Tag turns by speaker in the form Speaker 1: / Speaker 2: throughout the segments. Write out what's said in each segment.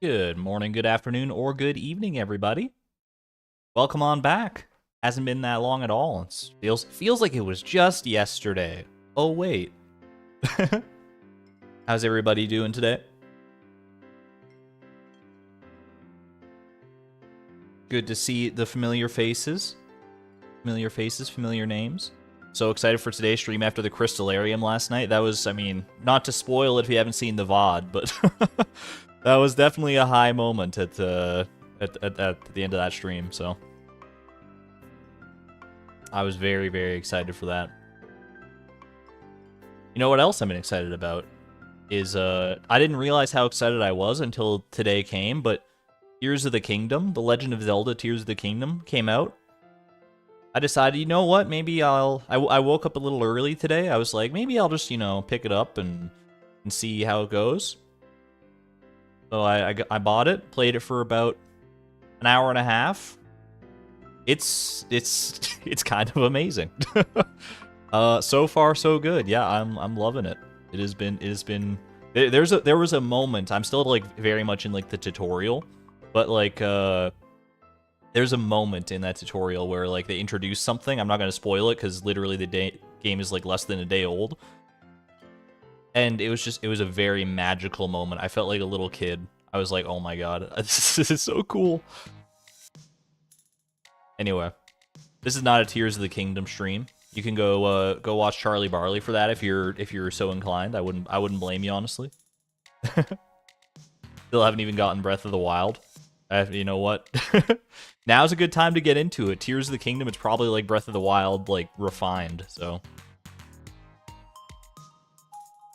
Speaker 1: Good morning, good afternoon, or good evening, everybody. Welcome on back. Hasn't been that long at all. It feels like it was just yesterday. Oh wait. How's everybody doing today? Good to see the familiar faces. Familiar faces, familiar names. So excited for today's stream after the Crystallarium last night. That was, I mean, not to spoil it if you haven't seen the VOD, but that was definitely a high moment at the end of that stream, so I was very, very excited for that. You know what else I've been excited about is, I didn't realize how excited I was until today came, but Tears of the Kingdom, The Legend of Zelda Tears of the Kingdom came out. I decided, you know what, maybe I woke up a little early today. I was like, maybe I'll just, pick it up and see how it goes. So I bought it, played it for about an hour and a half. It's kind of amazing. So far so good. Yeah, I'm loving it. It has been there was a moment. I'm still like very much in like the tutorial, but like there's a moment in that tutorial where like they introduce something. I'm not gonna spoil it because literally the game is like less than a day old. And it was a very magical moment. I felt like a little kid. I was like, oh my god, this is so cool. Anyway, this is not a Tears of the Kingdom stream. You can go watch Charlie Barley for that if you're so inclined. I wouldn't blame you, honestly. Still haven't even gotten Breath of the Wild. You know what? Now's a good time to get into it. Tears of the Kingdom, it's probably like Breath of the Wild, like refined. So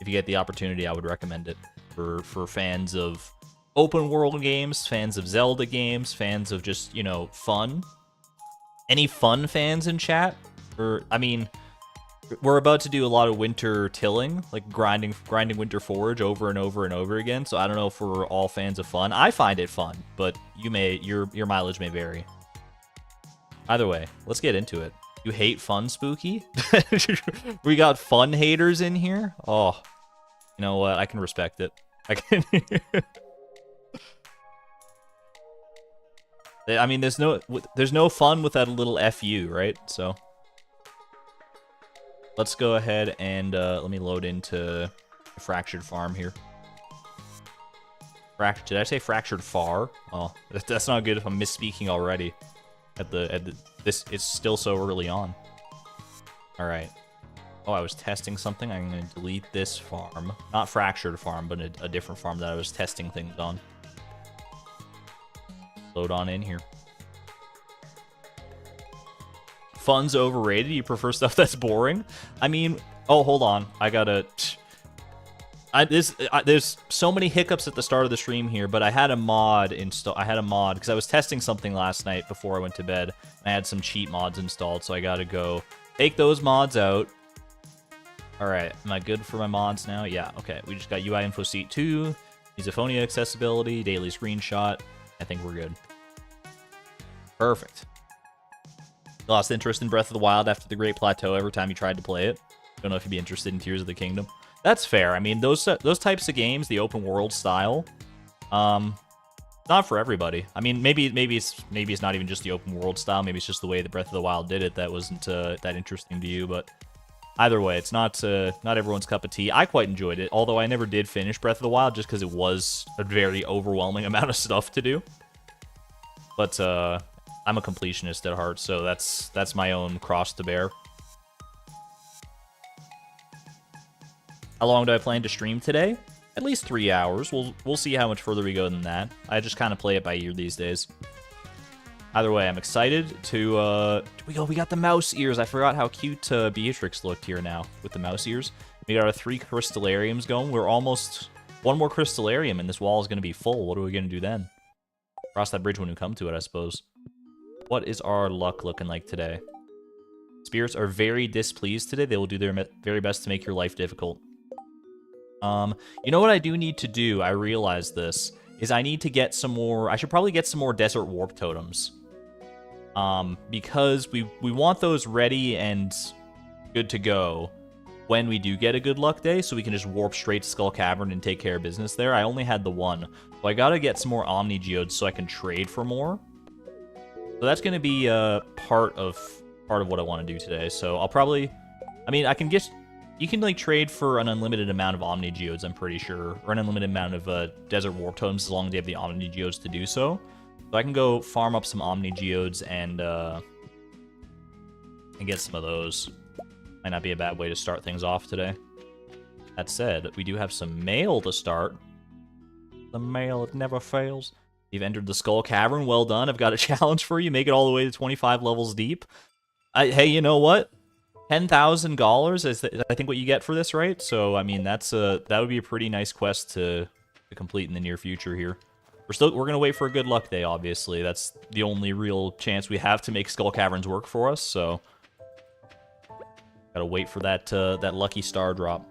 Speaker 1: if you get the opportunity, I would recommend it for fans of open world games, fans of Zelda games, fans of just, fun. Any fun fans in chat? I mean, we're about to do a lot of winter tilling, like grinding winter forage over and over and over again. So I don't know if we're all fans of fun. I find it fun, but your mileage may vary. Either way, let's get into it. You hate fun, Spooky? We got fun haters in here? Oh, you know what? I can respect it. I can. I mean, there's no fun without a little FU, right? So let's go ahead and let me load into Fractured Farm here. Did I say Fractured Far? Oh, that's not good if I'm misspeaking already. It's still so early on. All right. Oh, I was testing something. I'm gonna delete this farm, not Fractured Farm, but a different farm that I was testing things on. Load on in here. Fun's overrated? You prefer stuff that's boring? I mean, oh, hold on. I gotta... there's so many hiccups at the start of the stream here, but I had a mod install. I had a mod because I was testing something last night before I went to bed. I had some cheat mods installed, so I gotta go take those mods out. All right, am I good for my mods now? Yeah, okay. We just got UI info seat 2, misophonia accessibility, daily screenshot. I think we're good. Perfect. Lost interest in Breath of the Wild after the Great Plateau every time you tried to play it. Don't know if you'd be interested in Tears of the Kingdom. That's fair. I mean, those types of games, the open world style, not for everybody. I mean, maybe it's not even just the open world style. Maybe it's just the way that Breath of the Wild did it that wasn't that interesting to you. But either way, it's not everyone's cup of tea. I quite enjoyed it, although I never did finish Breath of the Wild just because it was a very overwhelming amount of stuff to do. But I'm a completionist at heart, so that's my own cross to bear. How long do I plan to stream today? At least 3 hours. We'll see how much further we go than that. I just kind of play it by ear these days. Either way, I'm excited to we got the mouse ears. I forgot how cute Beatrix looked here now with the mouse ears. We got our 3 crystallariums going. We're almost one more crystallarium and this wall is going to be full. What are we going to do then? Cross that bridge when we come to it, I suppose. What is our luck looking like today? Spirits are very displeased today. They will do their very best to make your life difficult. You know what I do need to do? I realize this is I need to get some more. I should probably get some more desert warp totems. Because we want those ready and good to go. when we do get a good luck day, so we can just warp straight to Skull Cavern and take care of business there. I only had the one. So I gotta get some more Omni Geodes so I can trade for more. So that's gonna be part of what I want to do today. So I'll probably, I mean, I can just, you can like trade for an unlimited amount of Omni Geodes, I'm pretty sure, or an unlimited amount of Desert Warp Totems as long as you have the Omni Geodes to do so. So I can go farm up some Omni Geodes and get some of those. Might not be a bad way to start things off today. That said, we do have some mail to start. The mail, it never fails. You've entered the Skull Cavern. Well done. I've got a challenge for you. Make it all the way to 25 levels deep. Hey, you know what? $10,000 is, I think, what you get for this, right? So, I mean, that would be a pretty nice quest to complete in the near future here. We're gonna wait for a good luck day, obviously. That's the only real chance we have to make Skull Caverns work for us, so gotta wait for that lucky star drop.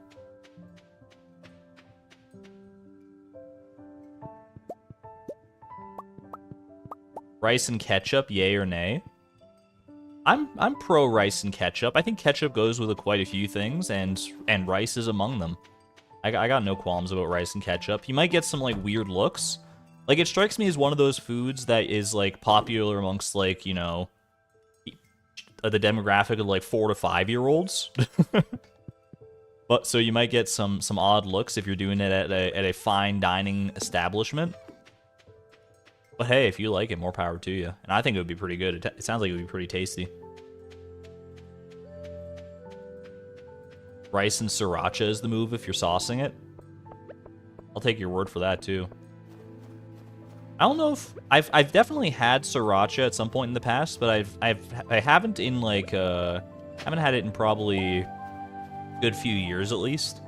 Speaker 1: Rice and ketchup, yay or nay? I'm pro rice and ketchup. I think ketchup goes with quite a few things, and rice is among them. I got no qualms about rice and ketchup. You might get some like weird looks. Like, it strikes me as one of those foods that is like popular amongst, like, you know, the demographic of like 4 to 5-year-olds. But so you might get some odd looks if you're doing it at a fine dining establishment. But hey, if you like it, more power to you. And I think it would be pretty good. It sounds like it would be pretty tasty. Rice and sriracha is the move if you're saucing it. I'll take your word for that too. I don't know if I've definitely had sriracha at some point in the past, but I haven't in like haven't had it in probably a good few years at least.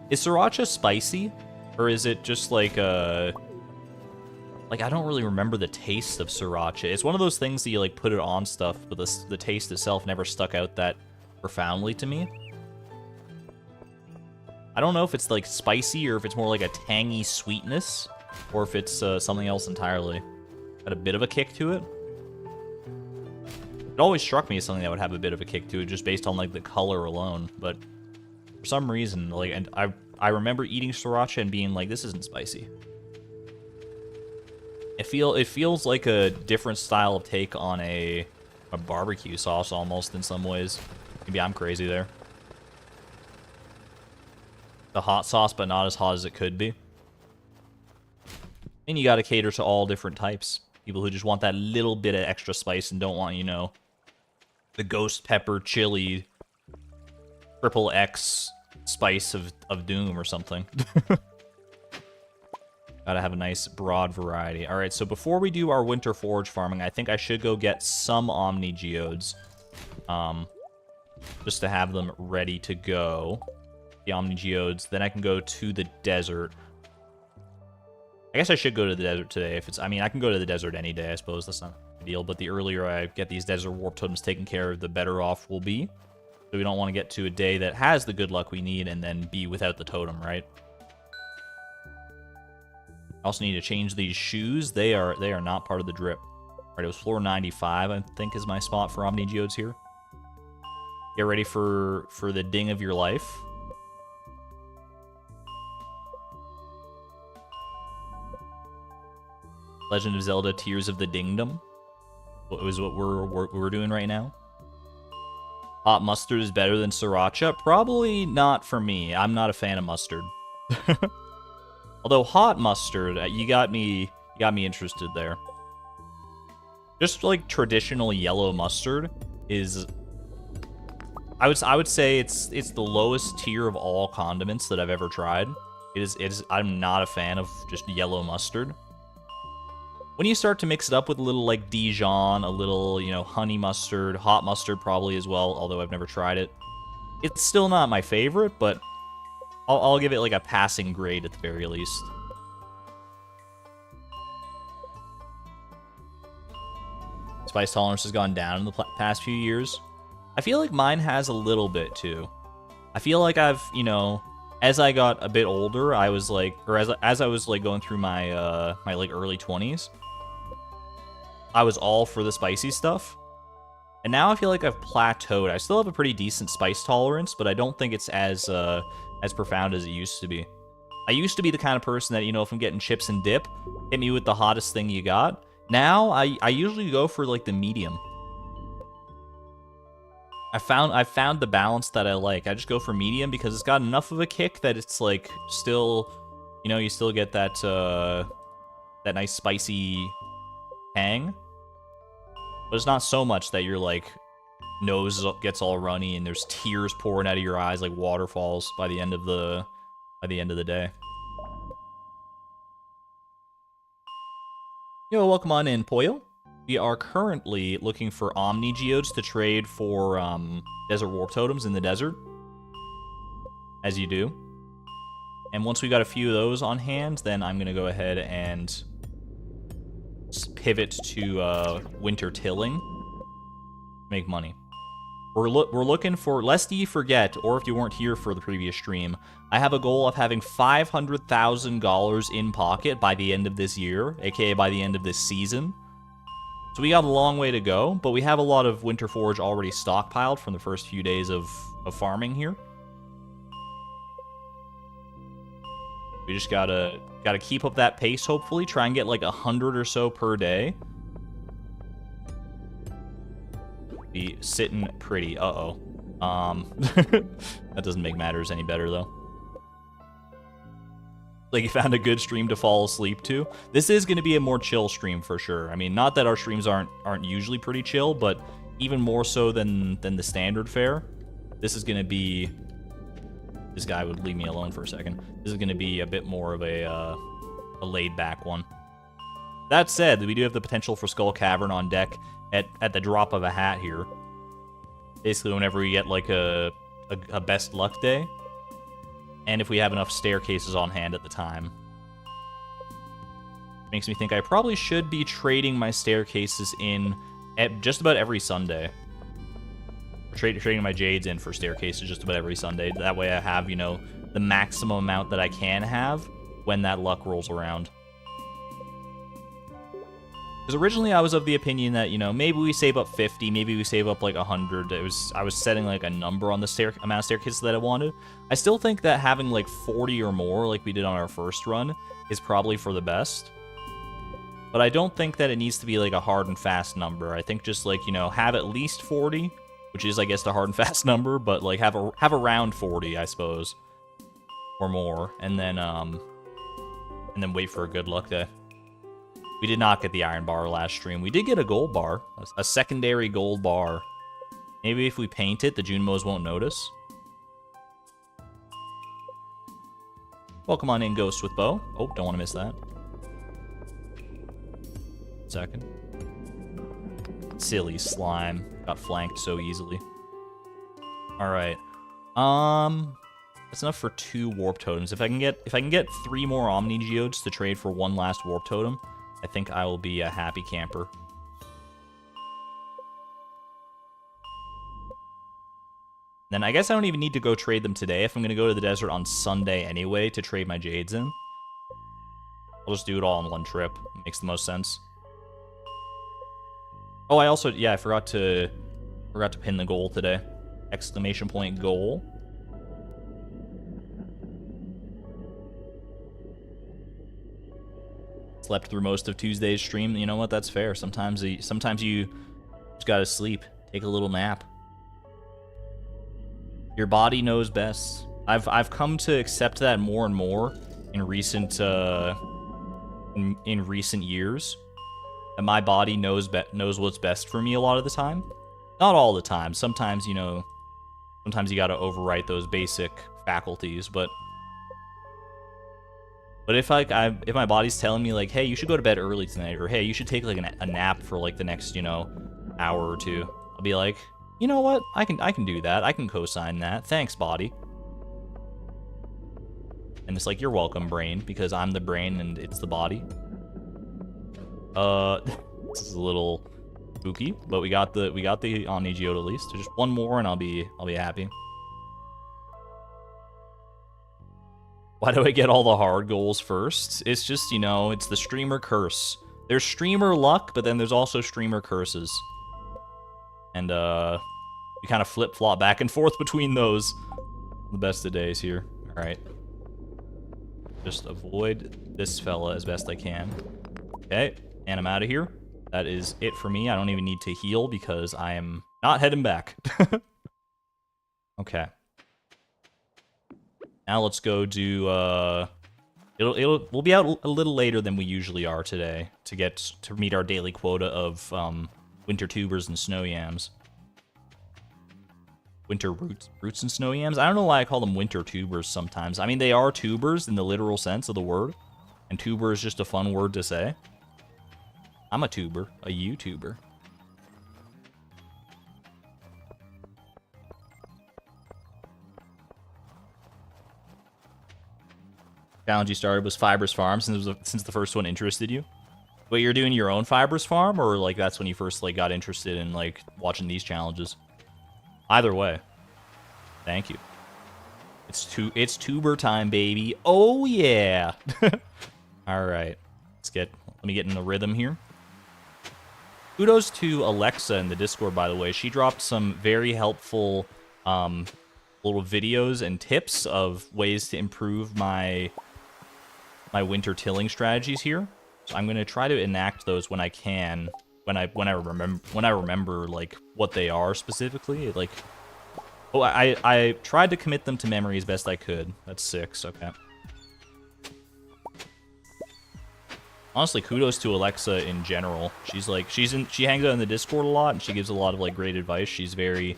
Speaker 1: Is sriracha spicy, or is it just like I don't really remember the taste of sriracha. It's one of those things that you like put it on stuff, but the taste itself never stuck out that profoundly to me. I don't know if it's like spicy or if it's more like a tangy sweetness, or if it's something else entirely. Got a bit of a kick to it. It always struck me as something that would have a bit of a kick to it, just based on like the color alone. But for some reason, like, and I remember eating sriracha and being like, this isn't spicy. It feels like a different style of take on a barbecue sauce almost in some ways. Maybe I'm crazy there. The hot sauce, but not as hot as it could be. And you gotta cater to all different types. People who just want that little bit of extra spice and don't want, you know, the ghost pepper chili XXX spice of doom or something. Gotta have a nice broad variety. Alright, so before we do our winter forage farming, I think I should go get some Omni Geodes. Just to have them ready to go. The Omni Geodes. Then I can go to the desert. I guess I should go to the desert today if it's... I mean, I can go to the desert any day, I suppose. That's not a big deal. But the earlier I get these desert warp totems taken care of, the better off we'll be. So we don't want to get to a day that has the good luck we need and then be without the totem, right? I also need to change these shoes. They are not part of the drip. All right, it was floor 95, I think, is my spot for Omni Geodes here. Get ready for the ding of your life. Legend of Zelda Tears of the Dingdom. What we're doing right now. Hot mustard is better than sriracha? Probably not for me. I'm not a fan of mustard. Although hot mustard, you got me interested there. Just like traditional yellow mustard is, I would say it's the lowest tier of all condiments that I've ever tried. I'm not a fan of just yellow mustard. When you start to mix it up with a little like Dijon, a little, you know, honey mustard, hot mustard probably as well, although I've never tried it. It's still not my favorite, but I'll give it like a passing grade at the very least. Spice tolerance has gone down in the past few years. I feel like mine has a little bit too. I feel like I've, you know, as I got a bit older, I was like, or as I was like going through my my like early 20s, I was all for the spicy stuff. And now I feel like I've plateaued. I still have a pretty decent spice tolerance, but I don't think it's as profound as it used to be. I used to be the kind of person that, you know, if I'm getting chips and dip, hit me with the hottest thing you got. Now, I usually go for, like, the medium. I found the balance that I like. I just go for medium because it's got enough of a kick that it's, like, still, you know, you still get that, that nice spicy tang. But it's not so much that your, like, nose gets all runny and there's tears pouring out of your eyes like waterfalls by the end of the day. Yo, welcome on in, Poyo. We are currently looking for Omni Geodes to trade for desert warp totems in the desert, as you do. And once we got a few of those on hand, then I'm gonna go ahead and pivot to winter tilling, make money. We're looking for, lest ye forget, or if you weren't here for the previous stream, I have a goal of having $500,000 in pocket by the end of this year, aka by the end of this season. So we got a long way to go, but we have a lot of winter forage already stockpiled from the first few days of farming here. We just gotta keep up that pace, hopefully. Try and get like 100 or so per day. Be sitting pretty. Uh-oh. That doesn't make matters any better, though. Like, you found a good stream to fall asleep to. This is going to be a more chill stream for sure. I mean, not that our streams aren't usually pretty chill, but even more so than the standard fare. This is going to be... This guy would leave me alone for a second. This is going to be a bit more of a laid-back one. That said, we do have the potential for Skull Cavern on deck at the drop of a hat here. Basically, whenever we get, like, a best luck day. And if we have enough staircases on hand at the time. Makes me think I probably should be trading my staircases in at just about every Sunday. Trading my jades in for staircases just about every Sunday. That way I have, you know, the maximum amount that I can have when that luck rolls around. Because originally I was of the opinion that, you know, maybe we save up 50, maybe we save up like 100. I was setting like a number on the amount of staircases that I wanted. I still think that having like 40 or more, like we did on our first run, is probably for the best. But I don't think that it needs to be like a hard and fast number. I think just like, you know, have at least 40. Which is, I guess, the hard and fast number, but like have around 40, I suppose, or more, and then wait for a good luck day. We did not get the iron bar last stream. We did get a gold bar, a secondary gold bar. Maybe if we paint it, the Junimos won't notice. Welcome on in, Ghost with Bow. Oh, don't want to miss that. Second. Silly slime. Got flanked so easily. Alright. That's enough for 2 warp totems. If I can get 3 more Omni Geodes to trade for 1 last warp totem, I think I will be a happy camper. Then I guess I don't even need to go trade them today if I'm gonna go to the desert on Sunday anyway to trade my jades in. I'll just do it all in one trip. It makes the most sense. Oh, I also, yeah, I forgot to pin the goal today. Exclamation point goal. Slept through most of Tuesday's stream. You know what? That's fair. Sometimes you just gotta sleep. Take a little nap. Your body knows best. I've come to accept that more and more in recent in recent years. And my body knows what's best for me a lot of the time. Not all the time. Sometimes, you know, sometimes you gotta overwrite those basic faculties, but if if my body's telling me like, hey, you should go to bed early tonight, or hey, you should take like a nap for like the next, you know, hour or two, I'll be like, you know what? I can do that. I can co-sign that. Thanks, body. And it's like, you're welcome, brain, because I'm the brain and it's the body. This is a little spooky, but we got the Omni Geode at least. So just one more and I'll be happy. Why do I get all the hard goals first? It's just, you know, it's the streamer curse. There's streamer luck, but then there's also streamer curses. And we kind of flip-flop back and forth between those. The best of days here. Alright. Just avoid this fella as best I can. Okay, and I'm out of here. That is it for me. I don't even need to heal because I am not heading back. Okay. Now let's go do, we'll be out a little later than we usually are today to meet our daily quota of, Wintertubers and snow yams. Winter roots and snow yams? I don't know why I call them Wintertubers sometimes. I mean, they are tubers in the literal sense of the word. And tuber is just a fun word to say. I'm a tuber. A YouTuber. Challenge you started was Fibrous Farm since the first one interested you. Wait, you're doing your own Fibrous Farm, or like that's when you first like got interested in like watching these challenges? Either way, thank you. It's tuber time, baby. Oh yeah. All right, let me get in the rhythm here. Kudos to Alexa in the Discord, by the way. She dropped some very helpful little videos and tips of ways to improve my winter tilling strategies here. So I'm gonna try to enact those when I can, when I remember like what they are specifically. Like, oh, I tried to commit them to memory as best I could. That's 6. Okay. Honestly, kudos to Alexa in general. She's like she hangs out in the Discord a lot and she gives a lot of like great advice. She's very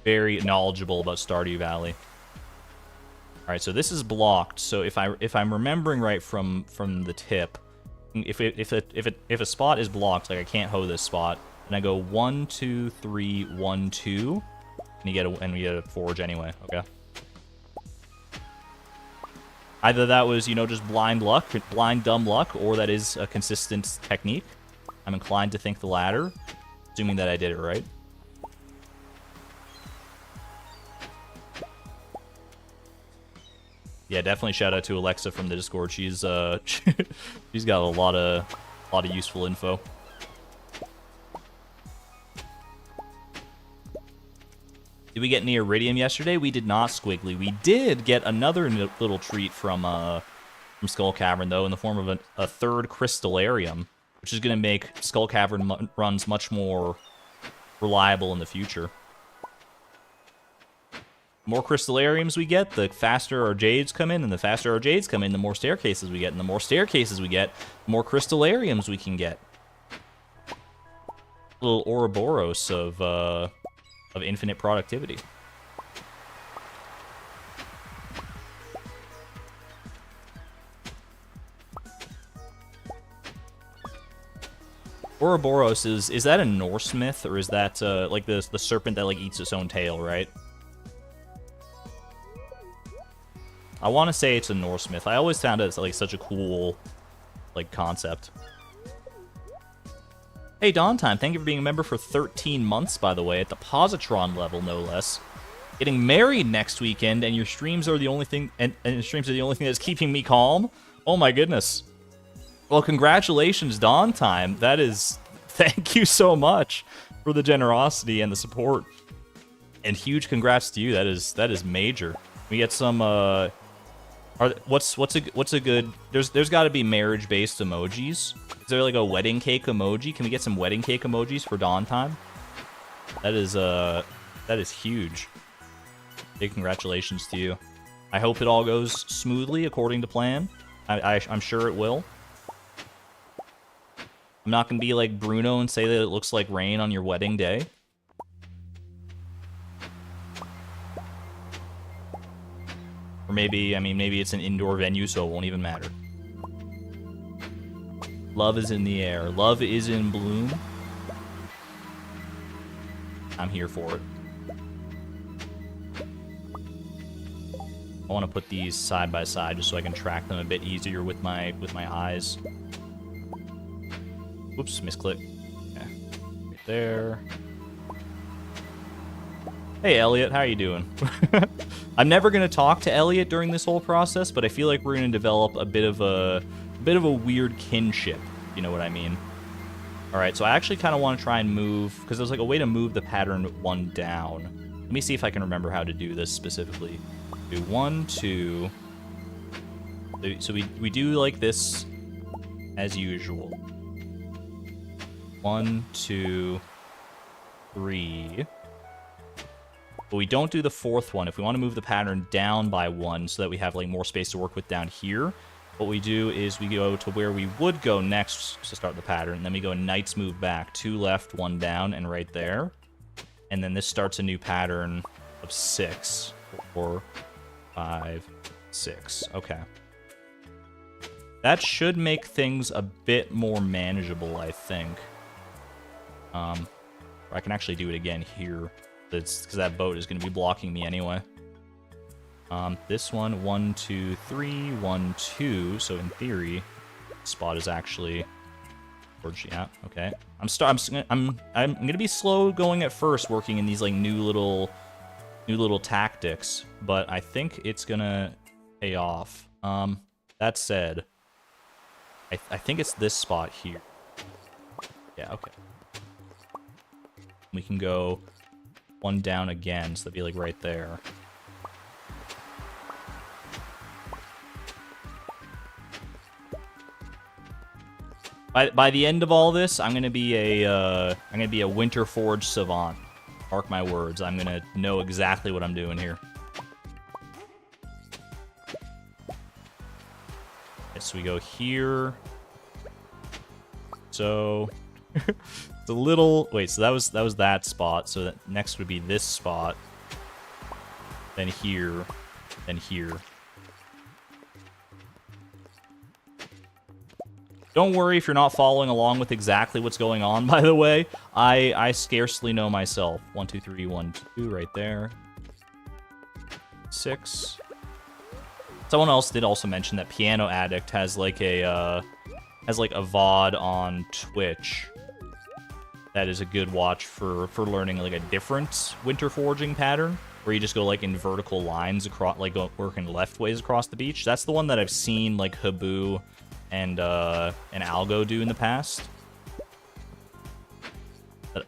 Speaker 1: very knowledgeable about Stardew Valley. All right, so this is blocked. So if I'm remembering right from the tip, if a spot is blocked, like I can't hoe this spot, and I go 1 2 3 1 2, and we get a forage anyway. Okay. Either that was, you know, just blind dumb luck, or that is a consistent technique. I'm inclined to think the latter, assuming that I did it right. Yeah, definitely shout out to Alexa from the Discord. She's she's got a lot of useful info. Did we get any iridium yesterday? We did not, Squiggly. We did get another little treat from Skull Cavern, though, in the form of a third crystallarium, which is going to make Skull Cavern runs much more reliable in the future. The more crystallariums we get, the faster our jades come in, and the faster our jades come in, the more staircases we get, and the more staircases we get, the more crystallariums we can get. A little Ouroboros of infinite productivity. Ouroboros is that a Norse myth, or is that like the serpent that like eats its own tail, right? I want to say it's a Norse myth. I always found it like such a cool like concept. Hey, Downtime, thank you for being a member for 13 months, by the way, at the positron level, no less. Getting married next weekend, and your streams are the only thing, and your streams are the only thing that's keeping me calm. Oh my goodness. Well, congratulations, Downtime. That is, thank you so much for the generosity and the support, and huge congrats to you. That is major. We get some what's a good? There's got to be marriage-based emojis. Is there like a wedding cake emoji? Can we get some wedding cake emojis for Downtime? That is huge. Big congratulations to you. I hope it all goes smoothly according to plan. I'm sure it will. I'm not gonna be like Bruno and say that it looks like rain on your wedding day. Or maybe, I mean, maybe it's an indoor venue, so it won't even matter. Love is in the air. Love is in bloom. I'm here for it. I want to put these side by side just so I can track them a bit easier with my eyes. Oops, misclick. Okay. Right there. Hey, Elliot, how you doing? I'm never gonna talk to Elliot during this whole process, but I feel like we're gonna develop a bit of a weird kinship. You know what I mean? Alright, so I actually kind of want to try and move, because there's like a way to move the pattern 1 down. Let me see if I can remember how to do this specifically. Do 1, 2. So we do like this as usual. 1, 2, 3. But we don't do the 4th one. If we want to move the pattern down by 1 so that we have like more space to work with down here, what we do is we go to where we would go next to start the pattern, and then we go knights move back, 2 left, 1 down, and right there. And then this starts a new pattern of 6. 4, 5, 6. Okay. That should make things a bit more manageable, I think. I can actually do it again here. It's because that boat is going to be blocking me anyway. This one, 1, 2, 3, 1, 2. So in theory, spot is actually towards, yeah. Okay. I'm gonna be slow going at first, working in these like new little tactics, but I think it's gonna pay off. That said, I think it's this spot here. Yeah. Okay. We can go 1 down again, so that'd be like right there. By the end of all this, I'm gonna be a Winter Forge savant. Mark my words. I'm gonna know exactly what I'm doing here. Okay, so we go here. So it's a little. Wait. So that was that spot. So that next would be this spot. Then here. Then here. Don't worry if you're not following along with exactly what's going on, by the way. I scarcely know myself. 1, 2, 3, 1, 2, right there. 6. Someone else did also mention that Piano Addict has like a VOD on Twitch. That is a good watch for learning like a different winter foraging pattern, where you just go like in vertical lines across, like working leftways across the beach. That's the one that I've seen like Habu and Algo do in the past,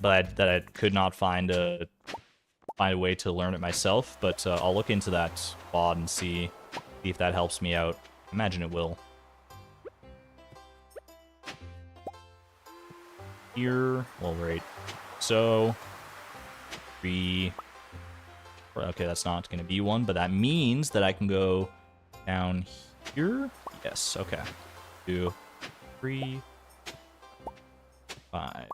Speaker 1: but I could not find a way to learn it myself. But I'll look into that VOD and see if that helps me out. I imagine it will. Here, well, right. So 3. Okay, that's not going to be 1, but that means that I can go down here. Yes. Okay. 2, 3, 5,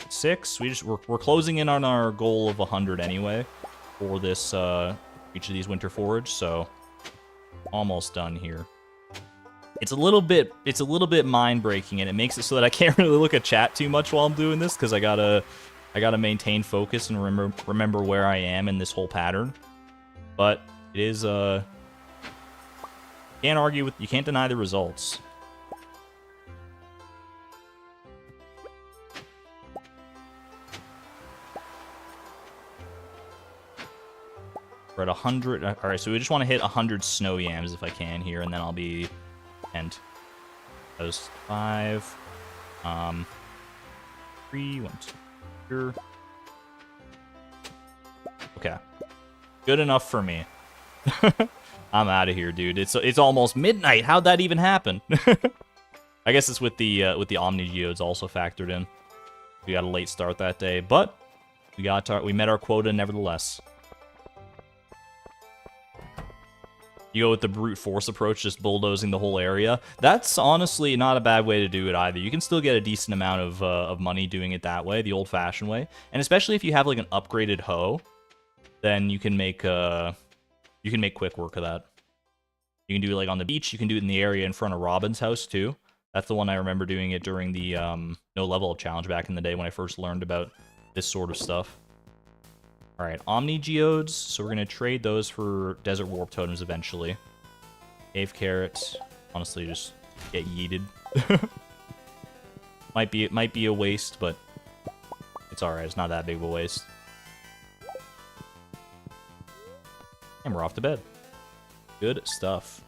Speaker 1: 6. We're closing in on our goal of 100 anyway for this each of these winter forage, so almost done here. It's a little bit mind breaking, and it makes it so that I can't really look at chat too much while I'm doing this, because I gotta maintain focus and remember where I am in this whole pattern. But it is you can't deny the results. We're at 100. All right, so we just want to hit 100 snow yams if I can here, and then I'll be end. Those 5. 3, 1, 2. Here. Okay. Good enough for me. I'm out of here, dude. It's almost midnight. How'd that even happen? I guess it's with the Omni Geodes also factored in. We got a late start that day, but we met our quota nevertheless. You go with the brute force approach, just bulldozing the whole area. That's honestly not a bad way to do it either. You can still get a decent amount of money doing it that way, the old-fashioned way. And especially if you have like an upgraded hoe, then you can make quick work of that. You can do it like on the beach. You can do it in the area in front of Robin's house too. That's the one I remember doing it during the no level up challenge back in the day when I first learned about this sort of stuff. All right, Omni Geodes. So we're gonna trade those for Desert Warp Totems eventually. Cave Carrot. Honestly, just get yeeted. might be a waste, but it's all right. It's not that big of a waste. And we're off to bed. Good stuff.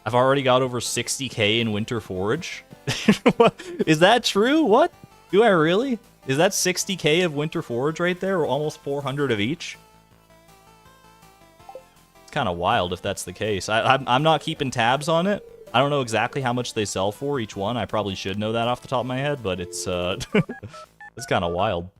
Speaker 1: I've already got over 60k in Winter Forage. What? Is that true? What? Do I really? Is that 60k of Winter Forage right there, or almost 400 of each? It's kind of wild if that's the case. I'm not keeping tabs on it. I don't know exactly how much they sell for each one. I probably should know that off the top of my head, but it's it's kind of wild.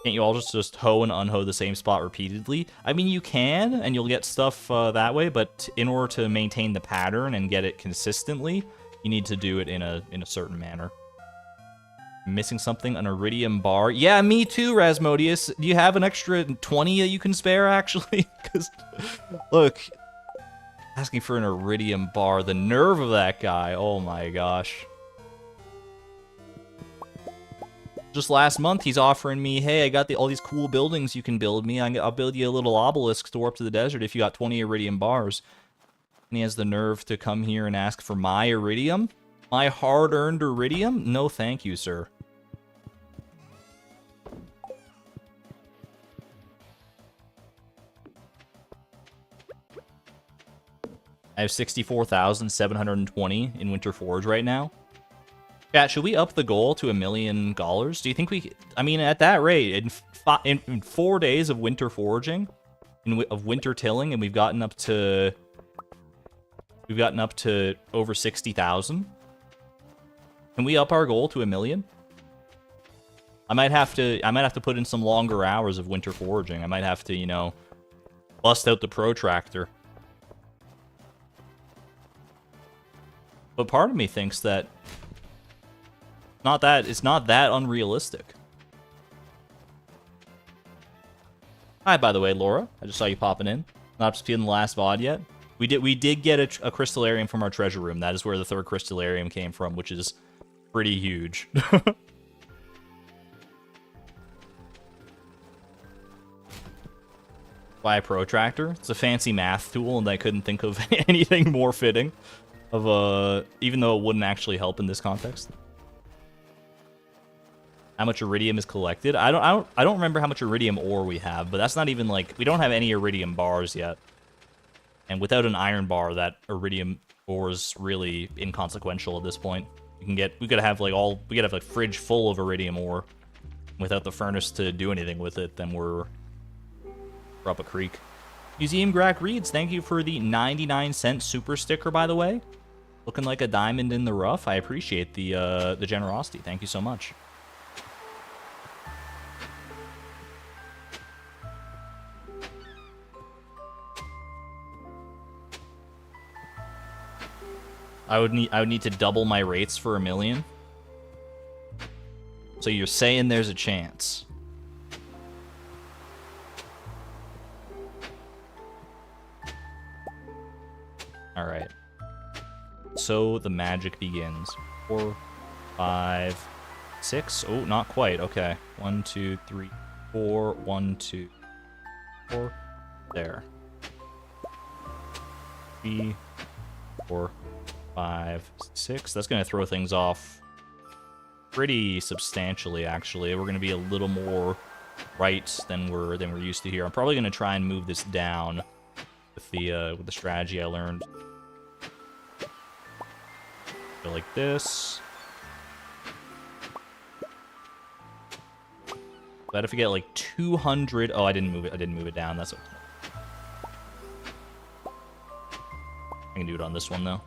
Speaker 1: Can't you all just hoe and unhoe the same spot repeatedly? I mean, you can, and you'll get stuff that way, but in order to maintain the pattern and get it consistently, you need to do it in a certain manner. Missing something, an iridium bar. Yeah, me too, Rasmodius. Do you have an extra 20 that you can spare, actually? Because, look, asking for an iridium bar, the nerve of that guy. Oh my gosh. Just last month, he's offering me, hey, I got all these cool buildings you can build me. I'll build you a little obelisk to warp to the desert if you got 20 iridium bars. And he has the nerve to come here and ask for my iridium? My hard-earned iridium? No thank you, sir. I have 64,720 in Winter Forge right now. Chat, should we up the goal to $1 million? Do you think we... I mean, at that rate, in 4 days of winter foraging, of winter tilling, and we've gotten up to over 60,000. Can we up our goal to $1 million? I might have to put in some longer hours of winter foraging. I might have to, you know, bust out the protractor. But part of me thinks that it's not that unrealistic. Hi, by the way, Laura. I just saw you popping in. Not up to speed in the last VOD yet. We did get a crystallarium from our treasure room. That is where the third crystallarium came from, which is pretty huge. Buy a protractor. It's a fancy math tool, and I couldn't think of anything more fitting of even though it wouldn't actually help in this context. How much iridium is collected? I don't remember how much iridium ore we have, but that's not even like, we don't have any iridium bars yet. And without an iron bar, that iridium ore is really inconsequential at this point. We could have a fridge full of iridium ore. Without the furnace to do anything with it, then we're up a creek. Museum Grack Reads, thank you for the 99-cent super sticker, by the way. Looking like a diamond in the rough. I appreciate the generosity. Thank you so much. I would need to double my rates for $1 million. So you're saying there's a chance? All right. So the magic begins. 4, 5, 6. Oh, not quite. Okay. 1, 2, 3, 4. 1, 2, 4. There. 3, 4, 5, 6. That's going to throw things off pretty substantially, actually. We're going to be a little more right than we're used to here. I'm probably going to try and move this down with the strategy I learned. Go like this. But if we get like 200, oh, I didn't move it down. That's okay. I can do it on this one though.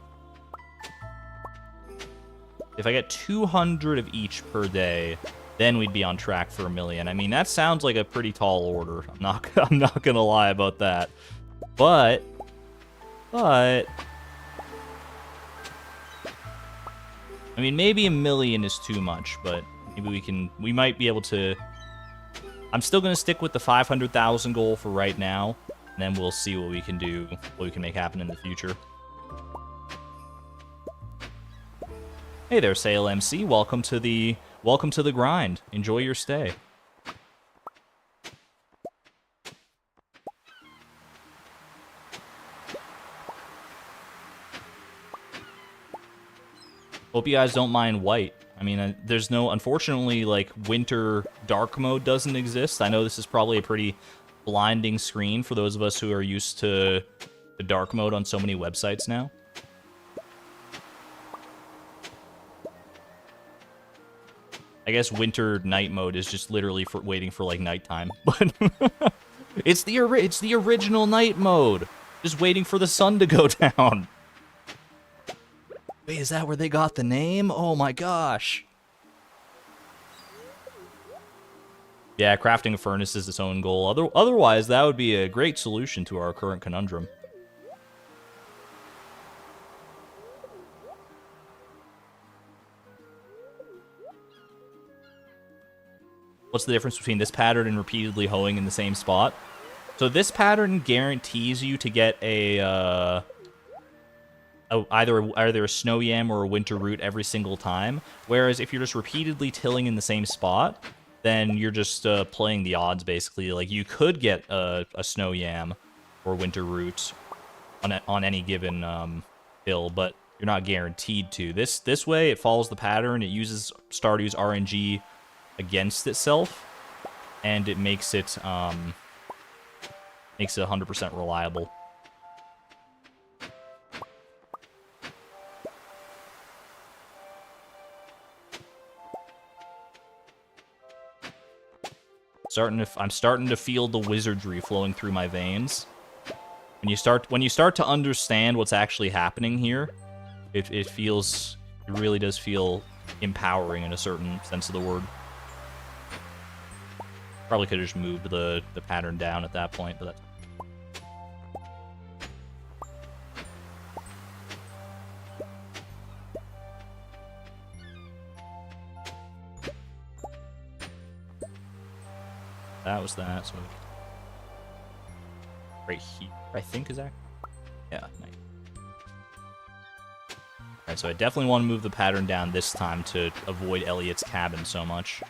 Speaker 1: If I get 200 of each per day, then we'd be on track for $1 million. I mean, that sounds like a pretty tall order. I'm not gonna lie about that. But I mean, maybe $1 million is too much, but maybe we might be able to. I'm still gonna stick with the 500,000 goal for right now, and then we'll see what we can do, what we can make happen in the future. Hey there, Sail MC. Welcome to the grind. Enjoy your stay. Hope you guys don't mind white. I mean, there's no, unfortunately, like, winter dark mode doesn't exist. I know this is probably a pretty blinding screen for those of us who are used to the dark mode on so many websites now. I guess winter night mode is just literally for waiting for like nighttime, but it's the original night mode, just waiting for the sun to go down. Wait, is that where they got the name? Oh my gosh. Yeah, crafting a furnace is its own goal. Otherwise, that would be a great solution to our current conundrum. What's the difference between this pattern and repeatedly hoeing in the same spot? So this pattern guarantees you to get a either a snow yam or a winter root every single time. Whereas if you're just repeatedly tilling in the same spot, then you're just playing the odds basically. Like you could get a snow yam or winter root on any given hill, but you're not guaranteed to. This way, it follows the pattern. It uses Stardew's RNG against itself, and it makes it 100% reliable. I'm starting to feel the wizardry flowing through my veins. When you start to understand what's actually happening here, it really does feel empowering in a certain sense of the word. Probably could have just moved the pattern down at that point, but that's... That was that, so... Right here, I think, is that? Yeah, nice. Alright, so I definitely want to move the pattern down this time to avoid Elliot's cabin so much.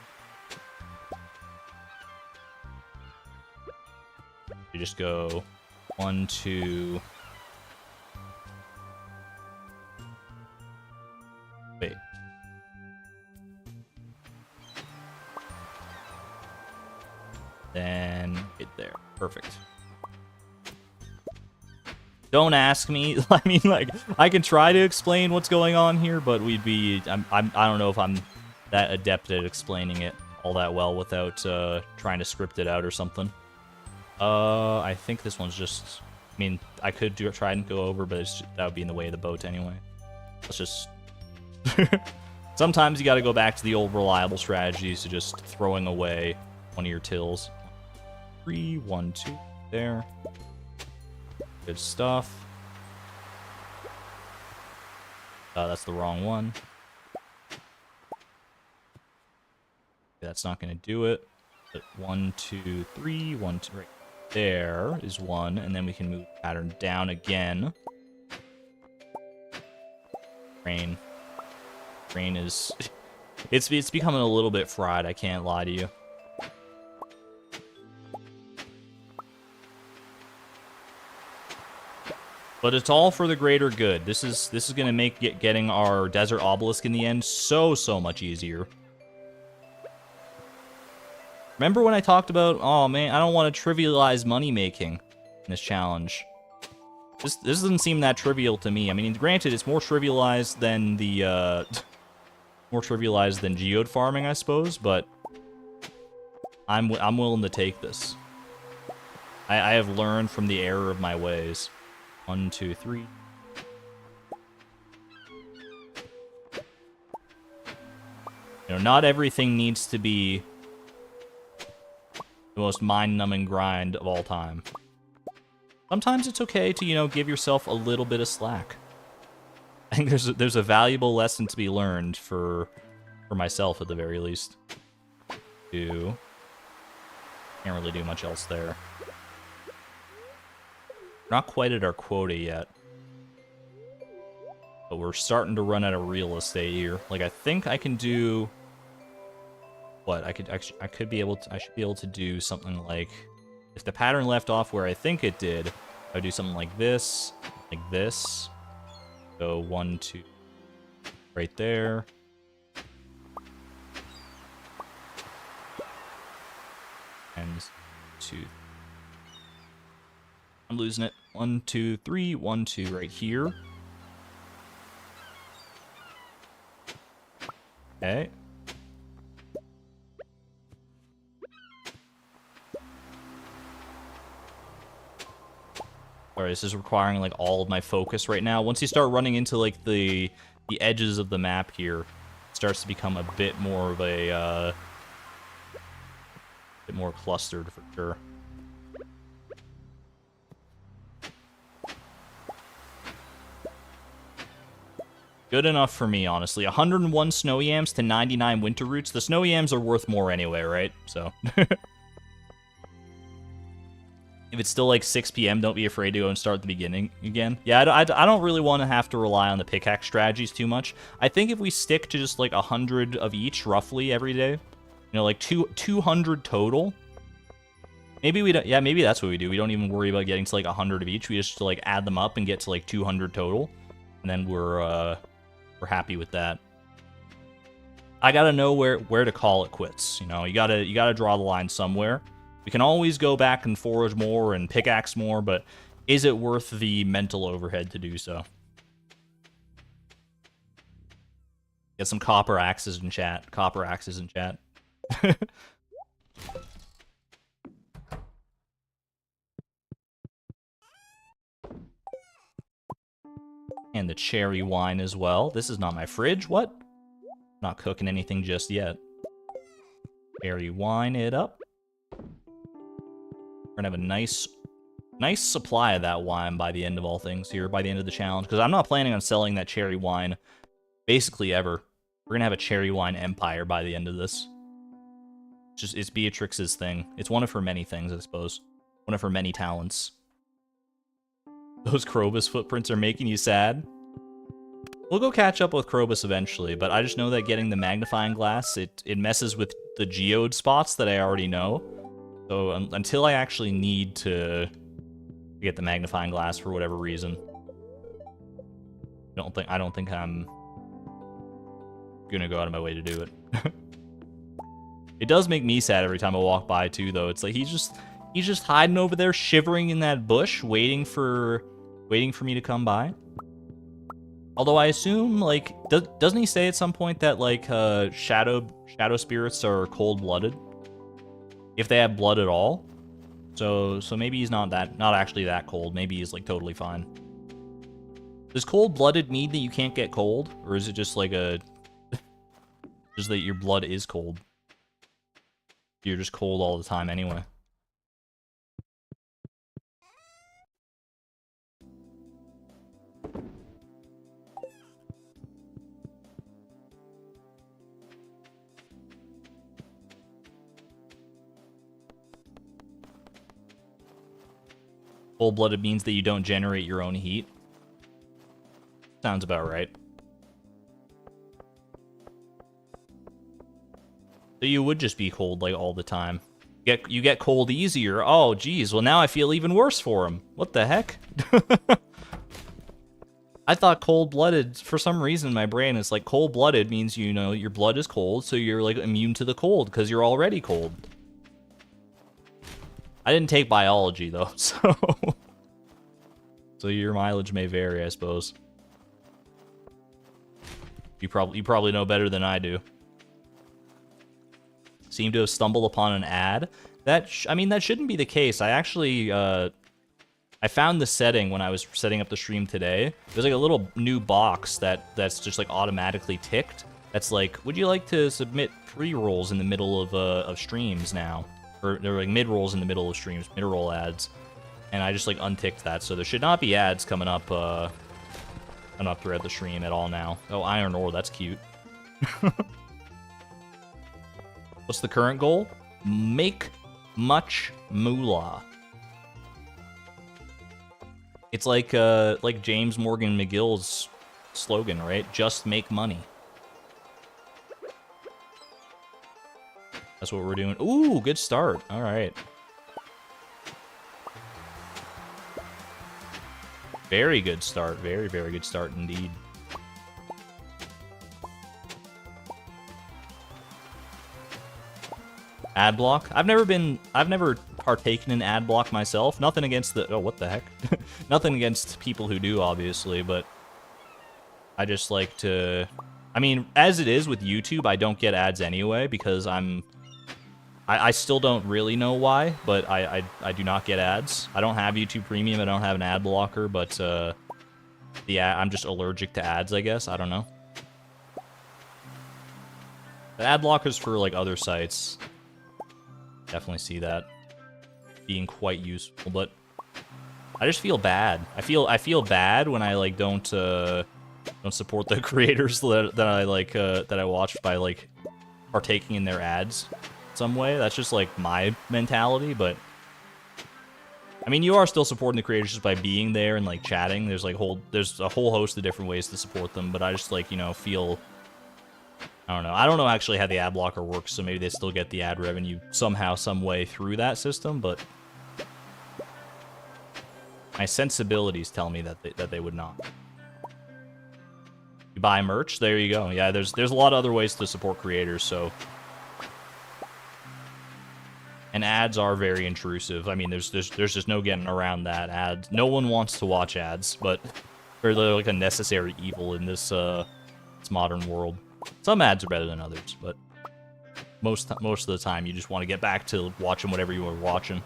Speaker 1: You just go 1, 2... Wait. Then hit there. Perfect. Don't ask me. I mean, like, I can try to explain what's going on here, but I don't know if I'm that adept at explaining it all that well without trying to script it out or something. I think this one's just... I mean, I could try and go over, but that would be in the way of the boat anyway. Let's just... Sometimes you gotta go back to the old reliable strategies to just throwing away one of your tills. 3, 1, 2, there. Good stuff. That's the wrong one. That's not gonna do it. But 1, 2, 3, 1, 2, right there is 1, and then we can move the pattern down again. Rain is... It's becoming a little bit fried, I can't lie to you. But it's all for the greater good. This is gonna make getting our desert obelisk in the end so much easier. Remember when I talked about, oh man, I don't want to trivialize money making in this challenge. This doesn't seem that trivial to me. I mean, granted, it's more trivialized than the geode farming, I suppose, but I'm willing to take this. I have learned from the error of my ways. 1, 2, 3. You know, not everything needs to be the most mind-numbing grind of all time. Sometimes it's okay to, you know, give yourself a little bit of slack. I think there's a valuable lesson to be learned for myself at the very least. Can't really do much else there. We're not quite at our quota yet. But we're starting to run out of real estate here. Like, I think I can do... What? I should be able to do something like... If the pattern left off where I think it did, I would do something like this. Like this. Go 1, 2... Right there. And 2... I'm losing it. 1, 2, 3, 1, 2 right here. Okay. Alright, this is requiring like all of my focus right now. Once you start running into like the edges of the map here, it starts to become a bit more of a bit more clustered for sure. Good enough for me, honestly. 101 snow yams to 99 winter roots. The snow yams are worth more anyway, right? So. If it's still like 6 p.m., don't be afraid to go and start at the beginning again. Yeah, I don't really want to have to rely on the pickaxe strategies too much. I think if we stick to just like 100 of each roughly every day, you know, like 200 total. Maybe we don't. Yeah, maybe that's what we do. We don't even worry about getting to like 100 of each. We just like add them up and get to like 200 total, and then we're happy with that. I gotta know where to call it quits. You know, you gotta draw the line somewhere. We can always go back and forage more and pickaxe more, but is it worth the mental overhead to do so? Get some copper axes in chat. Copper axes in chat. And the cherry wine as well. This is not my fridge. What? Not cooking anything just yet. Cherry wine it up. We're gonna have a nice supply of that wine by the end of all things here, by the end of the challenge, because I'm not planning on selling that cherry wine basically ever. We're gonna have a cherry wine empire by the end of this. It's Beatrix's thing. It's one of her many things, I suppose. One of her many talents. Those Krobus footprints are making you sad. We'll go catch up with Krobus eventually, but I just know that getting the magnifying glass, it messes with the geode spots that I already know. So until I actually need to get the magnifying glass for whatever reason, I don't think I'm gonna go out of my way to do it. It does make me sad every time I walk by too, though. It's like he's just hiding over there, shivering in that bush, waiting for me to come by. Although I assume, like, doesn't he say at some point that like shadow spirits are cold-blooded? If they have blood at all. So maybe he's not actually that cold. Maybe he's like totally fine. Does cold-blooded mean that you can't get cold? Or is it just like just that your blood is cold? You're just cold all the time anyway. Cold-blooded means that you don't generate your own heat. Sounds about right. So you would just be cold like all the time. You get cold easier. Oh, geez. Well, now I feel even worse for him. What the heck? I thought cold-blooded, for some reason in my brain, it's like cold-blooded means, you know, your blood is cold, so you're like immune to the cold because you're already cold. I didn't take biology though, so your mileage may vary, I suppose. You probably know better than I do. Seem to have stumbled upon an ad. I mean, that shouldn't be the case. I actually I found the setting when I was setting up the stream today. There's like a little new box that's just like automatically ticked. That's like, would you like to submit pre-rolls in the middle of streams now? Or they're like mid-rolls in the middle of streams, mid-roll ads. And I just like unticked that, so there should not be ads coming up throughout the stream at all now. Oh, iron ore, that's cute. What's the current goal? Make much moolah. It's like James Morgan McGill's slogan, right? Just make money. That's what we're doing. Ooh, good start. All right. Very good start. Very, very good start indeed. Adblock. I've never partaken in Adblock myself. Nothing against the... Oh, what the heck? Nothing against people who do, obviously, but I just like to... I mean, as it is with YouTube, I don't get ads anyway because I still don't really know why, but I do not get ads. I don't have YouTube Premium, I don't have an ad blocker, but I'm just allergic to ads, I guess. I don't know. The ad blockers for, like, other sites. Definitely see that being quite useful, but I just feel bad. I feel bad when I, like, don't support the creators that I like that I watch by, like, partaking in their ads some way. That's just, like, my mentality, but I mean, you are still supporting the creators just by being there and, like, chatting. There's a whole host of different ways to support them, but I just, like, you know, feel... I don't know. I don't know actually how the ad blocker works, so maybe they still get the ad revenue somehow, some way through that system, but my sensibilities tell me that they would not. You buy merch, there you go. Yeah, there's a lot of other ways to support creators, so... And ads are very intrusive. I mean, there's just no getting around that. Ads. No one wants to watch ads, but they're like a necessary evil in this modern world. Some ads are better than others, but most of the time you just want to get back to watching whatever you were watching.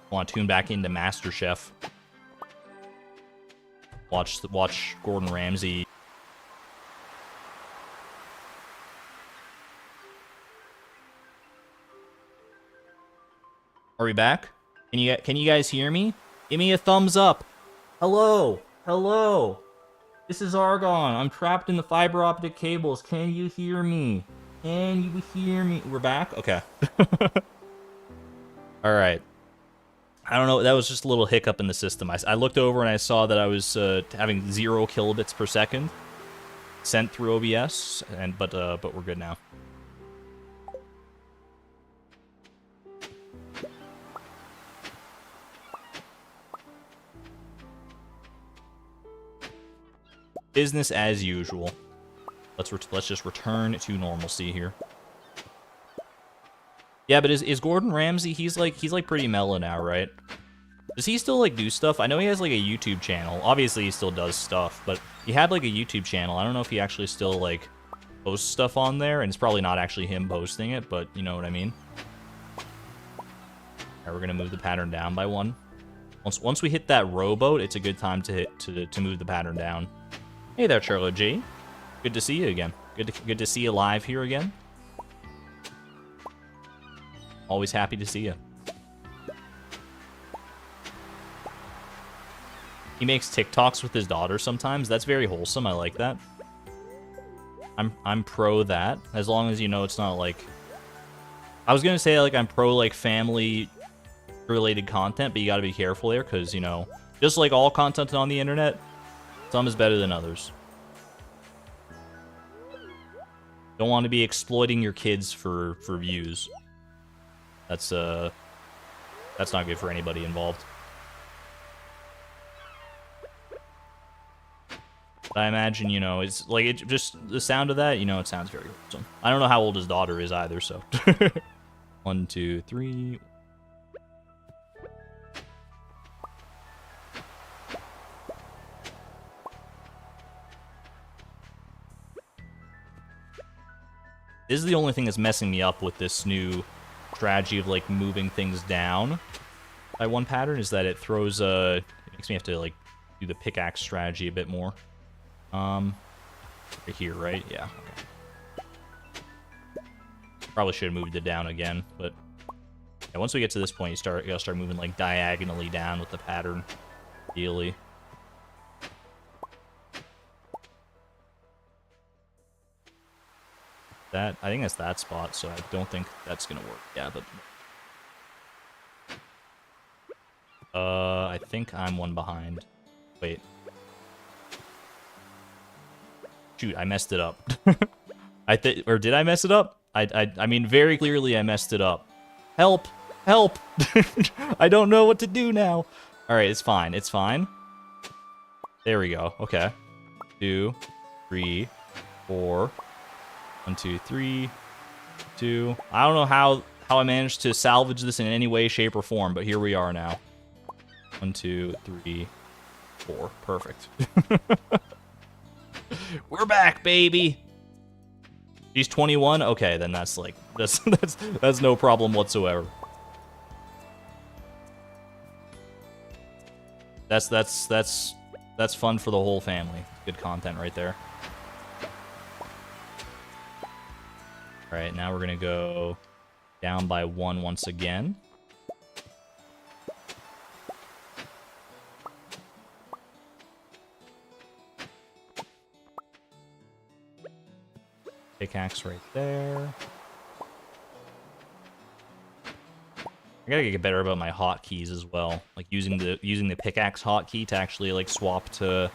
Speaker 1: Want to tune back into MasterChef. Watch Gordon Ramsay. Are we back? Can you guys hear me? Give me a thumbs up. Hello. Hello. This is Argon. I'm trapped in the fiber optic cables. Can you hear me? Can you hear me? We're back? Okay. Alright. I don't know. That was just a little hiccup in the system. I looked over and I saw that I was having 0 kilobits per second sent through OBS, but we're good now. Business as usual. Let's just return to normalcy here. Yeah, but is Gordon Ramsay? He's like pretty mellow now, right? Does he still like do stuff? I know he has like a YouTube channel. Obviously, he still does stuff, but he had like a YouTube channel. I don't know if he actually still like posts stuff on there, and it's probably not actually him posting it, but you know what I mean. Alright, we're gonna move the pattern down by 1. Once we hit that rowboat, it's a good time to move the pattern down. Hey there, Charlo G. Good to see you again. Good to see you live here again. Always happy to see you. He makes TikToks with his daughter sometimes. That's very wholesome. I like that. I'm pro that, as long as you know it's not like... I was gonna say like I'm pro like family related content, but you gotta be careful there, because you know, just like all content on the internet, some is better than others. Don't want to be exploiting your kids for views. That's not good for anybody involved. But I imagine, you know, it's like just the sound of that, you know, it sounds very wholesome. I don't know how old his daughter is either, so 1, 2, 3. This is the only thing that's messing me up with this new strategy of, like, moving things down by 1 pattern, is that it throws, it makes me have to, like, do the pickaxe strategy a bit more. Right here, right? Yeah, okay. Probably should have moved it down again, but yeah, once we get to this point, you gotta start moving, like, diagonally down with the pattern, ideally. That, I think that's that spot, so I don't think that's gonna work. Yeah, but I think I'm 1 behind. Wait. Shoot, I messed it up. Or did I mess it up? I mean, very clearly I messed it up. Help! Help! I don't know what to do now. All right, it's fine. It's fine. There we go. Okay. 2, 3, 4. 1, 2, 3, 2. I don't know how how I managed to salvage this in any way, shape, or form, but here we are now. 1, 2, 3, 4. Perfect. We're back, baby. She's 21. Okay, then that's like that's no problem whatsoever. That's fun for the whole family. Good content right there. All right, now we're gonna go down by 1 once again. Pickaxe right there. I gotta get better about my hotkeys as well, like using the pickaxe hotkey to actually like swap to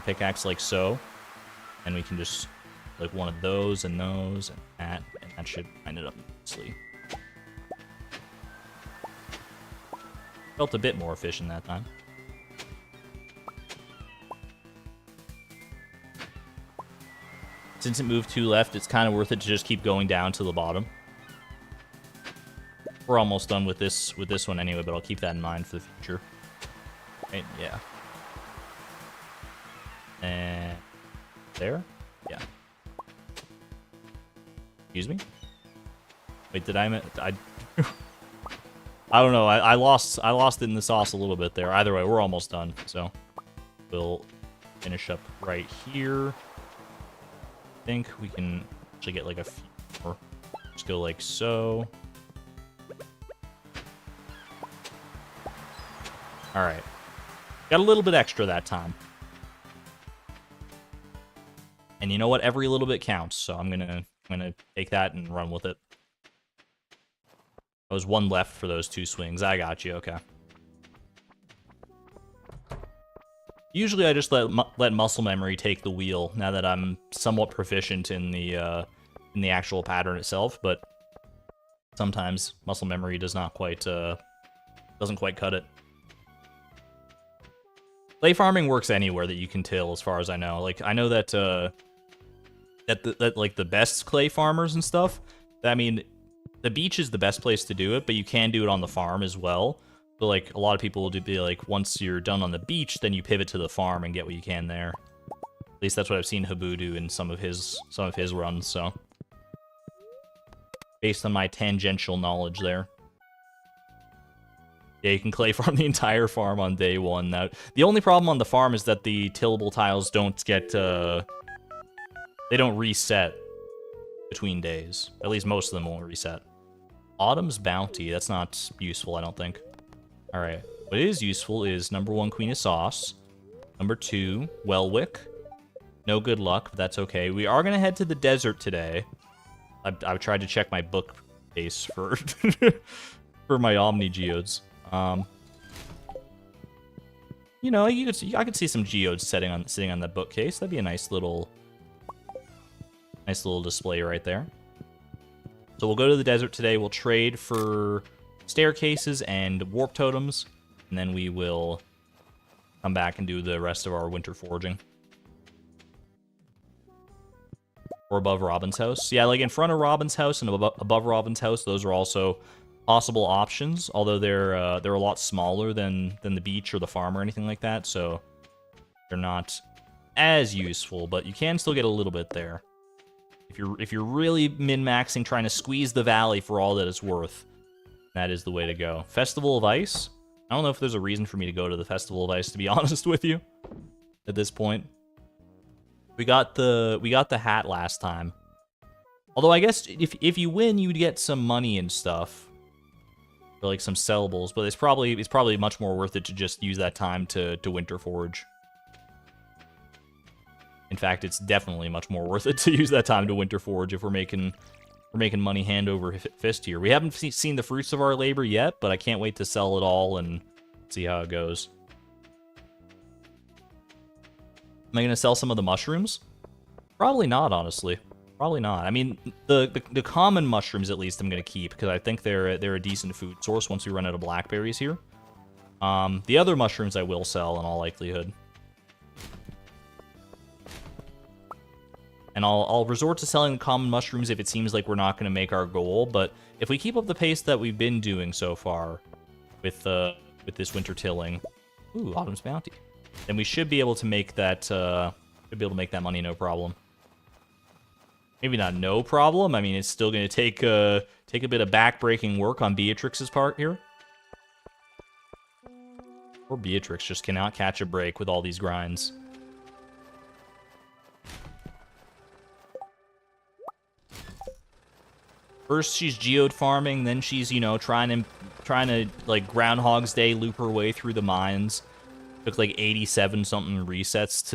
Speaker 1: pickaxe like so, and we can just like one of those and that should line it up nicely. Felt a bit more efficient that time. Since it moved 2 left, it's kind of worth it to just keep going down to the bottom. We're almost done with this one anyway, but I'll keep that in mind for the future. Right, yeah. And there? Yeah. Excuse me? Wait, did I don't know. I lost it in the sauce a little bit there. Either way, we're almost done. So we'll finish up right here. I think we can actually get like a few more. Just go like so. All right. Got a little bit extra that time. And you know what? Every little bit counts. So I'm gonna take that and run with it. There was 1 left for those 2 swings. I got you. Okay. Usually I just let muscle memory take the wheel now that I'm somewhat proficient in the actual pattern itself, but sometimes muscle memory doesn't quite cut it. Clay farming works anywhere that you can till, as far as I know. Like I know that like the best clay farmers and stuff, I mean, the beach is the best place to do it, but you can do it on the farm as well. But like a lot of people will be like, once you're done on the beach, then you pivot to the farm and get what you can there. At least that's what I've seen Habu do in some of his runs. So, based on my tangential knowledge there, yeah, you can clay farm the entire farm on day 1. Now, the only problem on the farm is that the tillable tiles don't get they don't reset between days. At least most of them won't reset. Autumn's Bounty. That's not useful, I don't think. Alright, what is useful is number 1, Queen of Sauce. Number 2, Wellwick. No good luck, but that's okay. We are going to head to the desert today. I've tried to check my book base for for my Omni Geodes. You know, I could see some geodes sitting on that bookcase. That'd be a nice little display right there. So we'll go to the desert today. We'll trade for staircases and warp totems, and then we will come back and do the rest of our winter foraging. Or above Robin's house. Yeah, like in front of Robin's house and above Robin's house, those are also possible options, although they're a lot smaller than the beach or the farm or anything like that, so they're not as useful, but you can still get a little bit there. If you're really min-maxing, trying to squeeze the valley for all that it's worth, that is the way to go. Festival of Ice. I don't know if there's a reason for me to go to the Festival of Ice, to be honest with you, at this point. We got the hat last time. Although I guess if you win, you'd get some money and stuff. For like some sellables, but it's probably much more worth it to just use that time to winter forage. In fact, it's definitely much more worth it to use that time to winter forage if we're making money hand over fist here. We haven't seen the fruits of our labor yet, but I can't wait to sell it all and see how it goes. Am I going to sell some of the mushrooms? Probably not, honestly. Probably not. I mean, the common mushrooms, at least, I'm going to keep, because I think they're a decent food source once we run out of blackberries here. The other mushrooms I will sell in all likelihood. And I'll resort to selling the common mushrooms if it seems like we're not going to make our goal. But if we keep up the pace that we've been doing so far with this winter tilling, ooh, Autumn's Bounty, then we should be able to make that money no problem. Maybe not no problem. I mean, it's still going to take a bit of back-breaking work on Beatrix's part here. Poor Beatrix just cannot catch a break with all these grinds. First, she's geode farming, then she's, you know, trying to like Groundhog's Day loop her way through the mines. Took like 87 something resets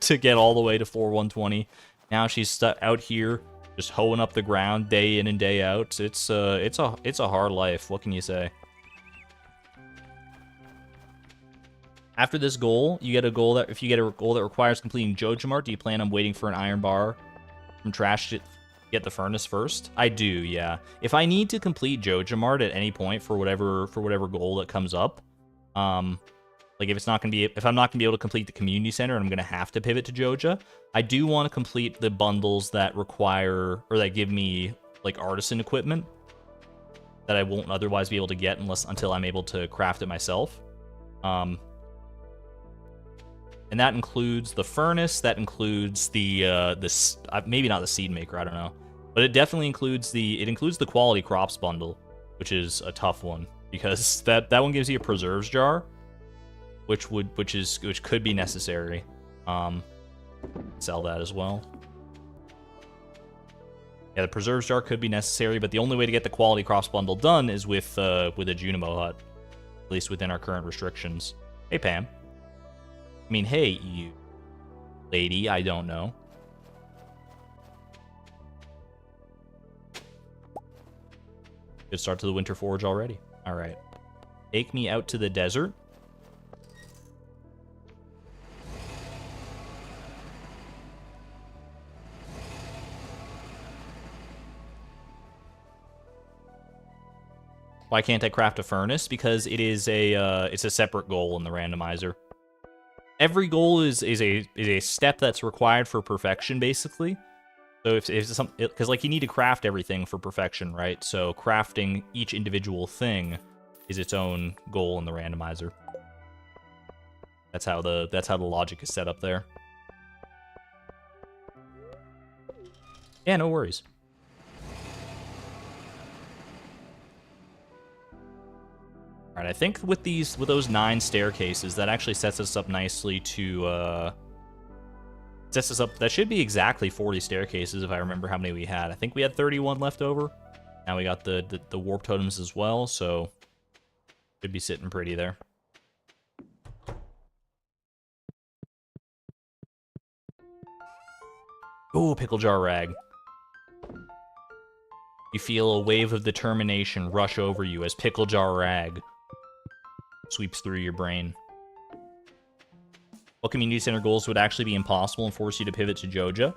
Speaker 1: to get all the way to 4120. Now she's stuck out here just hoeing up the ground day in and day out. It's a hard life. What can you say? After this goal, you get a goal that if you get a goal that requires completing Jojamart, do you plan on waiting for an iron bar from trash to get the furnace first? I do, yeah. If I need to complete Jojamart at any point for whatever goal that comes up, like if I'm not gonna be able to complete the community center and I'm gonna have to pivot to Joja, I do want to complete the bundles that require or that give me like artisan equipment that I won't otherwise be able to get until I'm able to craft it myself. And that includes the furnace, that includes the maybe not the seed maker, I don't know. But it definitely includes the quality crops bundle, which is a tough one because that one gives you a preserves jar, which could be necessary. Sell that as well. Yeah, the preserves jar could be necessary, but the only way to get the quality crops bundle done is with a Junimo hut, at least within our current restrictions. Hey, Pam. I mean, hey, you lady, I don't know. Good start to the winter forge already. All right. Take me out to the desert. Why can't I craft a furnace? Because it is it's a separate goal in the randomizer. Every goal is a step that's required for perfection, basically. So because like you need to craft everything for perfection, right? So crafting each individual thing is its own goal in the randomizer. That's how the logic is set up there. Yeah, no worries. All right, I think with those 9 staircases, that actually sets us up nicely to that should be exactly 40 staircases if I remember how many we had. I think we had 31 left over. Now we got the warp totems as well, so should be sitting pretty there. Ooh, pickle jar rag. You feel a wave of determination rush over you as pickle jar rag sweeps through your brain. What community center goals would actually be impossible and force you to pivot to Joja?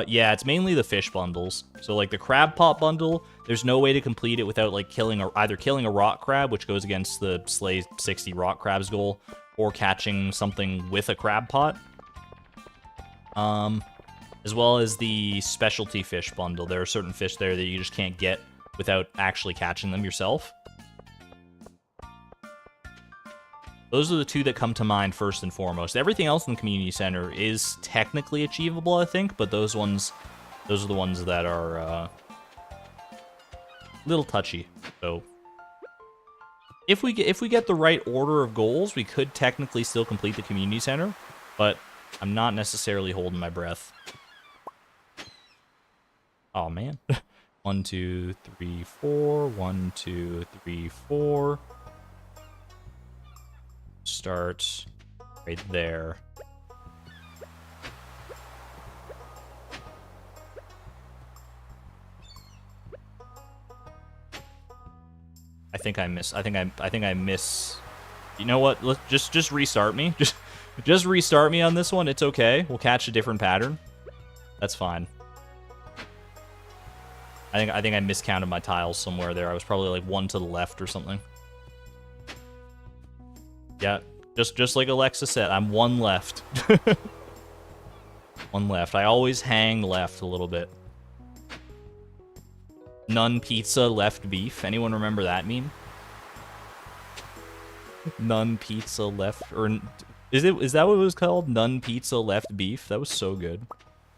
Speaker 1: Yeah, it's mainly the fish bundles. So like the crab pot bundle, there's no way to complete it without like either killing a rock crab, which goes against the slay 60 rock crabs goal, or catching something with a crab pot. As well as the specialty fish bundle. There are certain fish there that you just can't get without actually catching them yourself. Those are the 2 that come to mind first and foremost. Everything else in the community center is technically achievable, I think, but those are the ones that are a little touchy. So if we get the right order of goals, we could technically still complete the community center, but I'm not necessarily holding my breath. Oh man. 1, 2, 3, 4. 1, 2, 3, 4. Start right there. I think I miss. You know what? Let's just restart me. Just restart me on this one. It's okay. We'll catch a different pattern. That's fine. I think I miscounted my tiles somewhere there. I was probably like 1 to the left or something. Yeah, just like Alexa said, I'm 1 left. 1, One left. I always hang left a little bit. None pizza, left beef. Anyone remember that meme? None pizza, left... Or is that what it was called? None pizza, left beef? That was so good.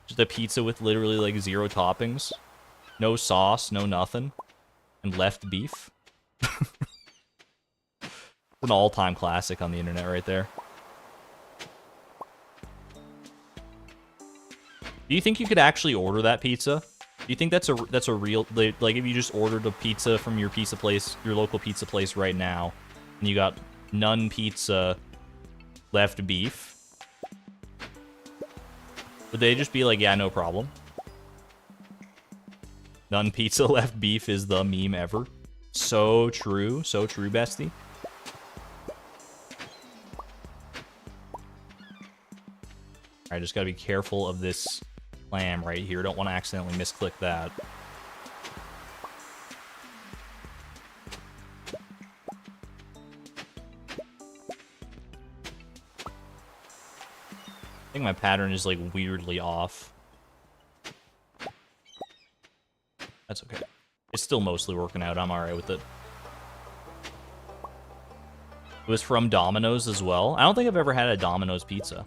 Speaker 1: Just a pizza with literally like 0 toppings. No sauce, no nothing. And left beef. An all-time classic on the internet right there. Do you think you could actually order that pizza? Do you think that's a real, like if you just ordered a pizza from your pizza place, your local pizza place right now, and you got none pizza, left beef, would they just be like, yeah, no problem? None pizza, left beef is the meme ever. So true, bestie. I just gotta be careful of this clam right here. Don't want to accidentally misclick that. I think my pattern is like weirdly off. That's okay. It's still mostly working out. I'm alright with it. It was from Dominos as well. I don't think I've ever had a Domino's pizza.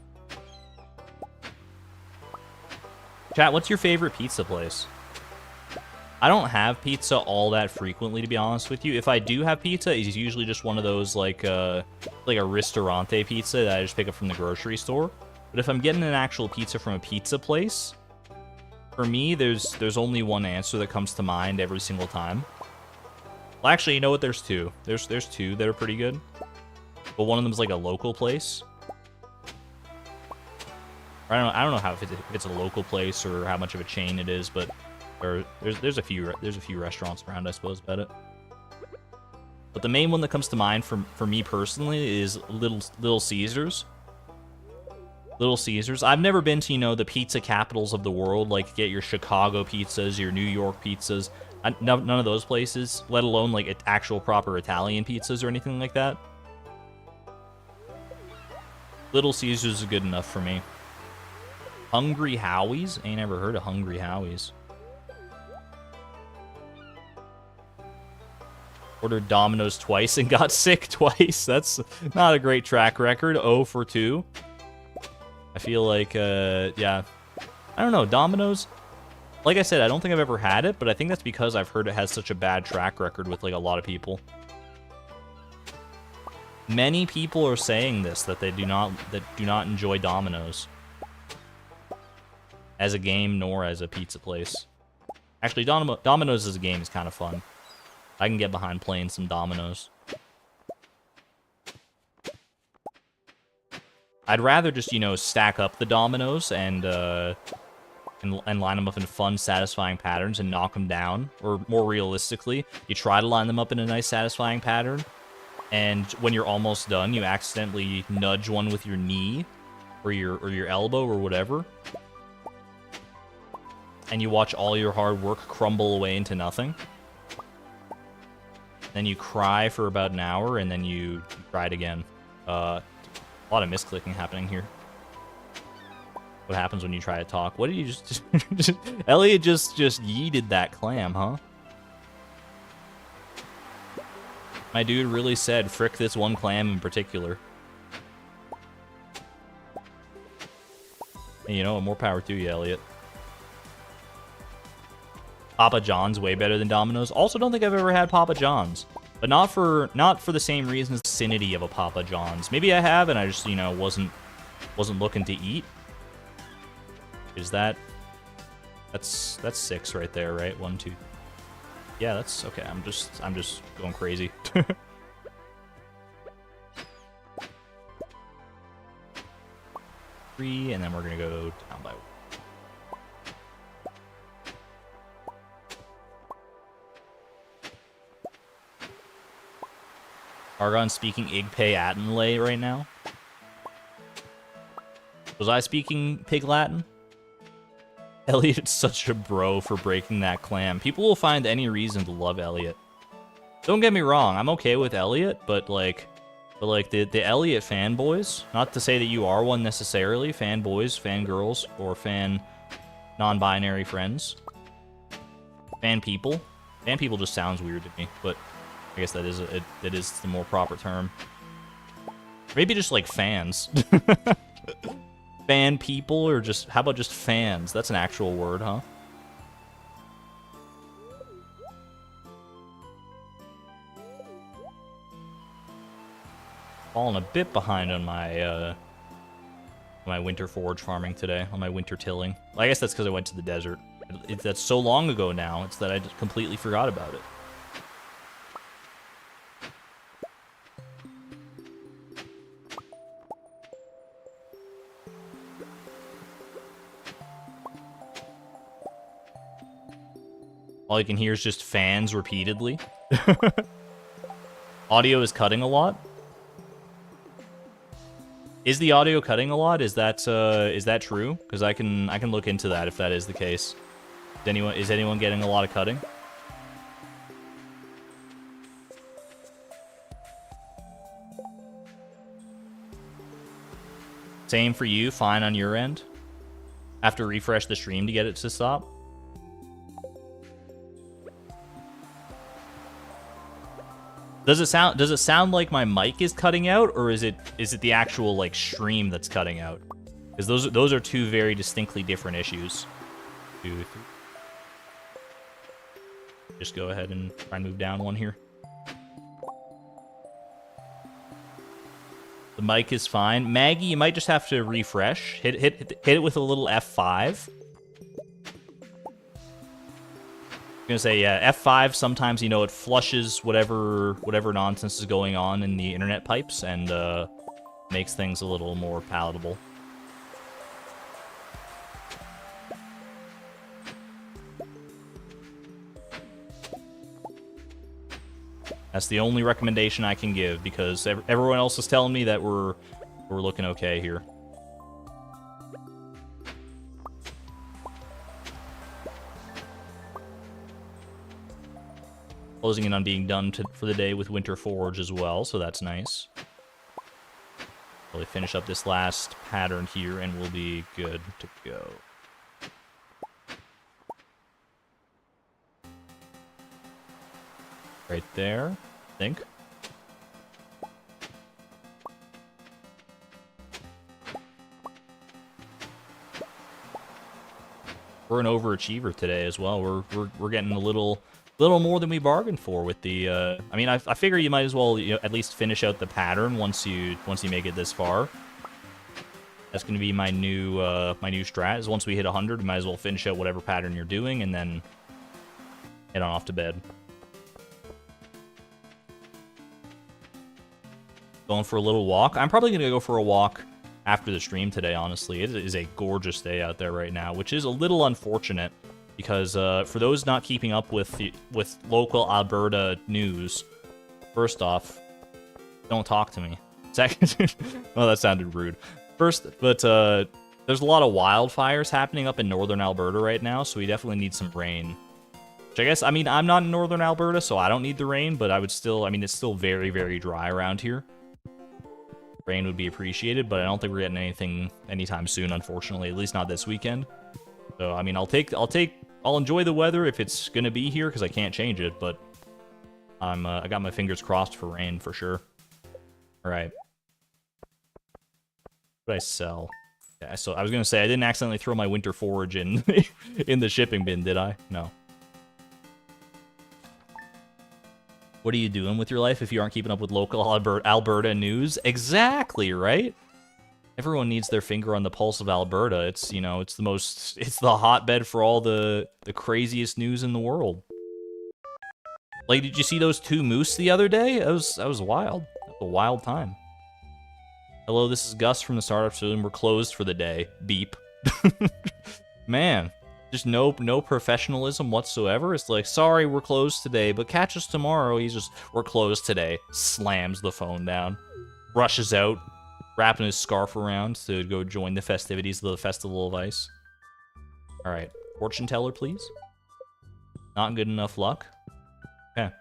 Speaker 1: Chat, what's your favorite pizza place? I don't have pizza all that frequently, to be honest with you. If I do have pizza, it's usually just one of those like a ristorante pizza that I just pick up from the grocery store. But if I'm getting an actual pizza from a pizza place, for me, there's only one answer that comes to mind every single time. Well, actually, you know what? There's two. There's two that are pretty good. But one of them is like a local place. I don't know how if it's a local place or how much of a chain it is, but there's a few restaurants around, I suppose, about it. But the main one that comes to mind for me personally is Little Caesars. Little Caesars. I've never been to, you know, the pizza capitals of the world, like get your Chicago pizzas, your New York pizzas. None of those places, let alone like actual proper Italian pizzas or anything like that. Little Caesars is good enough for me. Hungry Howie's? Ain't never heard of Hungry Howie's. Ordered Domino's twice and got sick twice. That's not a great track record. 0 for 2. I feel like, yeah. I don't know, Domino's... Like I said, I don't think I've ever had it, but I think that's because I've heard it has such a bad track record with, like, a lot of people. Many people are saying this, that they do not enjoy Domino's as a game nor as a pizza place. Actually, Domino's as a game is kind of fun. I can get behind playing some Domino's. I'd rather just, you know, stack up the Domino's and line them up in fun, satisfying patterns and knock them down. Or more realistically, you try to line them up in a nice, satisfying pattern, and when you're almost done, you accidentally nudge one with your knee or your elbow or whatever, and you watch all your hard work crumble away into nothing. Then you cry for about an hour, and then you try it again. A lot of misclicking happening here. What happens when you try to talk? What did you just Elliot just yeeted that clam, huh? My dude really said, frick this one clam in particular. And you know, more power to you, Elliot. Papa John's way better than Domino's. Also, don't think I've ever had Papa John's, but not for the same reason as the vicinity of a Papa John's. Maybe I have, and I just, you know, wasn't looking to eat. Is that's 6 right there, right? 1, 2. Yeah, that's okay. I'm just going crazy. Three, and then we're gonna go down by 1. Argon speaking Igpay Atenlay right now. Was I speaking Pig Latin? Elliot's such a bro for breaking that clam. People will find any reason to love Elliot. Don't get me wrong, I'm okay with Elliot, but like, But like the Elliot fanboys, not to say that you are one necessarily, fanboys, fangirls, or fan non-binary friends. Fan people. Fan people just sounds weird to me, but I guess that is the more proper term. Maybe just like fans. Fan people, or just, how about just fans? That's an actual word, huh? Falling a bit behind on my my winter forage farming today, on my winter tilling. Well, I guess that's because I went to the desert. That's so long ago now, it's that I just completely forgot about it. All you can hear is just fans repeatedly. Audio is cutting a lot. Is the audio cutting a lot? Is that true? Because I can look into that if that is the case. Is anyone getting a lot of cutting? Same for you, fine on your end? Have to refresh the stream to get it to stop? Does it sound like my mic is cutting out, or is it the actual like stream that's cutting out? Because those are two very distinctly different issues. 2, 3. Just go ahead and try and move down one here. The mic is fine. Maggie, you might just have to refresh. Hit it with a little F5. I'm gonna say, yeah, F5, sometimes, you know, it flushes whatever nonsense is going on in the internet pipes and makes things a little more palatable. That's the only recommendation I can give, because everyone else is telling me that we're looking okay here. Closing in on being done for the day with Winter Forge as well, so that's nice. Really finish up this last pattern here, and we'll be good to go. Right there, I think. We're an overachiever today as well. We're getting a little more than we bargained for with the. I mean, I figure you might as well, you know, at least finish out the pattern once you make it this far. That's going to be my new strat. Is once we hit 100, you might as well finish out whatever pattern you're doing and then head on off to bed. Going for a little walk. I'm probably going to go for a walk after the stream today, honestly. It is a gorgeous day out there right now, which is a little unfortunate because for those not keeping up with local Alberta news, first off, don't talk to me. Second, well, that sounded rude. First, but there's a lot of wildfires happening up in northern Alberta right now, so we definitely need some rain. Which I guess, I mean, I'm not in northern Alberta, so I don't need the rain, but I would still, I mean, it's still very, very dry around here. Rain would be appreciated, but I don't think we're getting anything anytime soon, unfortunately, at least not this weekend. So, I mean, I'll enjoy the weather if it's gonna be here, because I can't change it, but I got my fingers crossed for rain, for sure. Alright. What did I sell? Yeah, so I was gonna say, I didn't accidentally throw my winter forage in, in the shipping bin, did I? No. What are you doing with your life if you aren't keeping up with local Alberta news? Exactly, right? Everyone needs their finger on the pulse of Alberta. It's, you know, it's the hotbed for all the craziest news in the world. Like, did you see those 2 moose the other day? That was wild. That was a wild time. Hello, this is Gus from the Startup Saloon. We're closed for the day. Beep. Man. Just no professionalism whatsoever. It's like, sorry, we're closed today, but catch us tomorrow. He's just, we're closed today. Slams the phone down. Rushes out, wrapping his scarf around to go join the festivities of the Festival of Ice. Alright, fortune teller, please. Not good enough luck. Okay.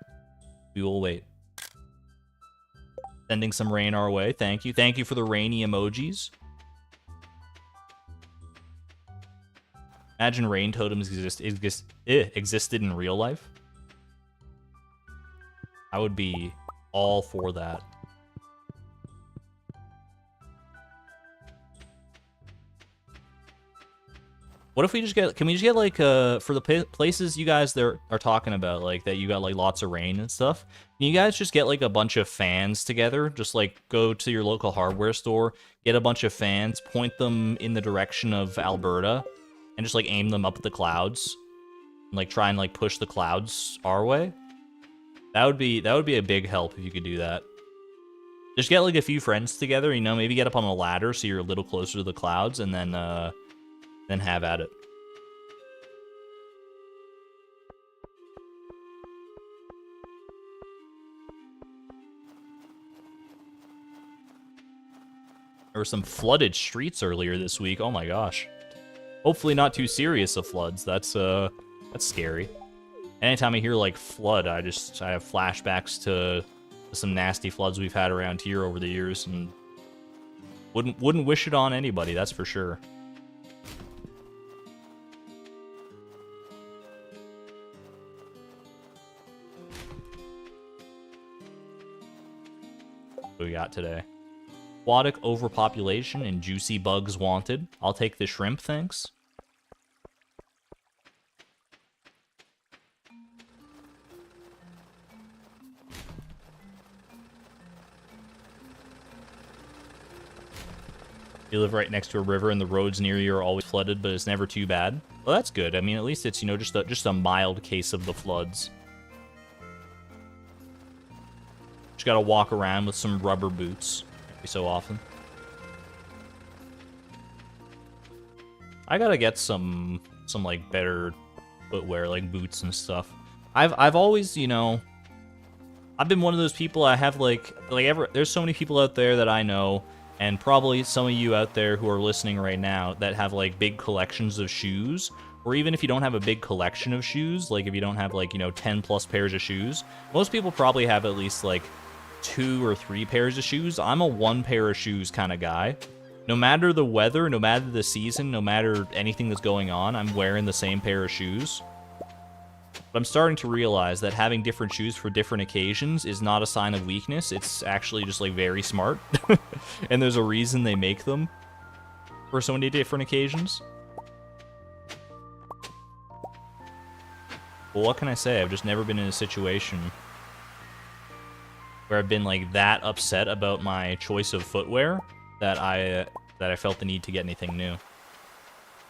Speaker 1: We will wait. Sending some rain our way. Thank you. Thank you for the rainy emojis. Imagine rain totems existed in real life. I would be all for that. What if we just get, can we just get like, for the places you guys there are talking about, like, that you got like lots of rain and stuff, can you guys just get like a bunch of fans together? Just like go to your local hardware store, get a bunch of fans, point them in the direction of Alberta, and just like aim them up at the clouds, and like try and like push the clouds our way? That would be a big help if you could do that. Just get like a few friends together, you know, maybe get up on a ladder so you're a little closer to the clouds, and then have at it. There were some flooded streets earlier this week. Oh my gosh. Hopefully not too serious of floods. That's scary. Anytime I hear like flood, I have flashbacks to some nasty floods we've had around here over the years, and wouldn't wish it on anybody, that's for sure. What we got today? Aquatic overpopulation and juicy bugs wanted. I'll take the shrimp, thanks. You live right next to a river and the roads near you are always flooded, but it's never too bad. Well, that's good. I mean, at least it's, you know, just a mild case of the floods. Just gotta walk around with some rubber boots every so often. I gotta get some like better footwear, like boots and stuff. I've always, you know, I've been one of those people. I have there's so many people out there that I know, and probably some of you out there who are listening right now that have like big collections of shoes, or even if you don't have a big collection of shoes, like if you don't have like, you know, 10 plus pairs of shoes, most people probably have at least like 2 or 3 pairs of shoes. I'm a 1 pair of shoes kind of guy. No matter the weather, no matter the season, no matter anything that's going on, I'm wearing the same pair of shoes. But I'm starting to realize that having different shoes for different occasions is not a sign of weakness. It's actually just like very smart. And there's a reason they make them for so many different occasions. Well, what can I say? I've just never been in a situation where I've been like that upset about my choice of footwear that I felt the need to get anything new.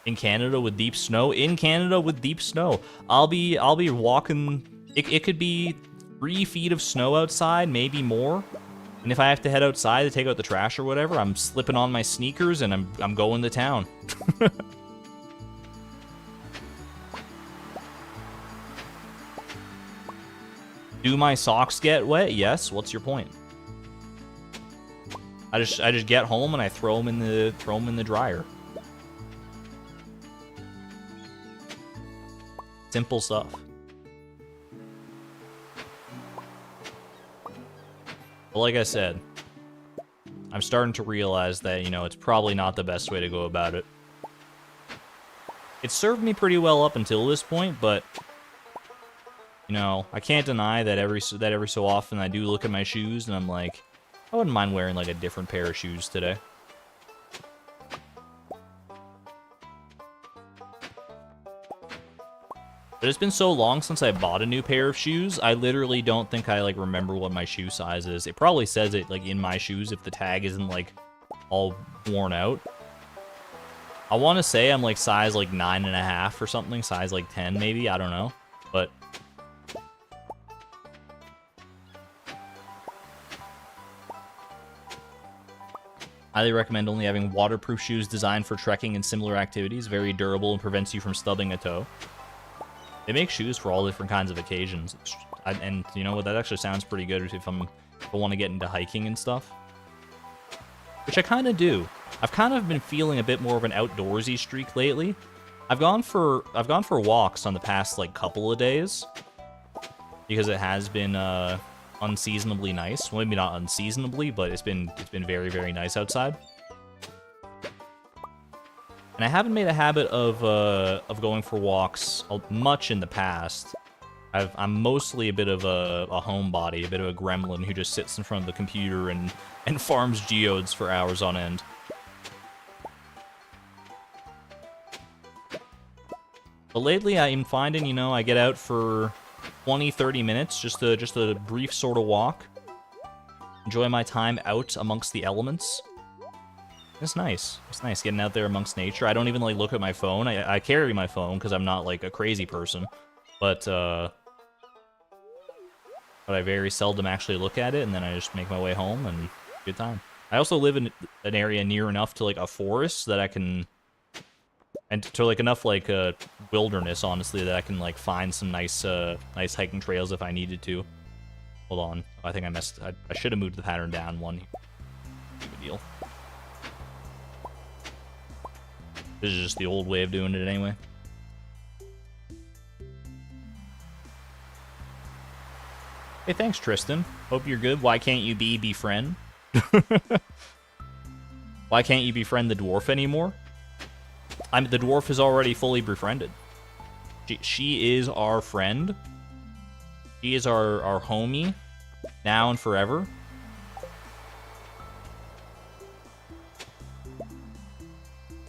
Speaker 1: In Canada with deep snow? In Canada with deep snow. I'll be walking, it could be 3 feet of snow outside, maybe more. And if I have to head outside to take out the trash or whatever, I'm slipping on my sneakers and I'm going to town. Do my socks get wet? Yes. What's your point? I just get home and I throw them in the dryer. Simple stuff. But like I said, I'm starting to realize that, you know, it's probably not the best way to go about it. It served me pretty well up until this point, but you know, I can't deny that every so often I do look at my shoes and I'm like, I wouldn't mind wearing like a different pair of shoes today. But it's been so long since I bought a new pair of shoes, I literally don't think I like remember what my shoe size is. It probably says it like in my shoes if the tag isn't like all worn out. I want to say I'm like size like 9.5 or something, size like 10 maybe, I don't know. But highly recommend only having waterproof shoes designed for trekking and similar activities. Very durable and prevents you from stubbing a toe. They make shoes for all different kinds of occasions. And you know what, that actually sounds pretty good if I want to get into hiking and stuff. Which I kind of do. I've kind of been feeling a bit more of an outdoorsy streak lately. I've gone for walks on the past like couple of days. Because it has been unseasonably nice. Well, maybe not unseasonably, but it's been very, very nice outside. And I haven't made a habit of going for walks much in the past. I'm mostly a bit of a homebody, a bit of a gremlin who just sits in front of the computer and farms geodes for hours on end. But lately, I'm finding, you know, I get out for 20, 30 minutes, just a brief sort of walk. Enjoy my time out amongst the elements. It's nice. It's nice getting out there amongst nature. I don't even, like, look at my phone. I carry my phone because I'm not, like, a crazy person. But I very seldom actually look at it, and then I just make my way home, and good time. I also live in an area near enough to, like, a forest that I can... And to, like, enough, like, wilderness, honestly, that I can, like, find some nice hiking trails if I needed to. Hold on. I think I messed... I should have moved the pattern down one. Good deal. This is just the old way of doing it anyway. Hey, thanks, Tristan. Hope you're good. Why can't you befriend? Why can't you befriend the dwarf anymore? The dwarf is already fully befriended. She is our friend. She is our homie, now and forever.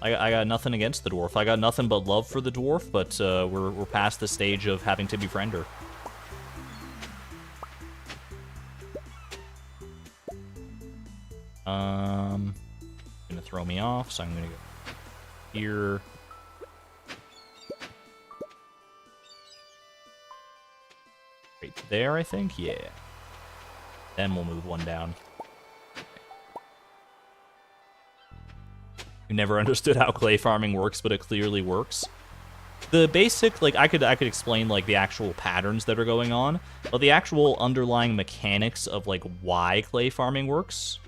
Speaker 1: I got nothing against the dwarf. I got nothing but love for the dwarf, but we're past the stage of having to befriend her. Gonna throw me off, so I'm gonna go here. Right there, I think? Yeah. Then we'll move one down. You never understood how clay farming works, but it clearly works. The basic, like, I could explain, like, the actual patterns that are going on, but the actual underlying mechanics of, like, why clay farming works...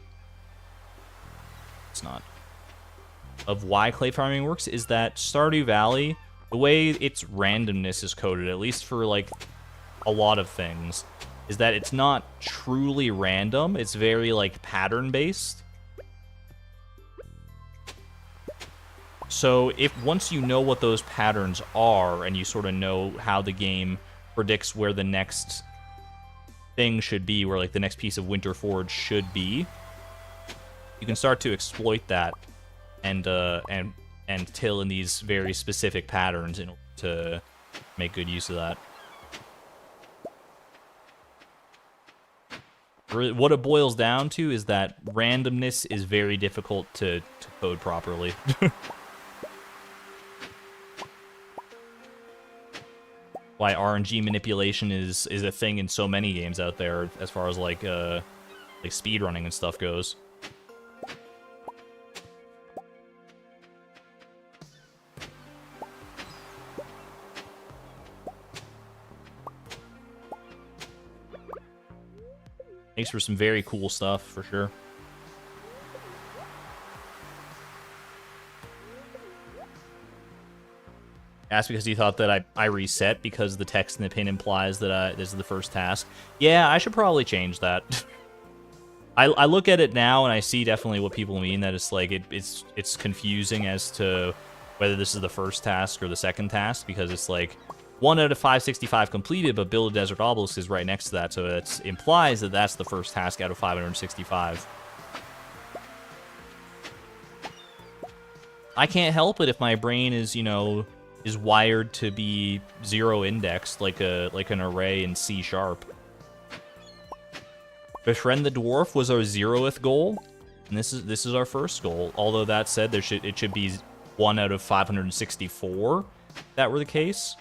Speaker 1: It's not. Of why clay farming works is that Stardew Valley, the way its randomness is coded, at least for, like, a lot of things, is that it's not truly random. It's very, like, pattern-based. So once you know what those patterns are, and you sort of know how the game predicts where the next thing should be, where, like, the next piece of Winter Forge should be, you can start to exploit that and till in these very specific patterns in order to make good use of that. What it boils down to is that randomness is very difficult to code properly. Why RNG manipulation is a thing in so many games out there, as far as like speedrunning and stuff goes. Makes for some very cool stuff, for sure. Asked because he thought that I reset because the text in the pin implies that this is the first task. Yeah, I should probably change that. I look at it now and I see definitely what people mean, that it's like it's confusing as to whether this is the first task or the second task, because it's like 1 out of 565 completed, but Build a Desert Obelisk is right next to that, so it implies that that's the first task out of 565. I can't help it if my brain is, you know, is wired to be zero indexed like an array in C#. Befriend the dwarf was our 0th goal, and this is our first goal. Although that said, it should be 1 out of 564. If that were the case.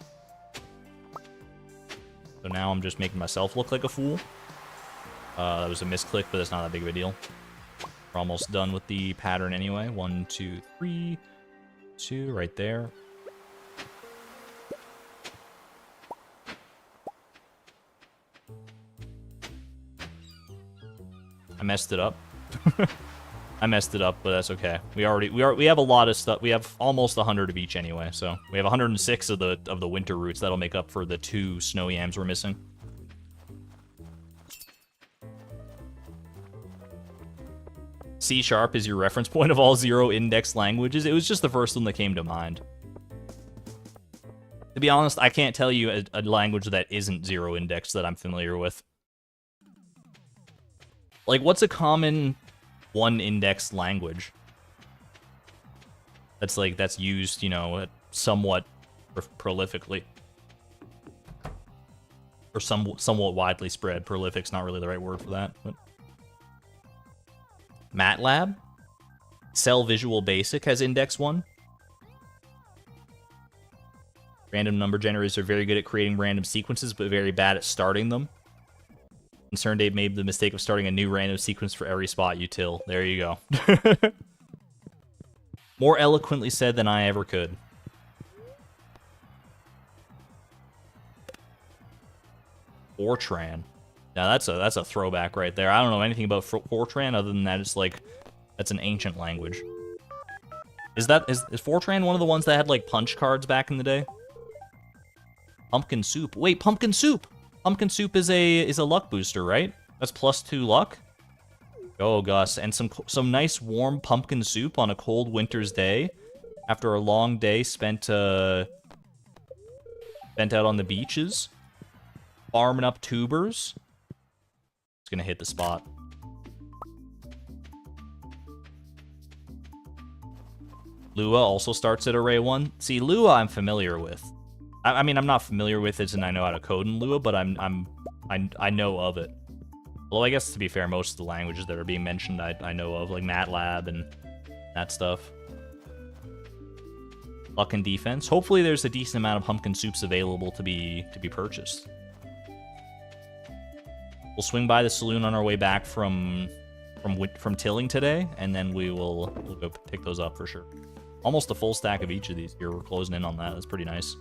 Speaker 1: So now I'm just making myself look like a fool. That was a misclick, but it's not that big of a deal. We're almost done with the pattern anyway. 1, 2, 3, 2, right there. I messed it up. I messed it up, but that's okay. We have a lot of stuff. We have almost 100 of each anyway, so we have 106 of the winter roots. That'll make up for the 2 snow yams we're missing. C# is your reference point of all zero indexed languages. It was just the first one that came to mind. To be honest, I can't tell you a language that isn't zero indexed that I'm familiar with. Like, what's a common one indexed language? That's used, you know, somewhat prolifically. Or somewhat widely spread. Prolific's not really the right word for that. But. MATLAB? Cell Visual Basic has index 1. Random number generators are very good at creating random sequences, but very bad at starting them. ConcernedApe made the mistake of starting a new random sequence for every spot you till. There you go. More eloquently said than I ever could. Fortran. Now that's a throwback right there. I don't know anything about Fortran other than that it's like that's an ancient language. Is Fortran one of the ones that had like punch cards back in the day? Pumpkin soup. Wait, pumpkin soup. Pumpkin soup is a luck booster, right? That's +2 luck. Oh, Gus, and some nice warm pumpkin soup on a cold winter's day after a long day spent out on the beaches, farming up tubers. It's gonna hit the spot. Lua also starts at array 1. See, Lua I'm familiar with. I mean, I'm not familiar with it and I know how to code in Lua, but I know of it. Although I guess to be fair, most of the languages that are being mentioned I know of, like MATLAB and that stuff. Luck and defense. Hopefully there's a decent amount of pumpkin soups available to be purchased. We'll swing by the saloon on our way back from tilling today, and then we'll go pick those up for sure. Almost a full stack of each of these here. We're closing in on that. That's pretty nice.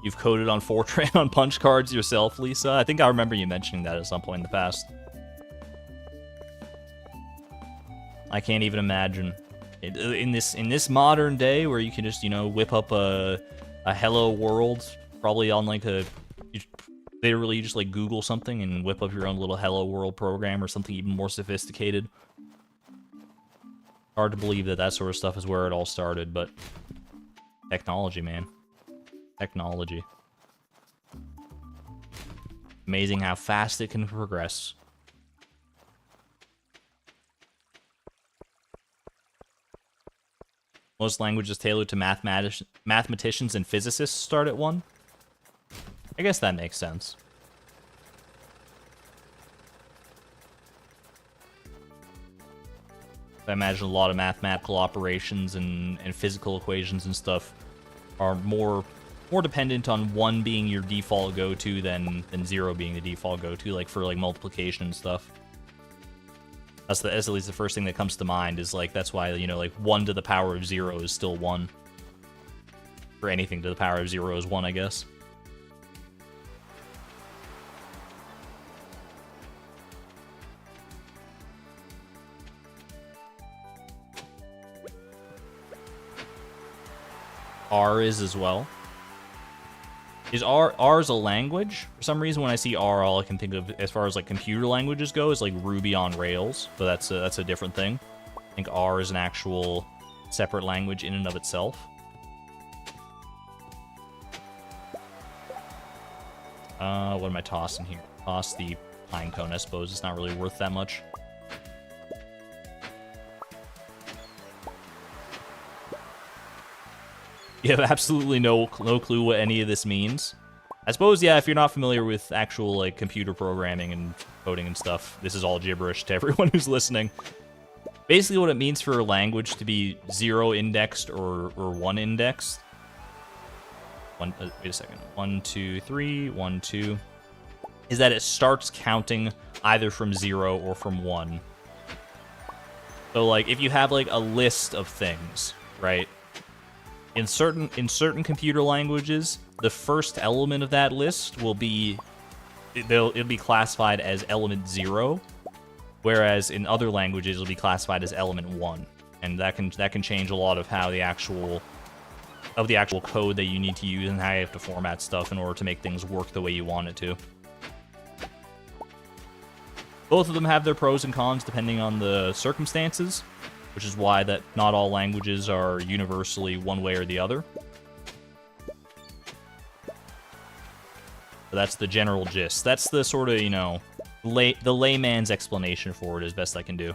Speaker 1: You've coded on Fortran on punch cards yourself, Lisa? I think I remember you mentioning that at some point in the past. I can't even imagine. In this modern day where you can just, you know, whip up a hello world, probably on like you literally just like Google something and whip up your own little hello world program or something even more sophisticated. Hard to believe that sort of stuff is where it all started, but technology, man. Technology. Amazing how fast it can progress. Most languages tailored to mathematicians and physicists start at 1. I guess that makes sense. I imagine a lot of mathematical operations and physical equations and stuff are more dependent on 1 being your default go-to than 0 being the default go-to, like for like multiplication and stuff. That's at least the first thing that comes to mind is like, that's why, you know, like 1 to the power of 0 is still 1. For anything to the power of 0 is 1, I guess. R is as well. Is R's a language? For some reason, when I see R, all I can think of as far as like computer languages go is like Ruby on Rails, but that's a different thing. I think R is an actual separate language in and of itself. What am I tossing here? Toss the pine cone, I suppose. It's not really worth that much. You have absolutely no clue what any of this means. I suppose, yeah, if you're not familiar with actual like computer programming and coding and stuff, this is all gibberish to everyone who's listening. Basically what it means for a language to be 0 indexed or 1 indexed. Wait a second. 1, 2, 3, 1, 2. Is that it starts counting either from 0 or from 1. So like if you have like a list of things, right? In certain computer languages, the first element of that list will be it'll be classified as element 0, whereas in other languages it'll be classified as element 1, and that can change a lot of how the actual of the actual code that you need to use and how you have to format stuff in order to make things work the way you want it to. Both of them have their pros and cons depending on the circumstances, which is why that not all languages are universally one way or the other. But that's the general gist. That's the sort of, you know, the layman's explanation for it as best I can do.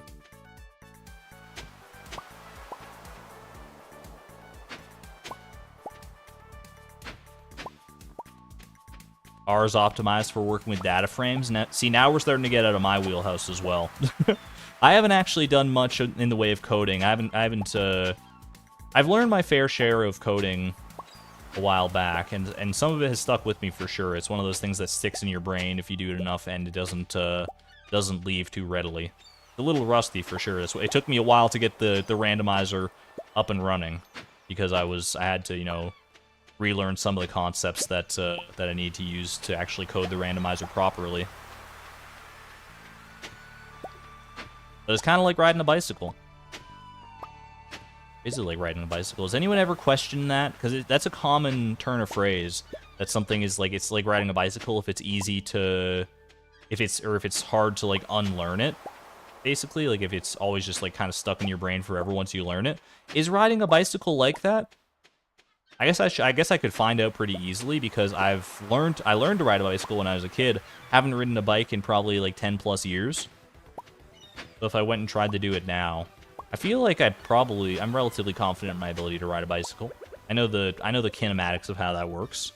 Speaker 1: R is optimized for working with data frames. Now, see, now we're starting to get out of my wheelhouse as well. I haven't actually done much in the way of coding. I've learned my fair share of coding a while back, and some of it has stuck with me for sure. It's one of those things that sticks in your brain if you do it enough, and it doesn't leave too readily. It's a little rusty for sure. It took me a while to get the randomizer up and running because I had to, you know, relearn some of the concepts that I need to use to actually code the randomizer properly. But it's kind of like riding a bicycle. Is it like riding a bicycle? Has anyone ever questioned that? Because that's a common turn of phrase. That something is like, it's like riding a bicycle if it's easy to, if it's hard to like unlearn it. Basically, like if it's always just like kind of stuck in your brain forever once you learn it. Is riding a bicycle like that? I guess I could find out pretty easily because I learned to ride a bicycle when I was a kid. Haven't ridden a bike in probably like 10 plus years. So if I went and tried to do it now, I feel like I'm relatively confident in my ability to ride a bicycle. I know the kinematics of how that works.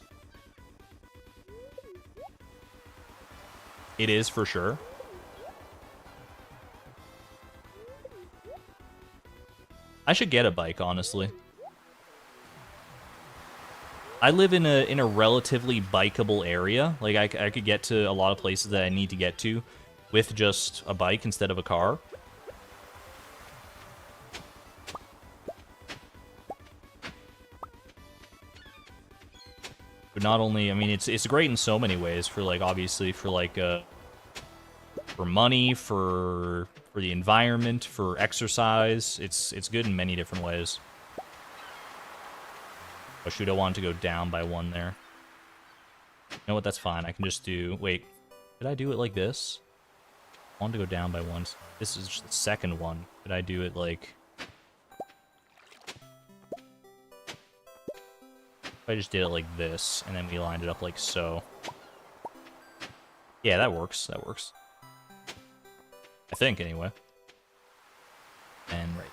Speaker 1: It is for sure. I should get a bike, honestly. I live in a relatively bikeable area. Like, I could get to a lot of places that I need to get to with just a bike instead of a car. But not only, I mean, it's great in so many ways for, like, obviously for, like, for money, for the environment, for exercise. It's good in many different ways. Oh shoot, I wanted to go down by one there. You know what, that's fine. I can just do... Wait, did I do it like this? I wanted to go down by one. This is just the second one. Did I do it like... I just did it like this, and then we lined it up like so. Yeah, that works. That works. I think, anyway. And right.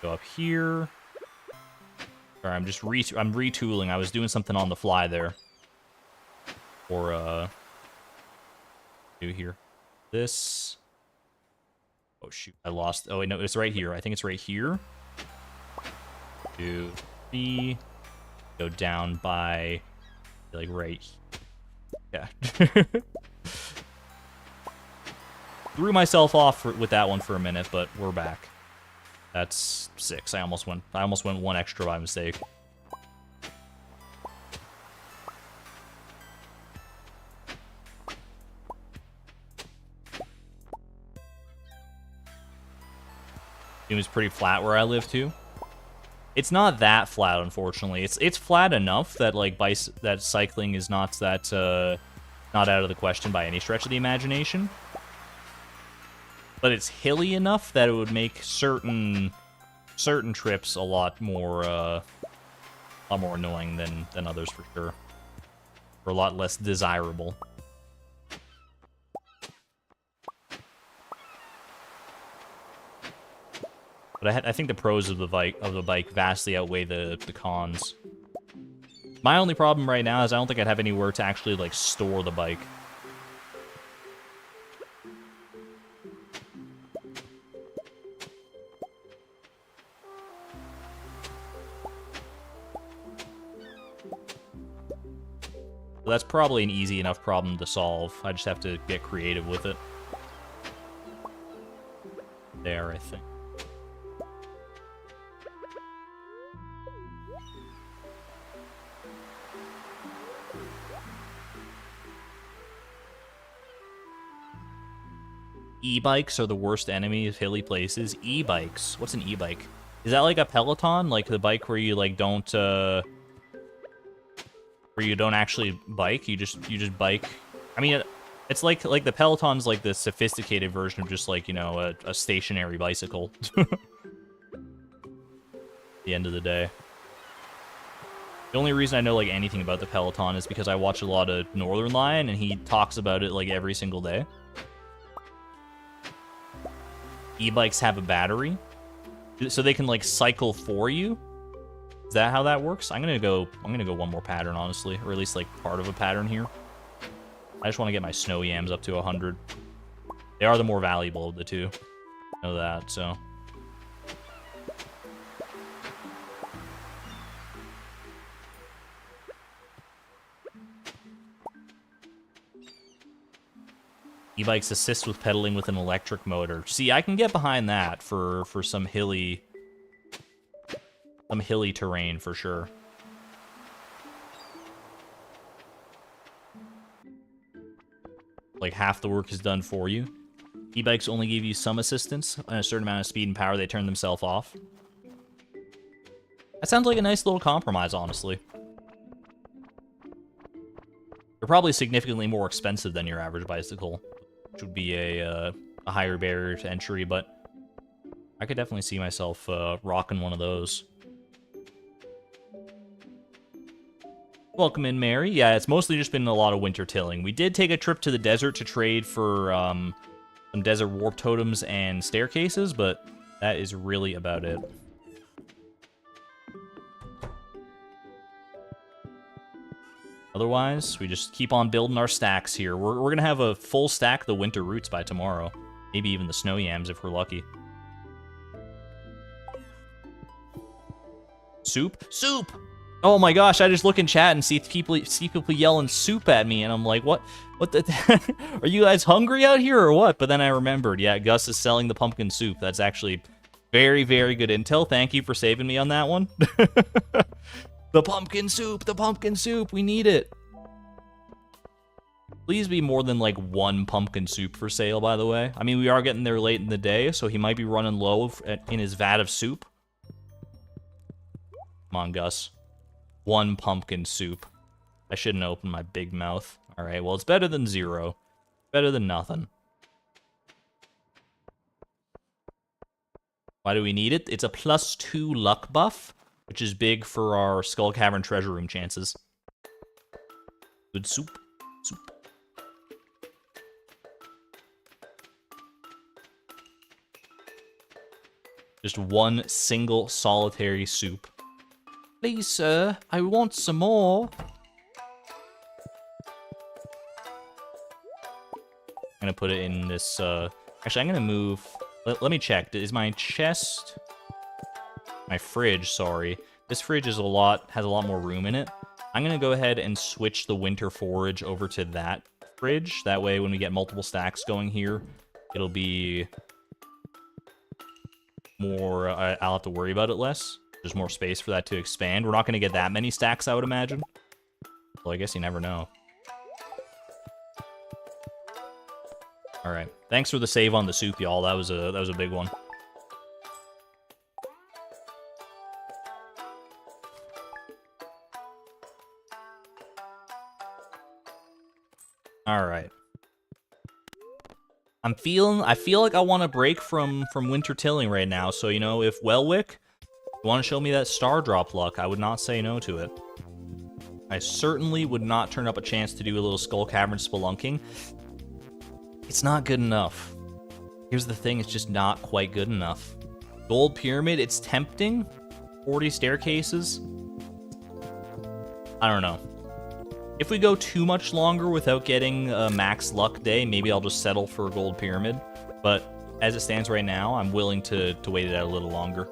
Speaker 1: Go up here. Sorry, I'm just I'm retooling. I was doing something on the fly there. Or do here. This. Oh shoot, I lost. Oh wait, no, it's right here. I think it's right here. 2, 3. Go down by like right. Yeah. Threw myself off with that one for a minute, but we're back. That's 6. I almost went one extra by mistake. It was pretty flat where I live too. It's not that flat, unfortunately. It's flat enough that like that cycling is not that not out of the question by any stretch of the imagination. But it's hilly enough that it would make certain trips a lot more annoying than others for sure, or a lot less desirable. But I think the pros of the bike vastly outweigh the cons. My only problem right now is I don't think I'd have anywhere to actually like store the bike. So that's probably an easy enough problem to solve. I just have to get creative with it. There, I think. E-bikes are the worst enemy of hilly places. E-bikes. What's an e-bike? Is that like a Peloton? Like the bike where you like don't where you don't actually bike, you just bike. I mean, it's like the Peloton's like the sophisticated version of just like, you know, a stationary bicycle. At the end of the day. The only reason I know like anything about the Peloton is because I watch a lot of Northern Lion and he talks about it like every single day. E-bikes have a battery, so they can like cycle for you. Is that how that works? I'm gonna go one more pattern, honestly, or at least like part of a pattern here. I just want to get my snow yams up to 100. They are the more valuable of the two. I know that, so. E-bikes assist with pedaling with an electric motor. See, I can get behind that for some hilly terrain for sure. Like half the work is done for you. E-bikes only give you some assistance and a certain amount of speed and power. They turn themselves off. That sounds like a nice little compromise, honestly. They're probably significantly more expensive than your average bicycle, which would be a higher barrier to entry, but I could definitely see myself rocking one of those. Welcome in, Mary. Yeah, it's mostly just been a lot of winter tilling. We did take a trip to the desert to trade for some desert warp totems and staircases, but that is really about it. Otherwise, we just keep on building our stacks here. We're going to have a full stack of the winter roots by tomorrow. Maybe even the snow yams if we're lucky. Soup? Soup! Oh my gosh, I just look in chat and see people yelling soup at me, and I'm like, what the are you guys hungry out here or what? But then I remembered, yeah, Gus is selling the pumpkin soup. That's actually very, very good intel. Thank you for saving me on that one. The pumpkin soup, we need it. Please be more than like one pumpkin soup for sale, by the way. I mean, we are getting there late in the day, so he might be running low in his vat of soup. Come on, Gus. One pumpkin soup. I shouldn't open my big mouth. Alright, well, it's better than zero. Better than nothing. Why do we need it? It's a +2 luck buff, which is big for our Skull Cavern treasure room chances. Good soup. Soup. Just one single solitary soup. Please, sir, I want some more. I'm gonna put it in this, actually, I'm gonna move... Let me check. Is my chest... My fridge, sorry. This fridge has a lot more room in it. I'm gonna go ahead and switch the winter forage over to that fridge. That way, when we get multiple stacks going here, it'll be more... I'll have to worry about it less. There's more space for that to expand. We're not going to get that many stacks, I would imagine. Well, I guess you never know. All right. Thanks for the save on the soup, y'all. That was a big one. All right. I feel like I want to break from winter tilling right now. So, you know, if Welwick want to show me that star drop luck, I would not say no to it. I certainly would not turn up a chance to do a little Skull Cavern spelunking. It's not good enough. Here's the thing, it's just not quite good enough. Gold Pyramid, it's tempting. 40 staircases. I don't know. If we go too much longer without getting a max luck day, maybe I'll just settle for a Gold Pyramid. But as it stands right now, I'm willing to wait it out a little longer.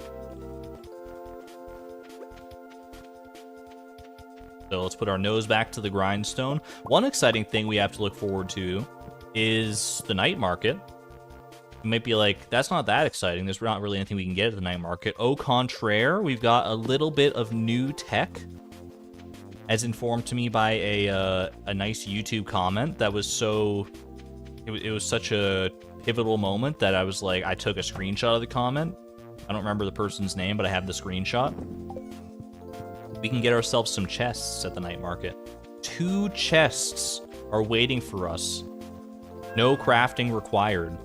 Speaker 1: So let's put our nose back to the grindstone. One exciting thing we have to look forward to is the night market. You might be like, that's not that exciting. There's not really anything we can get at the night market. Au contraire, we've got a little bit of new tech, as informed to me by a nice YouTube comment that was so... It was such a pivotal moment that I was like, I took a screenshot of the comment I don't remember the person's name, but I have the screenshot. We can get ourselves some chests at the night market. 2 chests are waiting for us. No crafting required.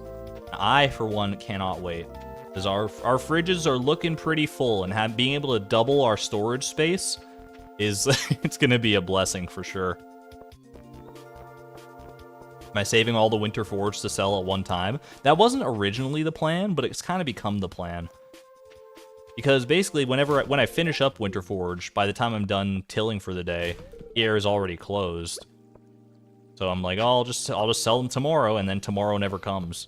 Speaker 1: I, for one, cannot wait. Because our fridges are looking pretty full, and being able to double our storage space is it's going to be a blessing for sure. Am I saving all the Winter Forge to sell at one time? That wasn't originally the plan, but it's kind of become the plan. Because basically, when I finish up Winter Forge, by the time I'm done tilling for the day, the air is already closed. So I'm like, oh, I'll just sell them tomorrow, and then tomorrow never comes.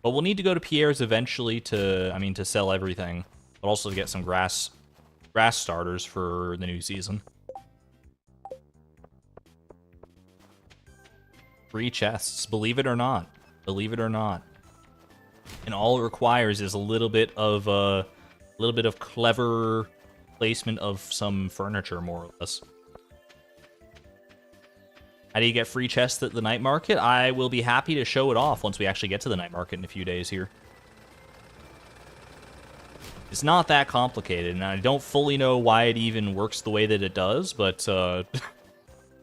Speaker 1: But we'll need to go to Pierre's eventually to sell everything, but also to get some grass starters for the new season. Free chests, believe it or not. Believe it or not. And all it requires is a little bit of clever placement of some furniture, more or less. How do you get free chests at the night market? I will be happy to show it off once we actually get to the night market in a few days here. It's not that complicated, and I don't fully know why it even works the way that it does, but but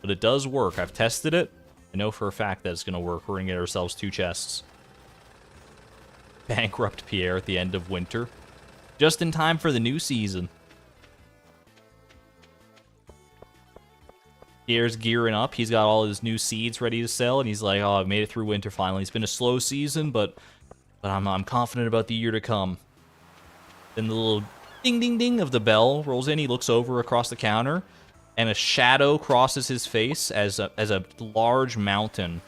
Speaker 1: it does work. I've tested it. I know for a fact that it's going to work. We're going to get ourselves 2 chests. Bankrupt Pierre at the end of winter. Just in time for the new season. Pierre's gearing up. He's got all his new seeds ready to sell, and he's like, oh, I've made it through winter finally. It's been a slow season, but I'm confident about the year to come. Then the little ding, ding, ding of the bell rolls in. He looks over across the counter, and a shadow crosses his face as a large mountain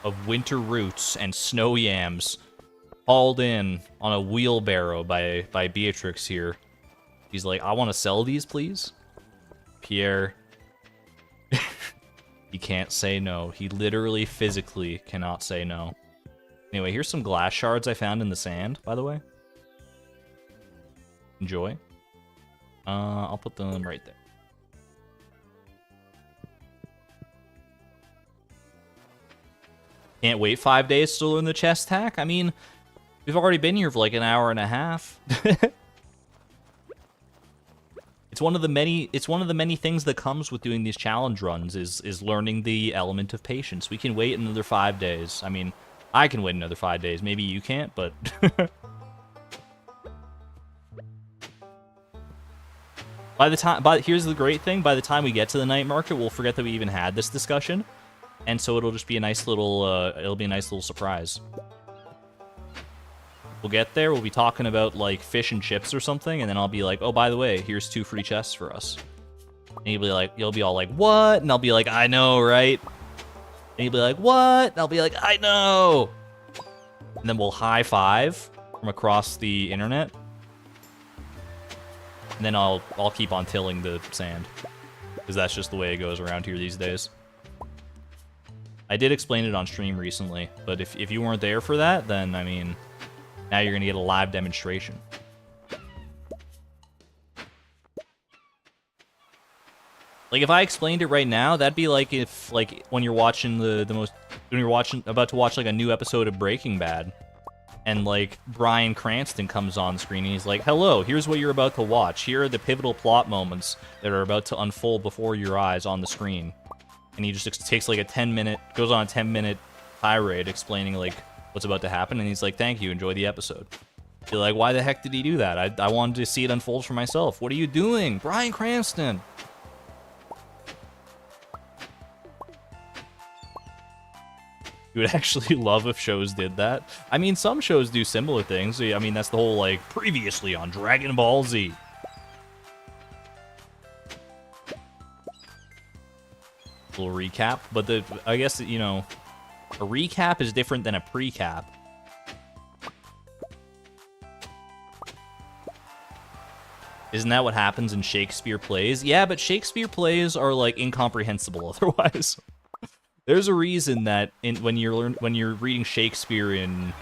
Speaker 1: of winter roots and snow yams hauled in on a wheelbarrow by Beatrix here. He's like, I want to sell these, please. Pierre... He can't say no. He literally, physically cannot say no. Anyway, here's some glass shards I found in the sand, by the way. Enjoy. I'll put them right there. Can't wait 5 days to learn the chest hack? I mean, we've already been here for like an hour and a half. It's one of the many things that comes with doing these challenge runs is learning the element of patience. We can wait another 5 days. I mean, I can wait another 5 days. Maybe you can't, but here's the great thing, by the time we get to the night market, we'll forget that we even had this discussion. And so it'll just be a nice little surprise. We'll get there, we'll be talking about, like, fish and chips or something, and then I'll be like, oh, by the way, here's 2 free chests for us. And you'll be all like, what? And I'll be like, I know, right? And you'll be like, what? And I'll be like, I know! And then we'll high-five from across the internet. And then I'll keep on tilling the sand. Because that's just the way it goes around here these days. I did explain it on stream recently, but if you weren't there for that, then, I mean... Now you're going to get a live demonstration. Like, if I explained it right now, that'd be like if, like, when you're watching about to watch, like, a new episode of Breaking Bad, and, like, Bryan Cranston comes on screen, and he's like, hello, here's what you're about to watch. Here are the pivotal plot moments that are about to unfold before your eyes on the screen. And he just takes, like, goes on a 10-minute tirade explaining, like, what's about to happen, and he's like, thank you, enjoy the episode. You're like, why the heck did he do that? I wanted to see it unfold for myself. What are you doing? Bryan Cranston! You would actually love if shows did that. I mean, some shows do similar things. I mean, that's the whole, like, previously on Dragon Ball Z. Little recap, but I guess, you know... A recap is different than a pre-cap. Isn't that what happens in Shakespeare plays? Yeah, but Shakespeare plays are, like, incomprehensible otherwise. There's a reason that when you're reading Shakespeare in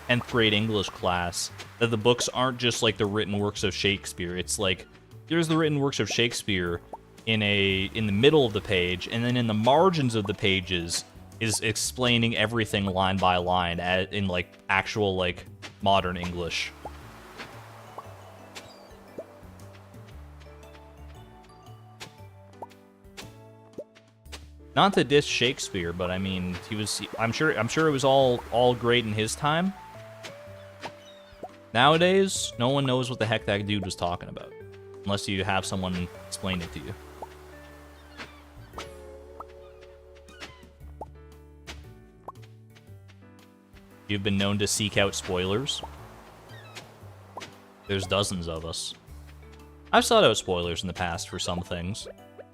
Speaker 1: 10th grade English class, that the books aren't just like the written works of Shakespeare. It's like, here's the written works of Shakespeare in the middle of the page, and then in the margins of the pages, is explaining everything line by line in, like, actual, like, modern English. Not to diss Shakespeare, but I mean, I'm sure it was all great in his time. Nowadays, no one knows what the heck that dude was talking about, unless you have someone explain it to you. You've been known to seek out spoilers. There's dozens of us. I've sought out spoilers in the past for some things.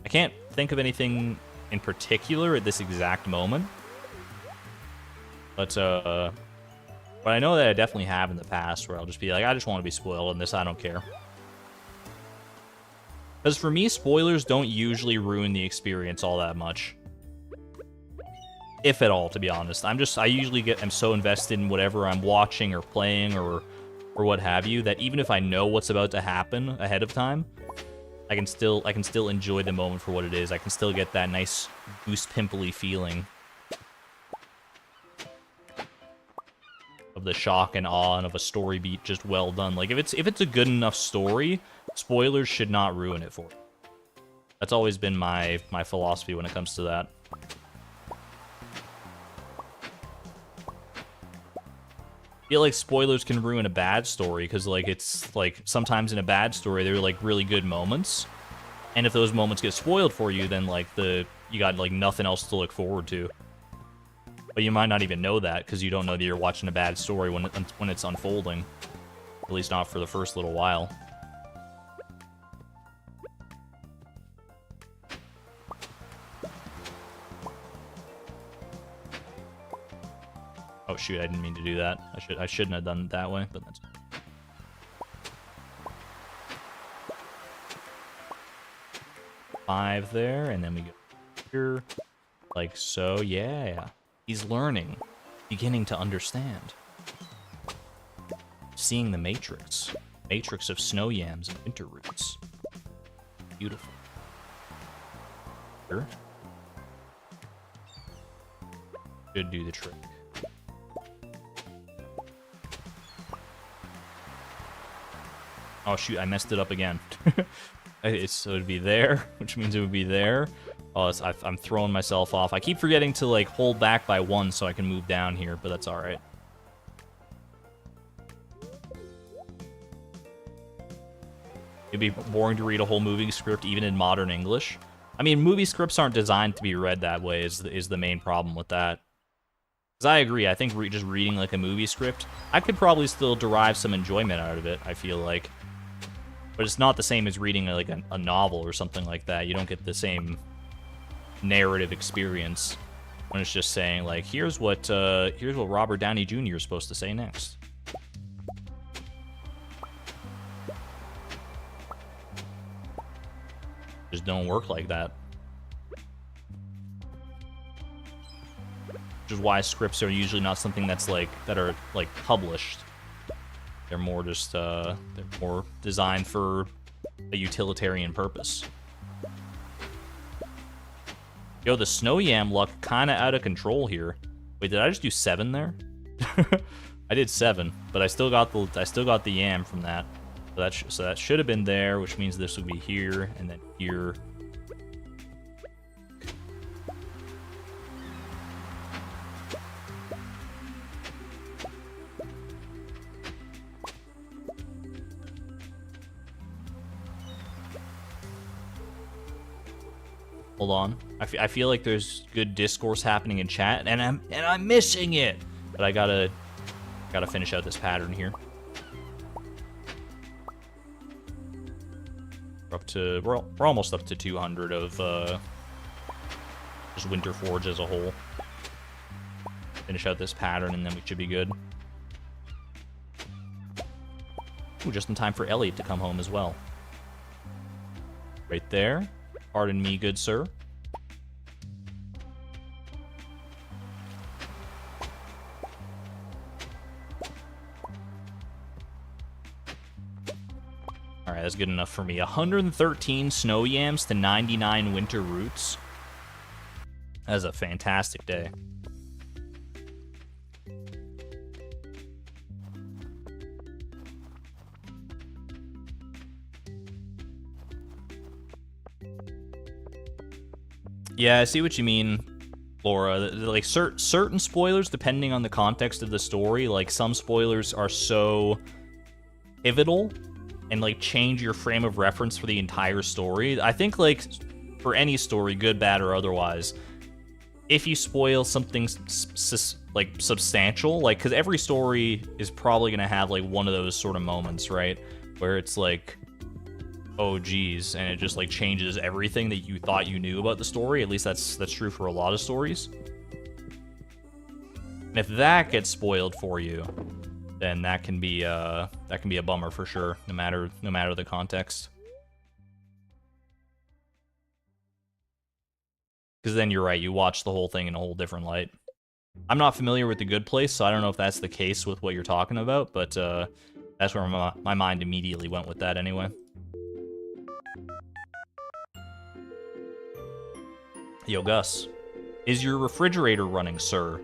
Speaker 1: I can't think of anything in particular at this exact moment. But I know that I definitely have in the past where I'll just be like, I just want to be spoiled in this, I don't care. Because for me, spoilers don't usually ruin the experience all that much. If at all, to be honest. I usually am so invested in whatever I'm watching or playing or what have you, that even if I know what's about to happen ahead of time, I can still enjoy the moment for what it is. I can still get that nice goose pimply feeling of the shock and awe and of a story beat just well done. Like if it's a good enough story, spoilers should not ruin it for it. That's always been my philosophy when it comes to that. I feel like spoilers can ruin a bad story because, like, it's like sometimes in a bad story there are like really good moments, and if those moments get spoiled for you, then like you got like nothing else to look forward to. But you might not even know that because you don't know that you're watching a bad story when it's unfolding. At least not for the first little while. Oh shoot, I didn't mean to do that. I shouldn't have done it that way, but that's... Five there, and then we go here. Like so, yeah. He's learning. Beginning to understand. Seeing the matrix. Matrix of snow yams and winter roots. Beautiful. Here. Should do the trick. Oh shoot, I messed it up again. So it'd be there, which means it would be there. Oh, I'm throwing myself off. I keep forgetting to like hold back by one so I can move down here, but that's alright. It'd be boring to read a whole movie script even in modern English. I mean, movie scripts aren't designed to be read that way is the main problem with that. Because I agree, I think just reading like a movie script, I could probably still derive some enjoyment out of it, I feel like. But it's not the same as reading like a novel or something like that. You don't get the same narrative experience when it's just saying like, here's what Robert Downey Jr. is supposed to say next. Just don't work like that. Which is why scripts are usually not something that are published. They're more just they're more designed for a utilitarian purpose. Yo, the snow yam luck kind of out of control here. Wait, did I just do 7 there? I did 7, but I still got the yam from that. So that should have been there, which means this would be here and then here. Hold on. I feel like there's good discourse happening in chat, and I'm missing it. But I gotta finish out this pattern here. We're almost up to 200 of just Winter Forge as a whole. Finish out this pattern, and then we should be good. Ooh, just in time for Elliot to come home as well. Right there. Pardon me, good sir. Alright, that's good enough for me. 113 snow yams to 99 winter roots. That was a fantastic day. Yeah, I see what you mean, Laura. Like, certain spoilers, depending on the context of the story, like, some spoilers are so pivotal and, like, change your frame of reference for the entire story. I think, like, for any story, good, bad, or otherwise, if you spoil something, like, substantial, like, because every story is probably going to have, like, one of those sort of moments, right? Where it's, like, oh geez, and it just like changes everything that you thought you knew about the story. At least that's true for a lot of stories. And if that gets spoiled for you, then that can be a bummer for sure, no matter the context. Because then you're right, you watch the whole thing in a whole different light. I'm not familiar with The Good Place, so I don't know if that's the case with what you're talking about, but that's where my mind immediately went with that anyway. Yo, Gus, is your refrigerator running, sir?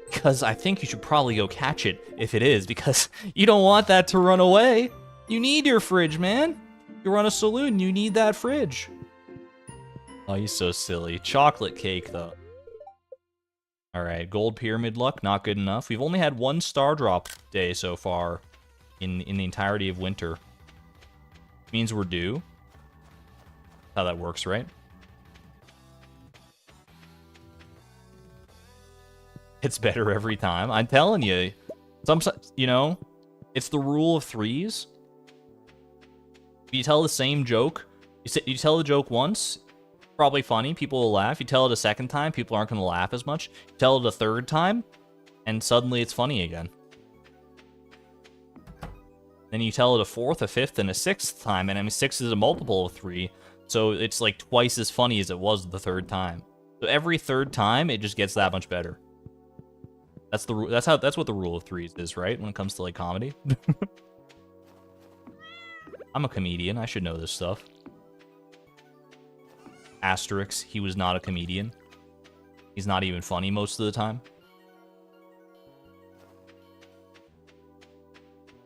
Speaker 1: Because I think you should probably go catch it if it is, because you don't want that to run away. You need your fridge, man. You run a saloon, you need that fridge. Oh, he's so silly. Chocolate cake, though. Alright, gold pyramid luck, not good enough. We've only had one star drop day so far in the entirety of winter. Means we're due. How that works, right? It's better every time. I'm telling you. You know, it's the rule of threes. If you tell the same joke, you tell the joke once, probably funny, people will laugh. You tell it a second time, people aren't going to laugh as much. You tell it a third time, and suddenly it's funny again. Then you tell it a fourth, a fifth, and a sixth time, and I mean, 6 is a multiple of 3, so it's like twice as funny as it was the third time. So every third time, it just gets that much better. That's what the rule of threes is, right? When it comes to like comedy. I'm a comedian. I should know this stuff. Asterix, he was not a comedian. He's not even funny most of the time.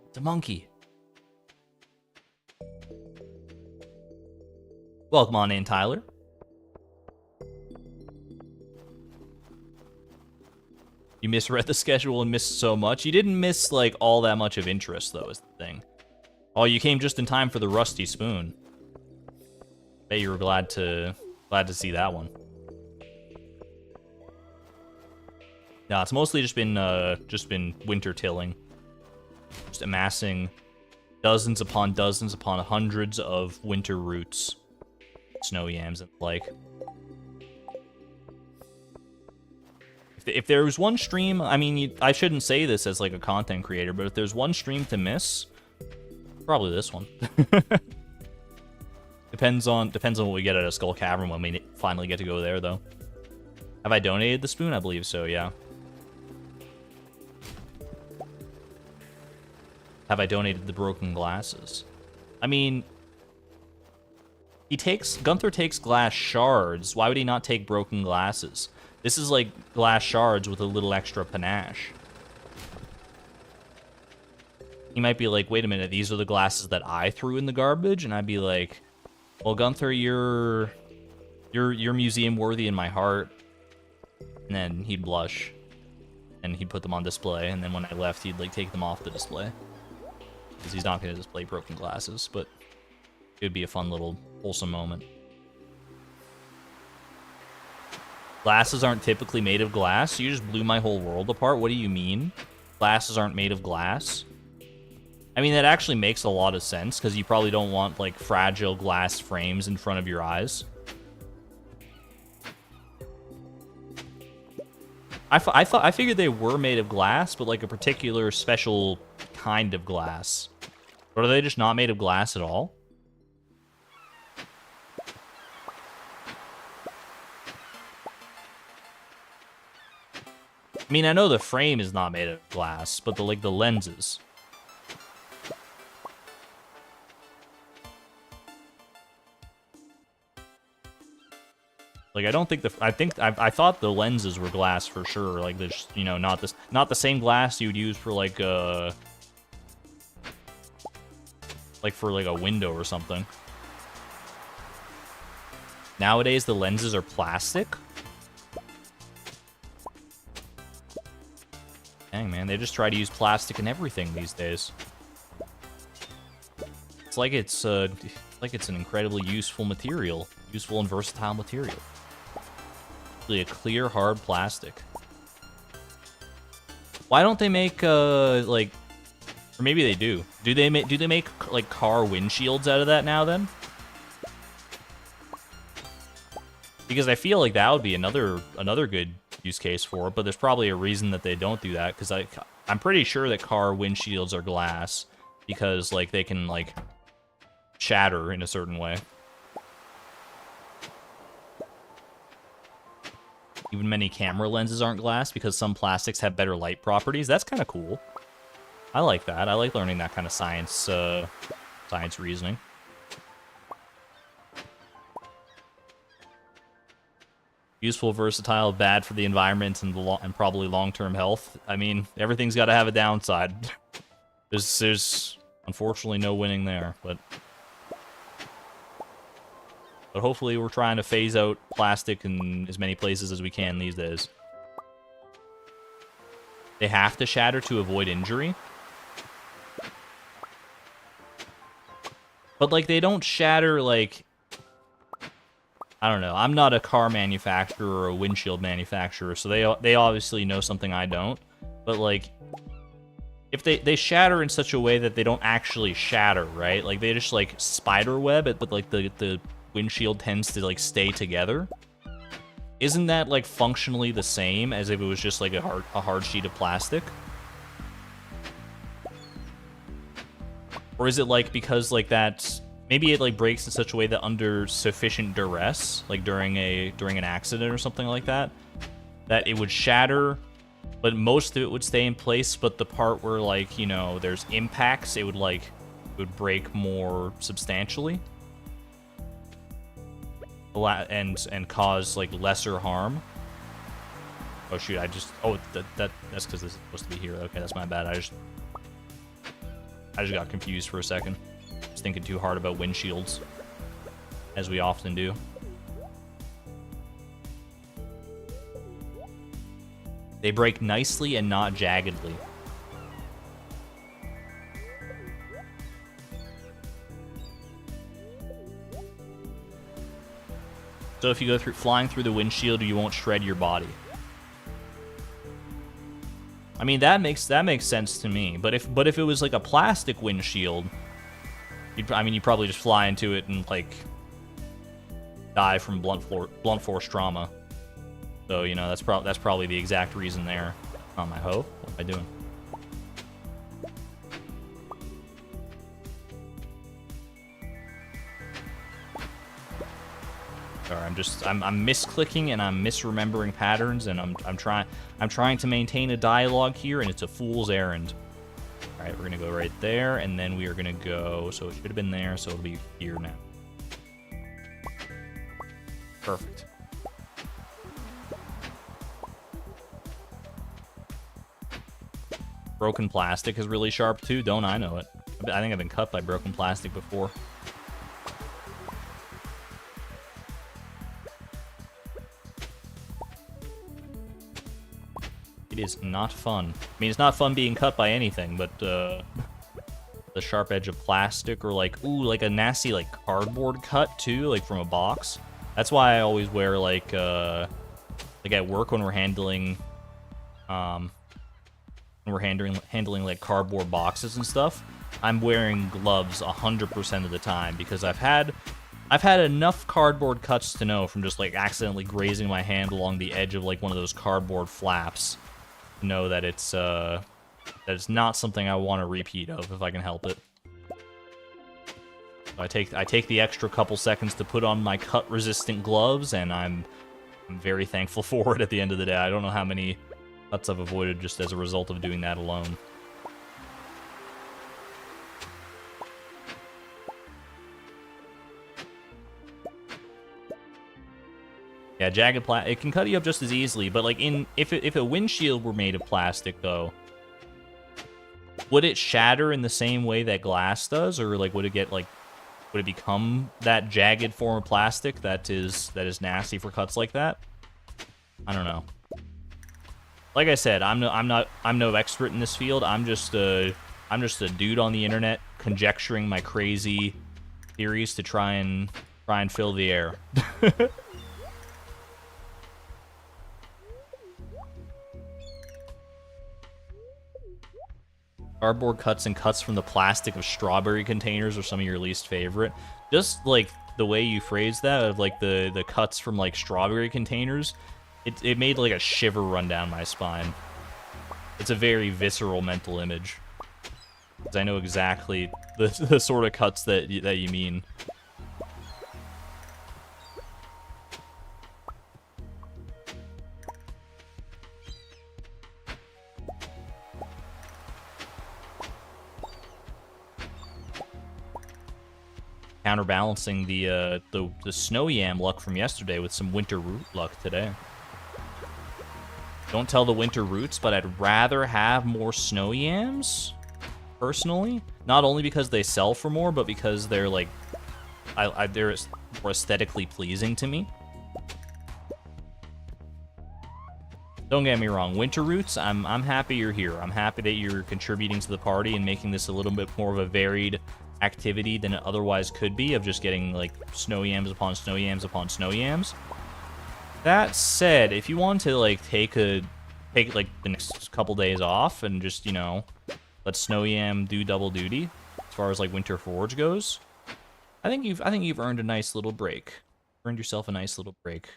Speaker 1: It's a monkey. Welcome on in, Tyler. You misread the schedule and missed so much. You didn't miss, like, all that much of interest, though, is the thing. Oh, you came just in time for the rusty spoon. Bet you were glad to see that one. No, it's mostly just been winter tilling. Just amassing dozens upon hundreds of winter roots. Snow yams and the like. If there was one stream, I mean, I shouldn't say this as like a content creator, but if there's one stream to miss, probably this one. Depends on what we get at a Skull Cavern when we finally get to go there, though. Have I donated the spoon? I believe so, yeah. Have I donated the broken glasses? I mean, Gunther takes glass shards. Why would he not take broken glasses? This is like glass shards with a little extra panache. He might be like, wait a minute, these are the glasses that I threw in the garbage? And I'd be like, well, Gunther, you're museum worthy in my heart. And then he'd blush. And he'd put them on display. And then when I left, he'd like take them off the display. Because he's not going to display broken glasses. But it would be a fun little wholesome moment. Glasses aren't typically made of glass. You just blew my whole world apart. What do you mean? Glasses aren't made of glass? I mean, that actually makes a lot of sense, because you probably don't want, like, fragile glass frames in front of your eyes. I figured they were made of glass, but, like, a particular special kind of glass. Or are they just not made of glass at all? I mean, I know the frame is not made of glass, but the lenses. Like, I don't think I thought the lenses were glass for sure. Like, there's, you know, not the same glass you'd use for like for like a window or something. Nowadays, the lenses are plastic. Dang, man, they just try to use plastic in everything these days. It's like it's an incredibly useful material, useful and versatile material. Really a clear, hard plastic. Why don't they make like, or maybe they do. Do they make like car windshields out of that now then? Because I feel like that would be another good use case for it, but there's probably a reason that they don't do that, because I'm pretty sure that car windshields are glass, because like they can like shatter in a certain way. Even many camera lenses aren't glass because some plastics have better light properties. That's kind of cool. I like that. I like learning that kind of science reasoning. Useful, versatile, bad for the environment and probably long-term health. I mean, everything's got to have a downside. There's unfortunately no winning there, but hopefully we're trying to phase out plastic in as many places as we can these days. They have to shatter to avoid injury. But like, they don't shatter like, I don't know. I'm not a car manufacturer or a windshield manufacturer, so they obviously know something I don't. But like, if they shatter in such a way that they don't actually shatter, right? Like they just like spider web it, but like the windshield tends to like stay together. Isn't that like functionally the same as if it was just like a hard sheet of plastic? Or is it like because like that? Maybe it like breaks in such a way that under sufficient duress, like during an accident or something like that, that it would shatter, but most of it would stay in place. But the part where like, you know, there's impacts, it would break more substantially, and cause like lesser harm. Oh shoot! That's because this is supposed to be here. Okay, that's my bad. I just got confused for a second. I was thinking too hard about windshields, as we often do. They break nicely and not jaggedly. So if you go flying through the windshield, you won't shred your body. I mean, that makes sense to me. But if it was like a plastic windshield, you'd probably just fly into it and like die from blunt force trauma. So, you know, that's probably the exact reason there. Oh, my hoe? What am I doing? Sorry, I'm misclicking and I'm misremembering patterns, and I'm trying to maintain a dialogue here, and it's a fool's errand. All right, we're gonna go right there, and then we are gonna go. So it should have been there, so it'll be here now. Perfect. Broken plastic is really sharp too, don't I know it? I think I've been cut by broken plastic before. It is not fun. I mean, it's not fun being cut by anything, but the sharp edge of plastic, or like, ooh, like a nasty like cardboard cut too, like from a box. That's why I always wear like at work when we're handling like cardboard boxes and stuff. I'm wearing gloves 100% of the time, because I've had enough cardboard cuts to know from just like accidentally grazing my hand along the edge of like one of those cardboard flaps, to know that it's not something I want to repeat of if I can help it. So I take the extra couple seconds to put on my cut-resistant gloves, and I'm very thankful for it at the end of the day. I don't know how many cuts I've avoided just as a result of doing that alone. Yeah, jagged plastic, it can cut you up just as easily, but like if a windshield were made of plastic though, would it shatter in the same way that glass does, or like would it become that jagged form of plastic that is nasty for cuts like that? I don't know. Like I said, I'm no expert in this field. I'm just a dude on the internet conjecturing my crazy theories to try and fill the air. Cardboard cuts and cuts from the plastic of strawberry containers are some of your least favorite. Just like the way you phrased that, of like the cuts from like strawberry containers, it made like a shiver run down my spine. It's a very visceral mental image. Because I know exactly the sort of cuts that you mean. Counterbalancing the snow yam luck from yesterday with some winter root luck today. Don't tell the winter roots, but I'd rather have more snow yams, personally. Not only because they sell for more, but because they're like, they're more aesthetically pleasing to me. Don't get me wrong, winter roots, I'm happy you're here. I'm happy that you're contributing to the party and making this a little bit more of a varied activity than it otherwise could be, of just getting like snow yams upon snow yams upon snow yams. That said, if you want to like take like the next couple days off and just, you know, let snow yam do double duty as far as like winter forage goes, I think you've earned a nice little break. Earned yourself a nice little break.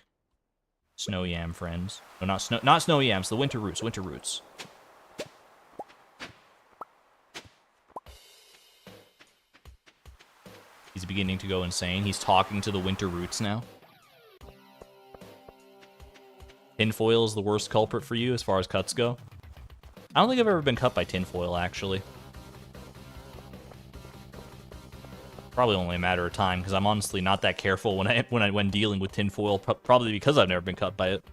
Speaker 1: Snow yam friends. No, not snow yams, the winter roots, winter roots. He's beginning to go insane. He's talking to the winter roots now. Tinfoil is the worst culprit for you as far as cuts go. I don't think I've ever been cut by tinfoil, actually. Probably only a matter of time, because I'm honestly not that careful when dealing with tinfoil, probably because I've never been cut by it.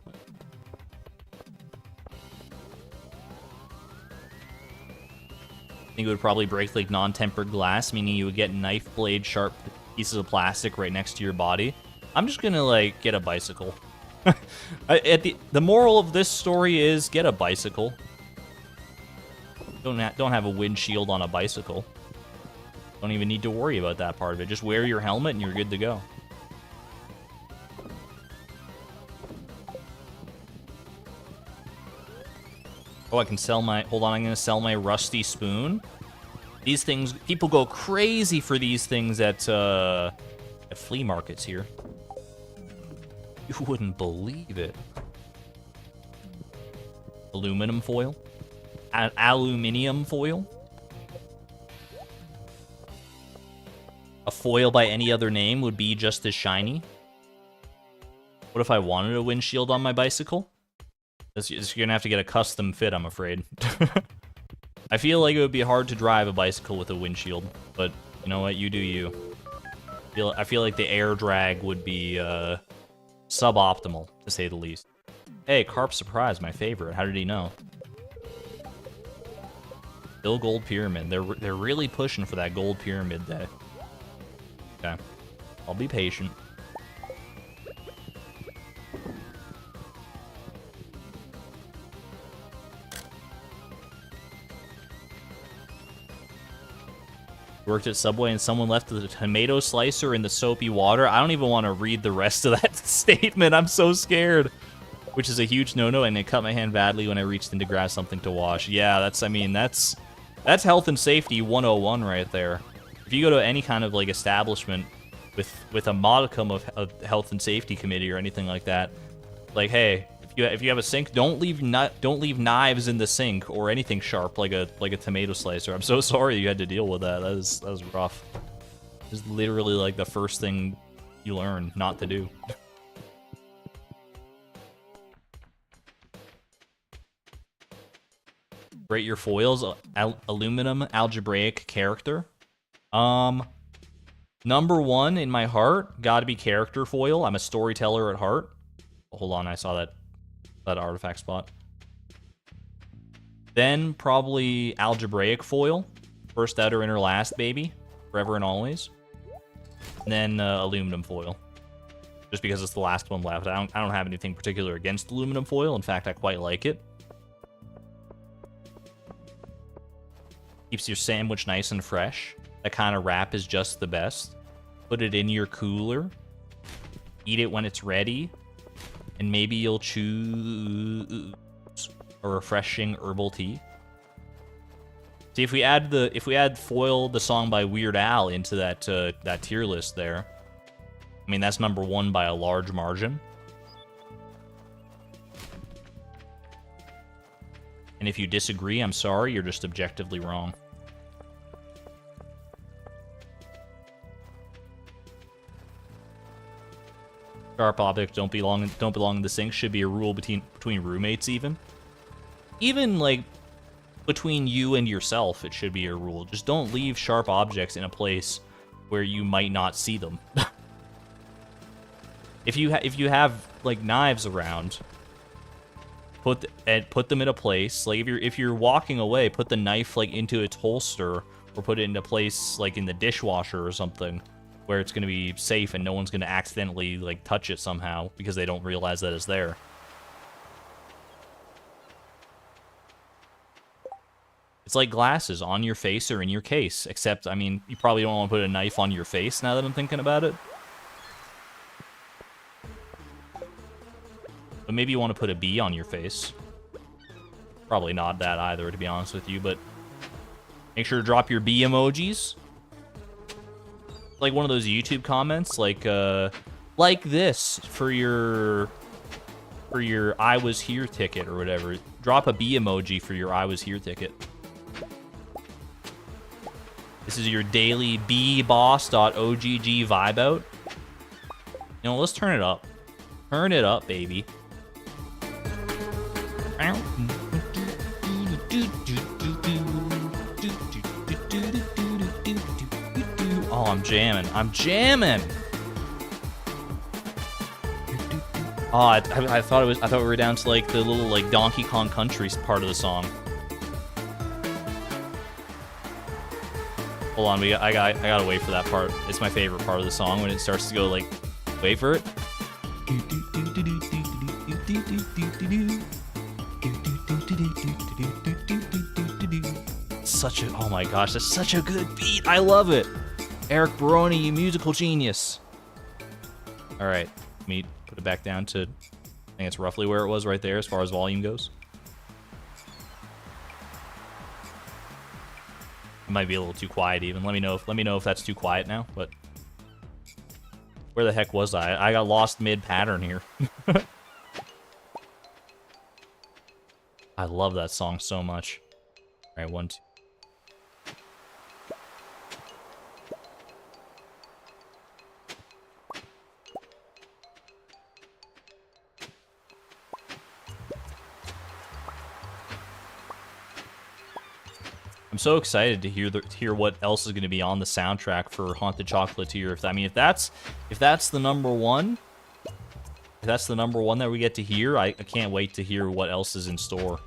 Speaker 1: I think it would probably break like non-tempered glass, meaning you would get knife blade sharp pieces of plastic right next to your body. I'm just gonna like get a bicycle. The moral of this story is get a bicycle. Don't have a windshield on a bicycle. Don't even need to worry about that part of it. Just wear your helmet and you're good to go. Oh, I can sell my... Hold on, I'm going to sell my rusty spoon. These things... People go crazy for these things at flea markets here. You wouldn't believe it. Aluminum foil. Aluminium foil. A foil by any other name would be just as shiny. What if I wanted a windshield on my bicycle? You're gonna have to get a custom fit, I'm afraid. I feel like it would be hard to drive a bicycle with a windshield, but you know what? You do you. I feel like the air drag would be suboptimal, to say the least. Hey, Carp Surprise, my favorite. How did he know? Still gold pyramid. They're really pushing for that gold pyramid day. Okay, I'll be patient. Worked at Subway and someone left the tomato slicer in the soapy water. I don't even want to read the rest of that statement. I'm so scared. Which is a huge no-no, and it cut my hand badly when I reached in to grab something to wash. Yeah, that's health and safety 101 right there. If you go to any kind of like establishment with a modicum of health and safety committee or anything like that, like, hey, if you have a sink, don't leave knives in the sink or anything sharp like a tomato slicer. I'm so sorry you had to deal with that. That was rough. It's literally like the first thing you learn not to do. Rate your foils. Aluminum algebraic character. Number one in my heart, gotta be character foil. I'm a storyteller at heart. Hold on, I saw that artifact spot. Then probably algebraic foil. First outer, inner, last, baby. Forever and always. And then aluminum foil. Just because it's the last one left. I don't have anything particular against aluminum foil. In fact, I quite like it. Keeps your sandwich nice and fresh. That kind of wrap is just the best. Put it in your cooler. Eat it when it's ready. And maybe you'll choose a refreshing herbal tea. See, if we add Foil, the song by Weird Al, into that tier list there, I mean, that's number 1 by a large margin. And if you disagree, I'm sorry, you're just objectively wrong. Sharp objects don't belong in the sink should be a rule between roommates even. Even like between you and yourself, it should be a rule. Just don't leave sharp objects in a place where you might not see them. If you have like knives around, put them in a place. Like if you're walking away, put the knife like into its holster or put it in a place like in the dishwasher or something where it's going to be safe and no one's going to accidentally like touch it somehow because they don't realize that it's there. It's like glasses on your face or in your case, except, I mean, you probably don't want to put a knife on your face now that I'm thinking about it. But maybe you want to put a bee on your face. Probably not that either, to be honest with you, but make sure to drop your bee emojis. Like one of those YouTube comments, like this for your I was here ticket or whatever. Drop a bee emoji for your I was here ticket. This is your daily bboss.ogg vibe out. You know, let's turn it up. Turn it up, baby. Oh, I'm jamming. I'm jamming. Oh, I thought we were down to like the little like Donkey Kong Country part of the song. Hold on, I gotta wait for that part. It's my favorite part of the song when it starts to go like, wait for it. Such a, oh my gosh, that's such a good beat. I love it. Eric Baroni, you musical genius. All right, let me put it back down to, I think it's roughly where it was right there as far as volume goes. It might be a little too quiet even. Let me know if that's too quiet now, but where the heck was I? I got lost mid-pattern here. I love that song so much. All right, 1, 2. I'm so excited to hear what else is going to be on the soundtrack for Haunted Chocolatier. If that's the number one, if that's the number one that we get to hear, I can't wait to hear what else is in store.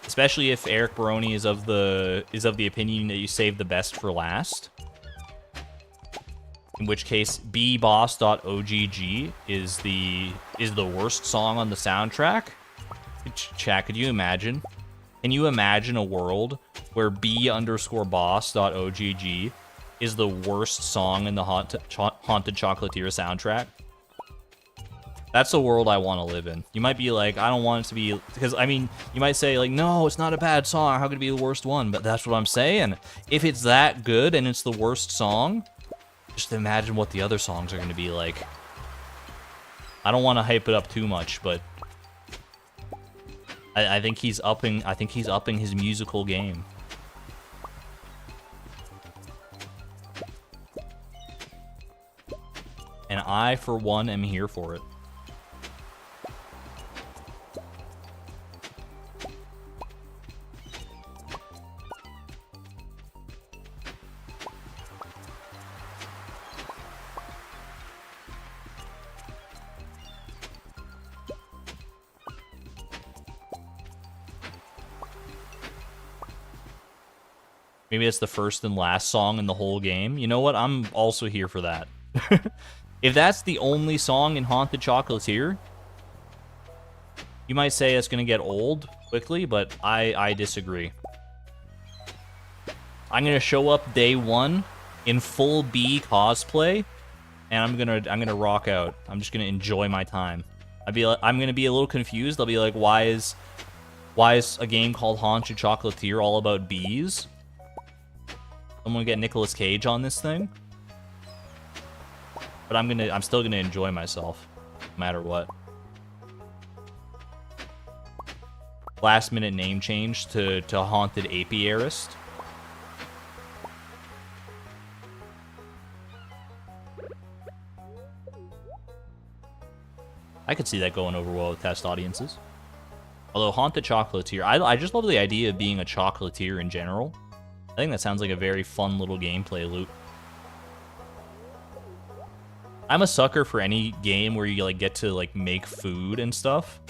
Speaker 1: Especially if Eric Baroni is of the opinion that you save the best for last. In which case, bboss.ogg is the worst song on the soundtrack. Chat, could you imagine? Can you imagine a world where b_boss.ogg is the worst song in the Haunted Chocolatier soundtrack? That's a world I want to live in. You might be like, I don't want it to be, because, I mean, you might say, like, no, it's not a bad song. How could it be the worst one? But that's what I'm saying. If it's that good and it's the worst song, just imagine what the other songs are going to be like. I don't want to hype it up too much, but I think he's upping his musical game. And I, for one, am here for it. Maybe it's the first and last song in the whole game. You know what? I'm also here for that. If that's the only song in Haunted Chocolatier, you might say it's going to get old quickly, but I disagree. I'm going to show up day one in full B cosplay, and I'm gonna rock out. I'm just gonna enjoy my time. I'm gonna be a little confused. I'll be like, why is a game called Haunted Chocolatier all about bees? Someone get Nicolas Cage on this thing. But I'm still gonna enjoy myself, no matter what. Last minute name change to Haunted Apiarist. I could see that going over well with test audiences. Although Haunted Chocolatier, I just love the idea of being a chocolatier in general. I think that sounds like a very fun little gameplay loop. I'm a sucker for any game where you like get to like make food and stuff.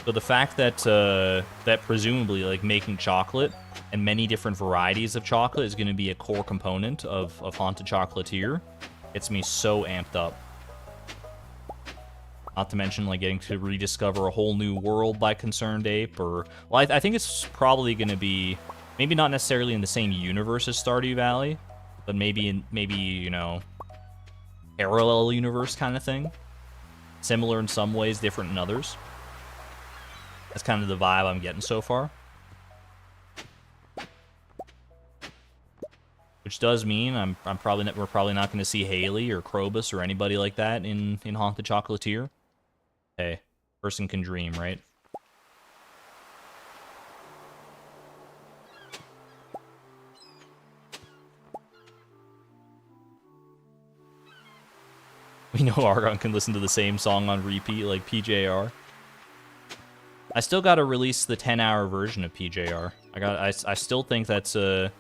Speaker 1: So the fact that that presumably like making chocolate and many different varieties of chocolate is going to be a core component of Haunted Chocolatier, gets me so amped up. Not to mention, like, getting to rediscover a whole new world by Concerned Ape, or... Well, I think it's probably going to be... Maybe not necessarily in the same universe as Stardew Valley, but maybe, you know... parallel universe kind of thing. Similar in some ways, different in others. That's kind of the vibe I'm getting so far. Which does mean we're probably not going to see Haley or Krobus or anybody like that in Haunted Chocolatier. Hey, person can dream, right? We know Argon can listen to the same song on repeat like PJR. I still got to release the 10-hour version of PJR. I still think that's a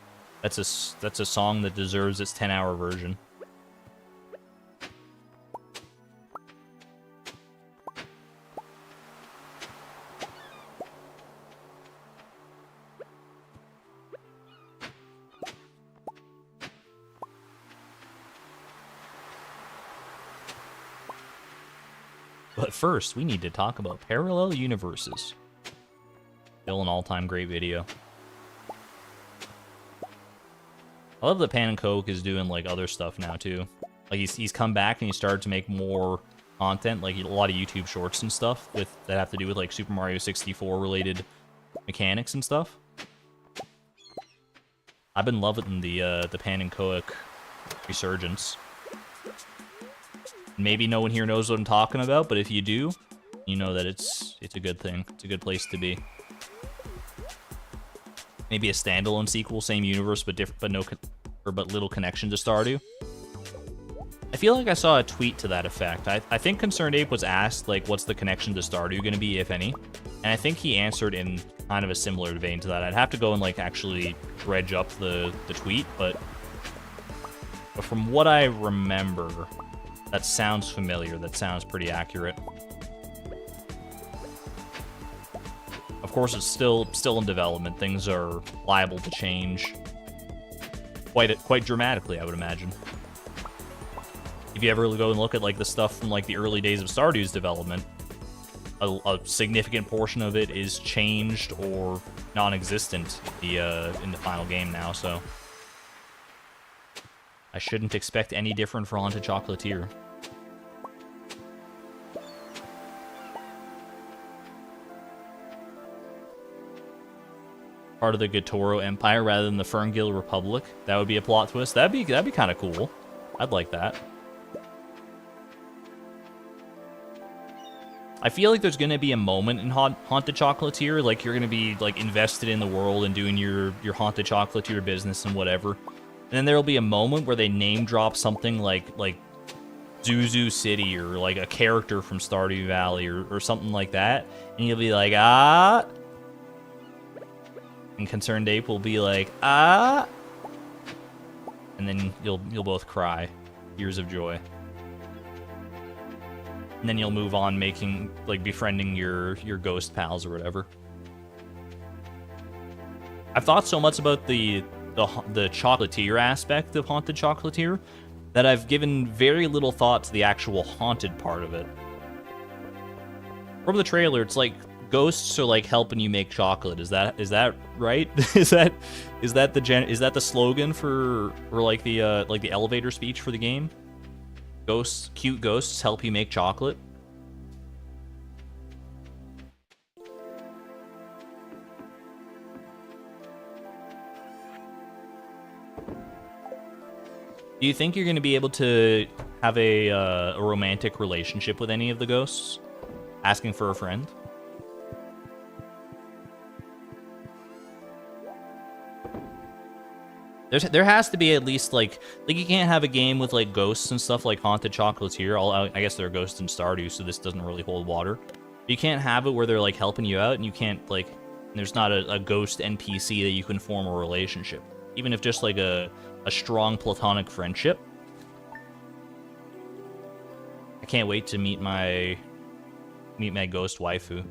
Speaker 1: song that deserves its 10-hour version. But first, we need to talk about parallel universes. Still an all-time great video. I love that Pan and Coke is doing like other stuff now too. Like he's come back and he started to make more content, like a lot of YouTube shorts and stuff that have to do with like Super Mario 64 related mechanics and stuff. I've been loving the Pan and Coke resurgence. Maybe no one here knows what I'm talking about, but if you do, you know that it's a good thing. It's a good place to be. Maybe a standalone sequel, same universe, but different, but little connection to Stardew. I feel like I saw a tweet to that effect. I think Concerned Ape was asked like, what's the connection to Stardew going to be, if any? And I think he answered in kind of a similar vein to that. I'd have to go and like actually dredge up the tweet, but from what I remember, that sounds familiar. That sounds pretty accurate. Of course, it's still in development. Things are liable to change quite dramatically, I would imagine. If you ever go and look at like the stuff from like the early days of Stardew's development, a significant portion of it is changed or non-existent in the final game now. So I shouldn't expect any different for Haunted Chocolatier. Part of the Gatoro Empire rather than the Ferngil Republic. That would be a plot twist. That'd be kind of cool. I'd like that. I feel like there's going to be a moment in Haunted Chocolatier, like you're going to be like invested in the world and doing your Haunted Chocolatier business and whatever. And then there'll be a moment where they name drop something like Zuzu City or like a character from Stardew Valley or something like that. And you'll be like, ah. And Concerned Ape will be like, ah. And then you'll both cry. Tears of joy. And then you'll move on befriending your ghost pals or whatever. I've thought so much about the chocolatier aspect of Haunted Chocolatier that I've given very little thought to the actual haunted part of it. From the trailer, it's like ghosts are like helping you make chocolate. Is that right? is that the slogan for like the elevator speech for the game? Cute ghosts help you make chocolate. Do you think you're going to be able to have a romantic relationship with any of the ghosts? Asking for a friend? There has to be at least, like you can't have a game with, like, ghosts and stuff like Haunted Chocolatier. I guess there are ghosts in Stardew, so this doesn't really hold water. You can't have it where they're, like, helping you out, and you can't, like, there's not a ghost NPC that you can form a relationship. Even if just, like, a strong platonic friendship. I can't wait to meet my ghost waifu.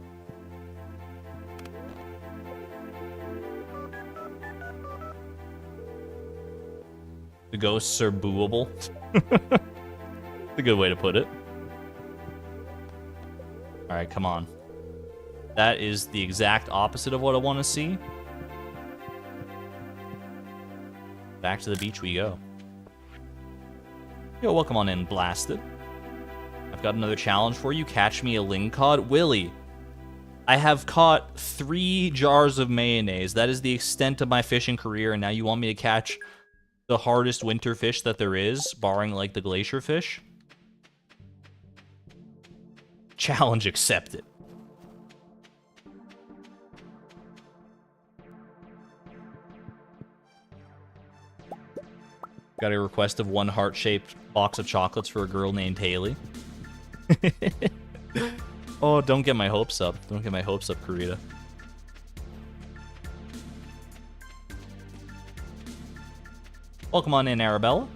Speaker 1: The ghosts are booable. That's a good way to put it. Alright, come on. That is the exact opposite of what I want to see. Back to the beach we go. Yo, welcome on in, Blasted. I've got another challenge for you. Catch me a lingcod. Willie, I have caught 3 jars of mayonnaise. That is the extent of my fishing career, and now you want me to catch the hardest winter fish that there is, barring, like, the glacier fish? Challenge accepted. Got a request of 1 heart-shaped box of chocolates for a girl named Haley. Oh, don't get my hopes up. Don't get my hopes up, Karita. Welcome on in, Arabella.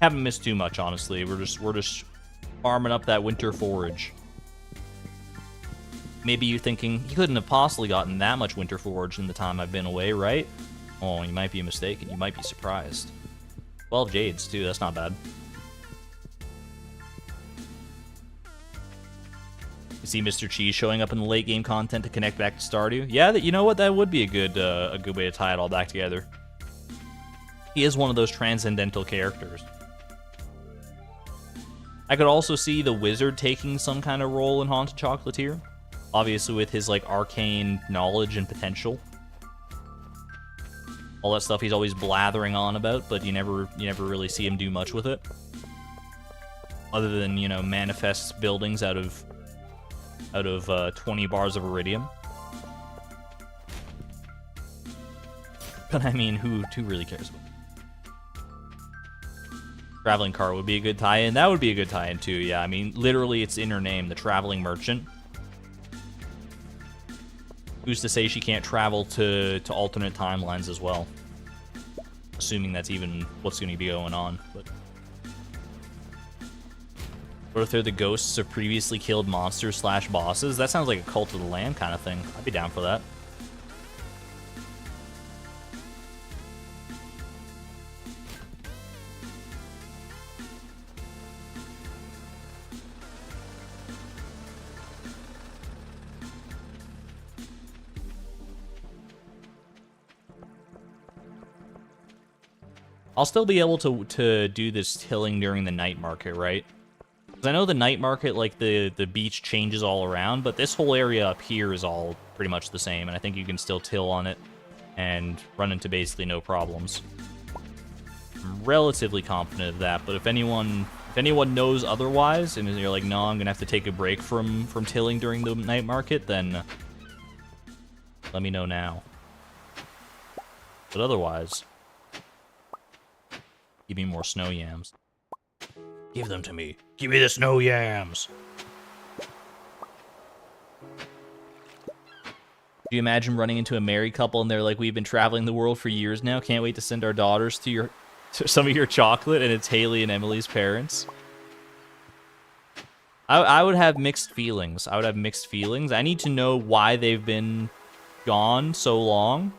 Speaker 1: Haven't missed too much, honestly. We're just farming up that winter forage. Maybe you're thinking, you couldn't have possibly gotten that much winter forage in the time I've been away, right? Oh, you might be mistaken. You might be surprised. 12 jades, too. That's not bad. You see Mr. Cheese showing up in the late game content to connect back to Stardew? Yeah, you know what? That would be a good way to tie it all back together. He is one of those transcendental characters. I could also see the wizard taking some kind of role in Haunted Chocolatier. Obviously with his, like, arcane knowledge and potential. All that stuff he's always blathering on about, but you never really see him do much with it. Other than, you know, manifests buildings out of 20 bars of iridium. But I mean, who really cares about it? Traveling cart would be a good tie-in. That would be a good tie-in too, yeah. I mean, literally it's in her name, the Traveling Merchant. Who's to say she can't travel to alternate timelines as well? Assuming that's even what's going to be going on. But what if they're the ghosts of previously killed monsters / bosses? That sounds like a Cult of the Lamb kind of thing. I'd be down for that. I'll still be able to do this tilling during the night market, right? Because I know the night market, like, the beach changes all around, but this whole area up here is all pretty much the same, and I think you can still till on it and run into basically no problems. I'm relatively confident of that, but if anyone knows otherwise, and you're like, no, I'm gonna have to take a break from tilling during the night market, then let me know now. But otherwise, give me more snow yams. Give them to me. Give me the snow yams. Do you imagine running into a married couple and they're like, we've been traveling the world for years now, can't wait to send our daughters to some of your chocolate, and it's Haley and Emily's parents? I would have mixed feelings. I need to know why they've been gone so long.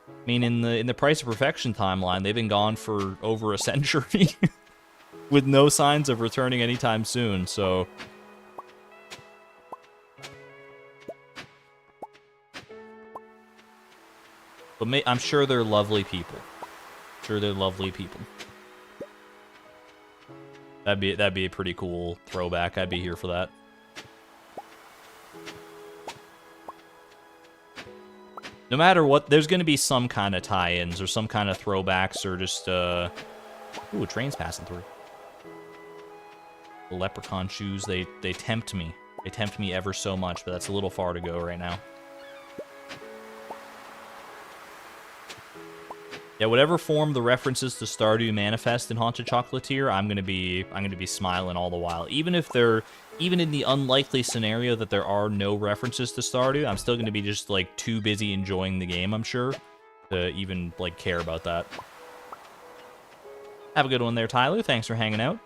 Speaker 1: I mean, in the Price of Perfection timeline, they've been gone for over a century with no signs of returning anytime soon, so... But I'm sure they're lovely people. Sure they're lovely people. That'd be a pretty cool throwback. I'd be here for that. No matter what, there's going to be some kind of tie-ins or some kind of throwbacks or just, Ooh, a train's passing through. The leprechaun shoes, they tempt me. They tempt me ever so much, but that's a little far to go right now. Yeah, whatever form the references to Stardew manifest in Haunted Chocolatier, I'm gonna be smiling all the while. Even in the unlikely scenario that there are no references to Stardew, I'm still gonna be just like too busy enjoying the game, I'm sure, to even like care about that. Have a good one there, Tyler. Thanks for hanging out.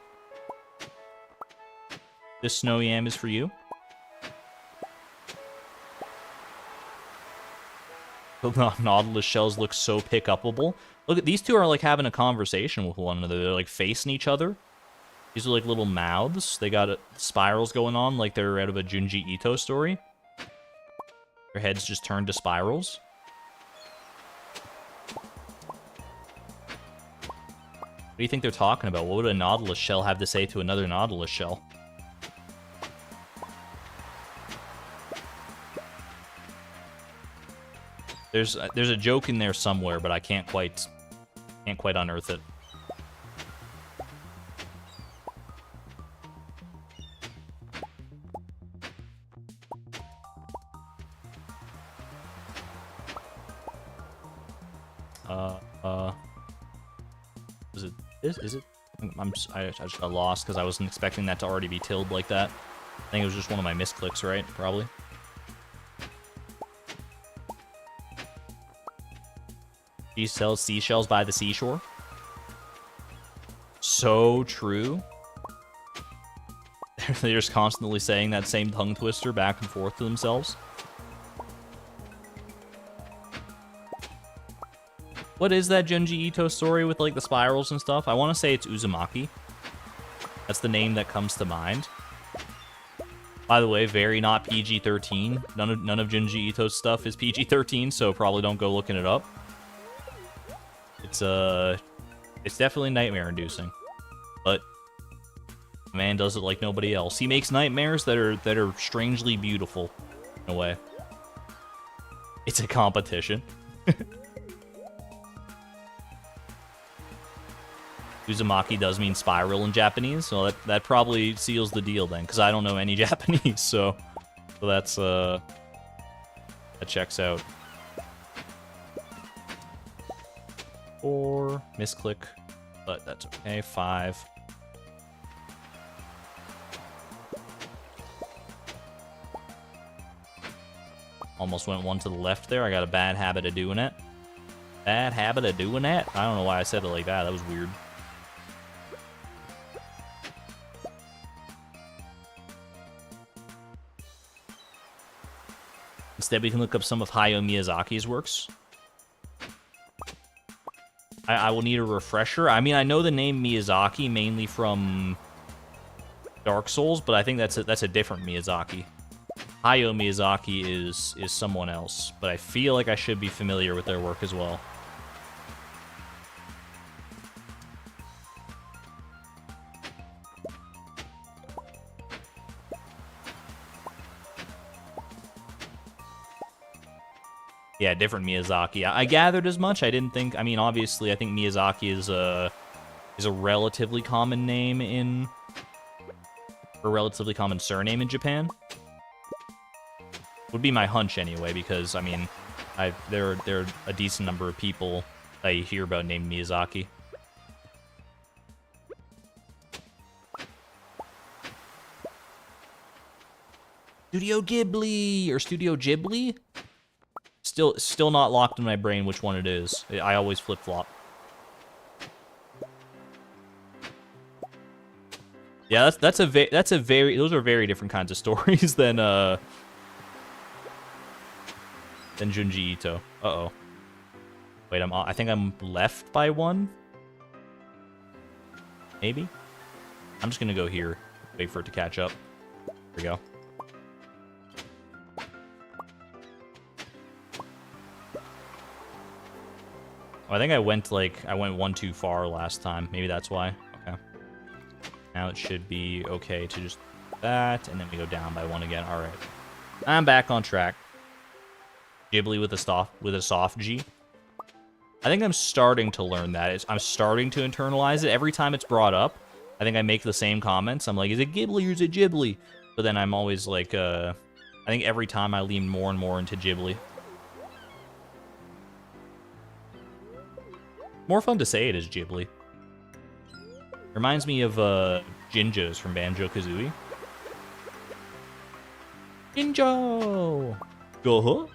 Speaker 1: This snow yam is for you. The Nautilus shells look so pick-upable. Look at these two are like having a conversation with one another. They're like facing each other. These are like little mouths. They got spirals going on like they're out of a Junji Ito story. Their heads just turned to spirals. What do you think they're talking about? What would a Nautilus shell have to say to another Nautilus shell? There's a joke in there somewhere, but I can't quite unearth it. Is it this? Is it? I just got lost because I wasn't expecting that to already be tilled like that. I think it was just one of my misclicks, right? Probably. She sells seashells by the seashore. So true. They're just constantly saying that same tongue twister back and forth to themselves. What is that Junji Ito story with like the spirals and stuff? I want to say it's Uzumaki. That's the name that comes to mind. By the way, very not PG-13. None of Junji Ito's stuff is PG-13, so probably don't go looking it up. It's definitely nightmare-inducing, but the man does it like nobody else. He makes nightmares that are strangely beautiful, in a way. It's a competition. Uzumaki does mean spiral in Japanese, so that probably seals the deal then, because I don't know any Japanese, so that's that checks out. 4, misclick, but that's okay. 5. Almost went one to the left there. I got a bad habit of doing it. Bad habit of doing that? I don't know why I said it like that. That was weird. Instead, we can look up some of Hayao Miyazaki's works. I will need a refresher. I mean, I know the name Miyazaki mainly from Dark Souls, but I think that's a different Miyazaki. Hayao Miyazaki is someone else, but I feel like I should be familiar with their work as well. Yeah, different Miyazaki. I gathered as much. I didn't think... I mean, obviously, I think Miyazaki is a relatively common name in... or a relatively common surname in Japan. Would be my hunch anyway, because, I mean, there are a decent number of people that you hear about named Miyazaki. Studio Ghibli! Or Studio Ghibli? Still not locked in my brain which one it is. I always flip-flop. Yeah, that's a very those are very different kinds of stories than Junji Ito. Uh-oh. Wait, I think I'm left by one? Maybe? I'm just gonna go here. Wait for it to catch up. There we go. Oh, I think I went one too far last time. Maybe that's why. Okay. Now it should be okay to just do that, and then we go down by one again. All right. I'm back on track. Ghibli with a soft G. I think I'm starting to learn that. I'm starting to internalize it. Every time it's brought up, I think I make the same comments. I'm like, is it Ghibli or is it Ghibli? But then I'm always like, I think every time I lean more and more into Ghibli. More fun to say it is Ghibli. Reminds me of Jinjos from Banjo-Kazooie. Jinjo! Go-huh!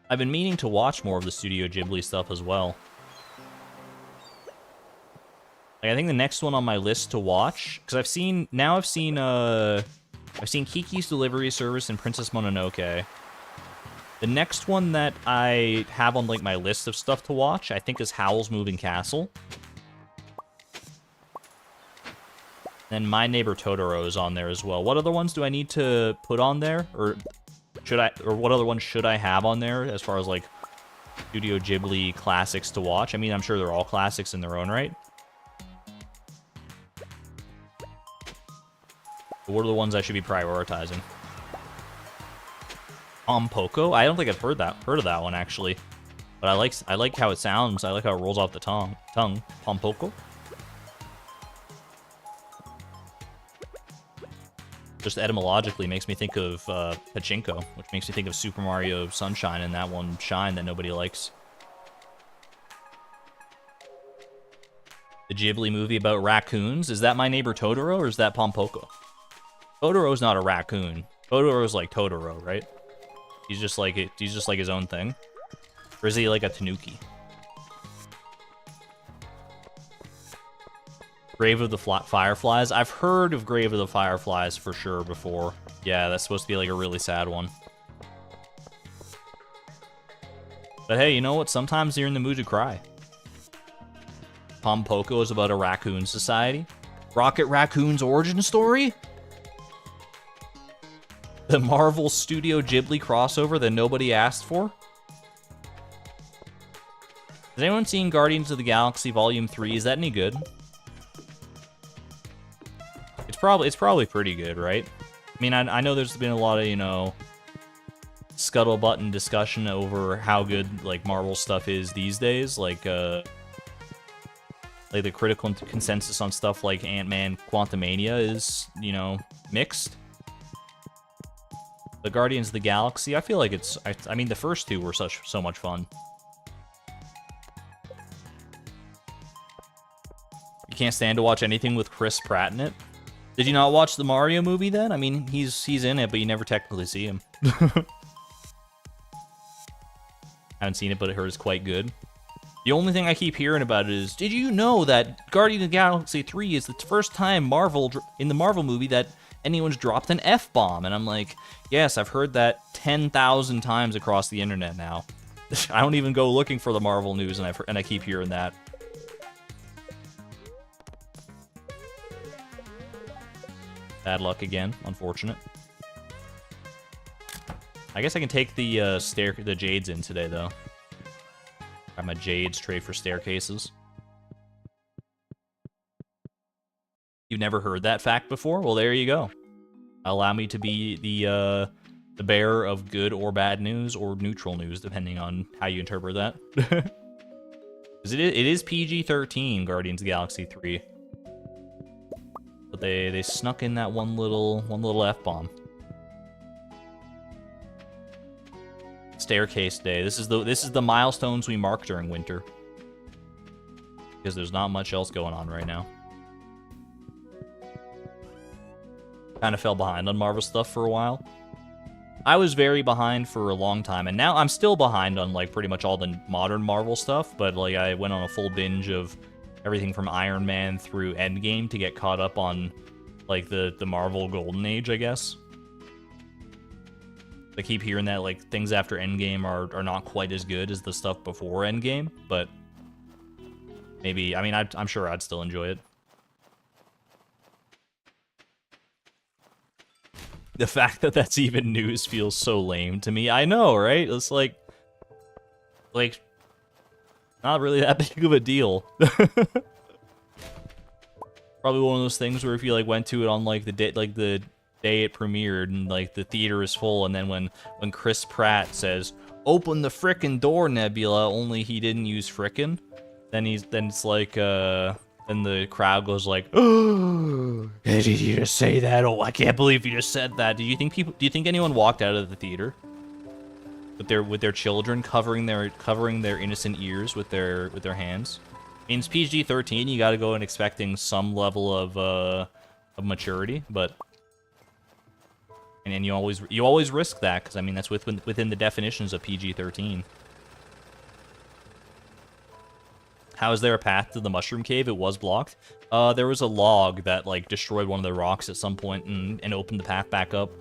Speaker 1: I've been meaning to watch more of the Studio Ghibli stuff as well. Like, I think the next one on my list to watch, because I've seen Kiki's Delivery Service and Princess Mononoke. The next one that I have on like my list of stuff to watch, I think, is Howl's Moving Castle. And My Neighbor Totoro is on there as well. What other ones do I need to put on there, or what other ones should I have on there as far as like Studio Ghibli classics to watch? I mean, I'm sure they're all classics in their own right. But what are the ones I should be prioritizing? Poco? I don't think I've heard of that one actually. But I like how it sounds. I like how it rolls off the tongue. Poco. Just etymologically makes me think of Pachinko, which makes me think of Super Mario Sunshine and that one Shine that nobody likes. The Ghibli movie about raccoons, is that My Neighbor Totoro or is that Pompoko? Totoro's not a raccoon. Totoro's like Totoro, right? He's just like his own thing. Or is he like a tanuki? Grave of the Fireflies. I've heard of Grave of the Fireflies for sure before. Yeah, that's supposed to be like a really sad one. But hey, you know what? Sometimes you're in the mood to cry. Pompoko is about a raccoon society. Rocket Raccoon's origin story? The Marvel Studio Ghibli crossover that nobody asked for? Has anyone seen Guardians of the Galaxy Volume 3? Is that any good? It's probably pretty good, right? I mean, I know there's been a lot of, you know, scuttlebutt and discussion over how good, like, Marvel stuff is these days. Like the critical consensus on stuff like Ant-Man Quantumania is, you know, mixed. The Guardians of the Galaxy, I feel like it's... I mean, the first two were so much fun. You can't stand to watch anything with Chris Pratt in it? Did you not watch the Mario movie then? I mean, he's in it, but you never technically see him. Haven't seen it, but I heard it's quite good. The only thing I keep hearing about it is, did you know that Guardians of the Galaxy 3 is the first time in the Marvel movie that anyone's dropped an F-bomb? And I'm like, yes, I've heard that 10,000 times across the internet now. I don't even go looking for the Marvel news, and I keep hearing that. Bad luck again, unfortunate. I guess I can take the Jades in today, though. Got my Jades trade for staircases. You've never heard that fact before? Well, there you go. Allow me to be the bearer of good or bad news, or neutral news, depending on how you interpret that. Because it is PG-13, Guardians of the Galaxy 3. But they snuck in that one little F-bomb. Staircase day. This is the milestones we mark during winter. Because there's not much else going on right now. Kind of fell behind on Marvel stuff for a while. I was very behind for a long time, and now I'm still behind on like pretty much all the modern Marvel stuff, but like I went on a full binge of everything from Iron Man through Endgame to get caught up on like the Marvel Golden Age, I guess. I keep hearing that like things after Endgame are not quite as good as the stuff before Endgame, but maybe, I mean, I'm sure I'd still enjoy it. The fact that that's even news feels so lame to me. I know, right? It's like not really that big of a deal. Probably one of those things where if you like went to it on like the day it premiered and like the theater is full, and then when Chris Pratt says open the frickin' door, Nebula, only he didn't use frickin', then it's like then the crowd goes like, oh, did you just say that? Oh, I can't believe you just said that. Do you think anyone walked out of the theater with their children covering their innocent ears with their hands? I mean, it's PG-13. You got to go in expecting some level of maturity, but and you always risk that because I mean that's within the definitions of PG-13. How is there a path to the mushroom cave? It was blocked. There was a log that like destroyed one of the rocks at some point and opened the path back up.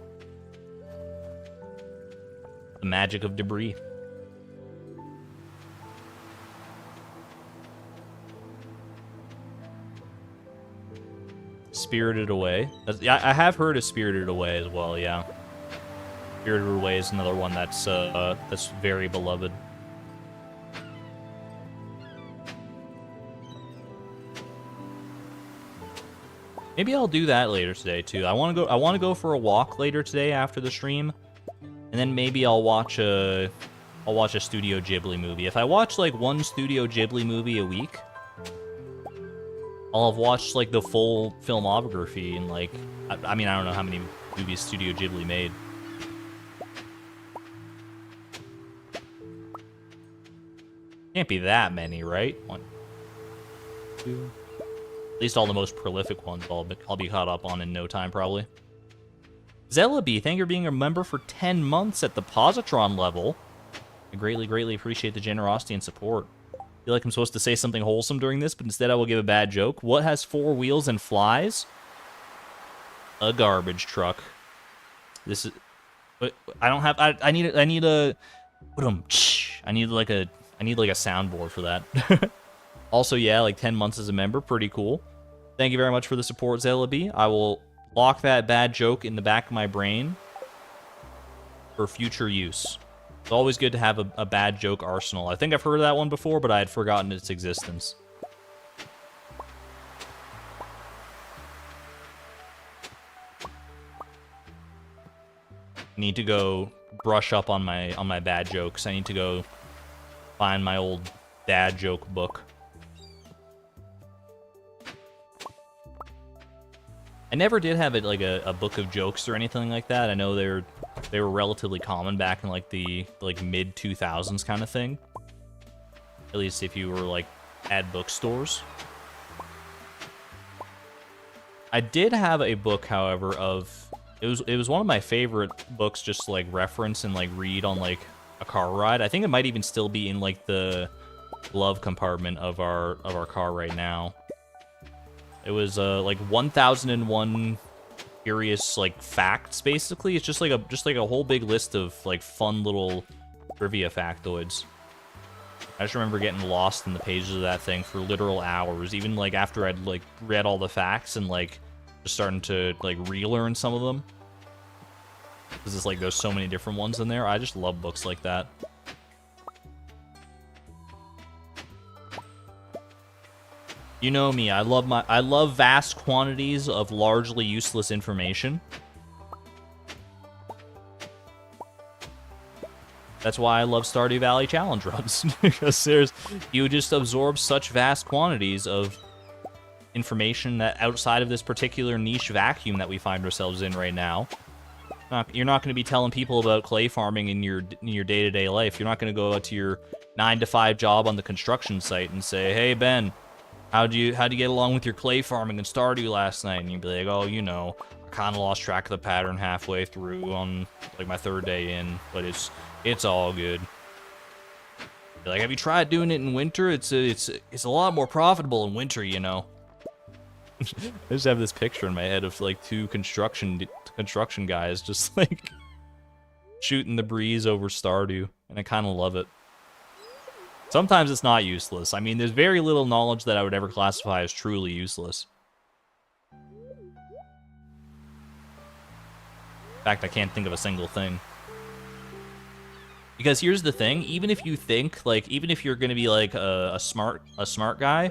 Speaker 1: The magic of debris. Spirited Away. Yeah, I have heard of Spirited Away as well. Yeah, Spirited Away is another one that's very beloved. Maybe I'll do that later today too. I want to go for a walk later today after the stream, and then maybe I'll watch a Studio Ghibli movie. If I watch like one Studio Ghibli movie a week, I'll have watched like the full filmography and like I mean I don't know how many movies Studio Ghibli made. Can't be that many, right? 1, 2. At least all the most prolific ones I'll be caught up on in no time, probably. Zellaby, thank you for being a member for 10 months at the Positron level. I greatly appreciate the generosity and support. I feel like I'm supposed to say something wholesome during this, but instead I will give a bad joke. What has 4 wheels and flies? A garbage truck. This is... I don't have... I need a... I need like a soundboard for that. Also, yeah, like 10 months as a member, pretty cool. Thank you very much for the support, Zellaby. I will lock that bad joke in the back of my brain for future use. It's always good to have a bad joke arsenal. I think I've heard of that one before, but I had forgotten its existence. I need to go brush up on my bad jokes. I need to go find my old dad joke book. I never did have a book of jokes or anything like that. I know they were relatively common back in like the mid 2000s kind of thing. At least if you were like at bookstores. I did have a book, however, of it was one of my favorite books just to like reference and like read on like a car ride. I think it might even still be in like the glove compartment of our car right now. It was like 1001 curious like facts. Basically, it's just like a whole big list of like fun little trivia factoids. I just remember getting lost in the pages of that thing for literal hours, even like after I'd like read all the facts and like just starting to like relearn some of them. Because it's like there's so many different ones in there. I just love books like that. You know me, I love vast quantities of largely useless information. That's why I love Stardew Valley challenge runs, because you just absorb such vast quantities of information that outside of this particular niche vacuum that we find ourselves in right now. You're not going to be telling people about clay farming in your day-to-day life. You're not going to go out to your 9-to-5 job on the construction site and say, "Hey Ben, how'd you get along with your clay farming in Stardew last night?" And you'd be like, "Oh, you know, I kind of lost track of the pattern halfway through on like my 3rd day in, but it's all good." You're like, "Have you tried doing it in winter? It's a lot more profitable in winter, you know." I just have this picture in my head of like two construction guys just like shooting the breeze over Stardew, and I kind of love it. Sometimes it's not useless. I mean, there's very little knowledge that I would ever classify as truly useless. In fact, I can't think of a single thing. Because here's the thing, even if you think, like, even if you're gonna be like a smart guy,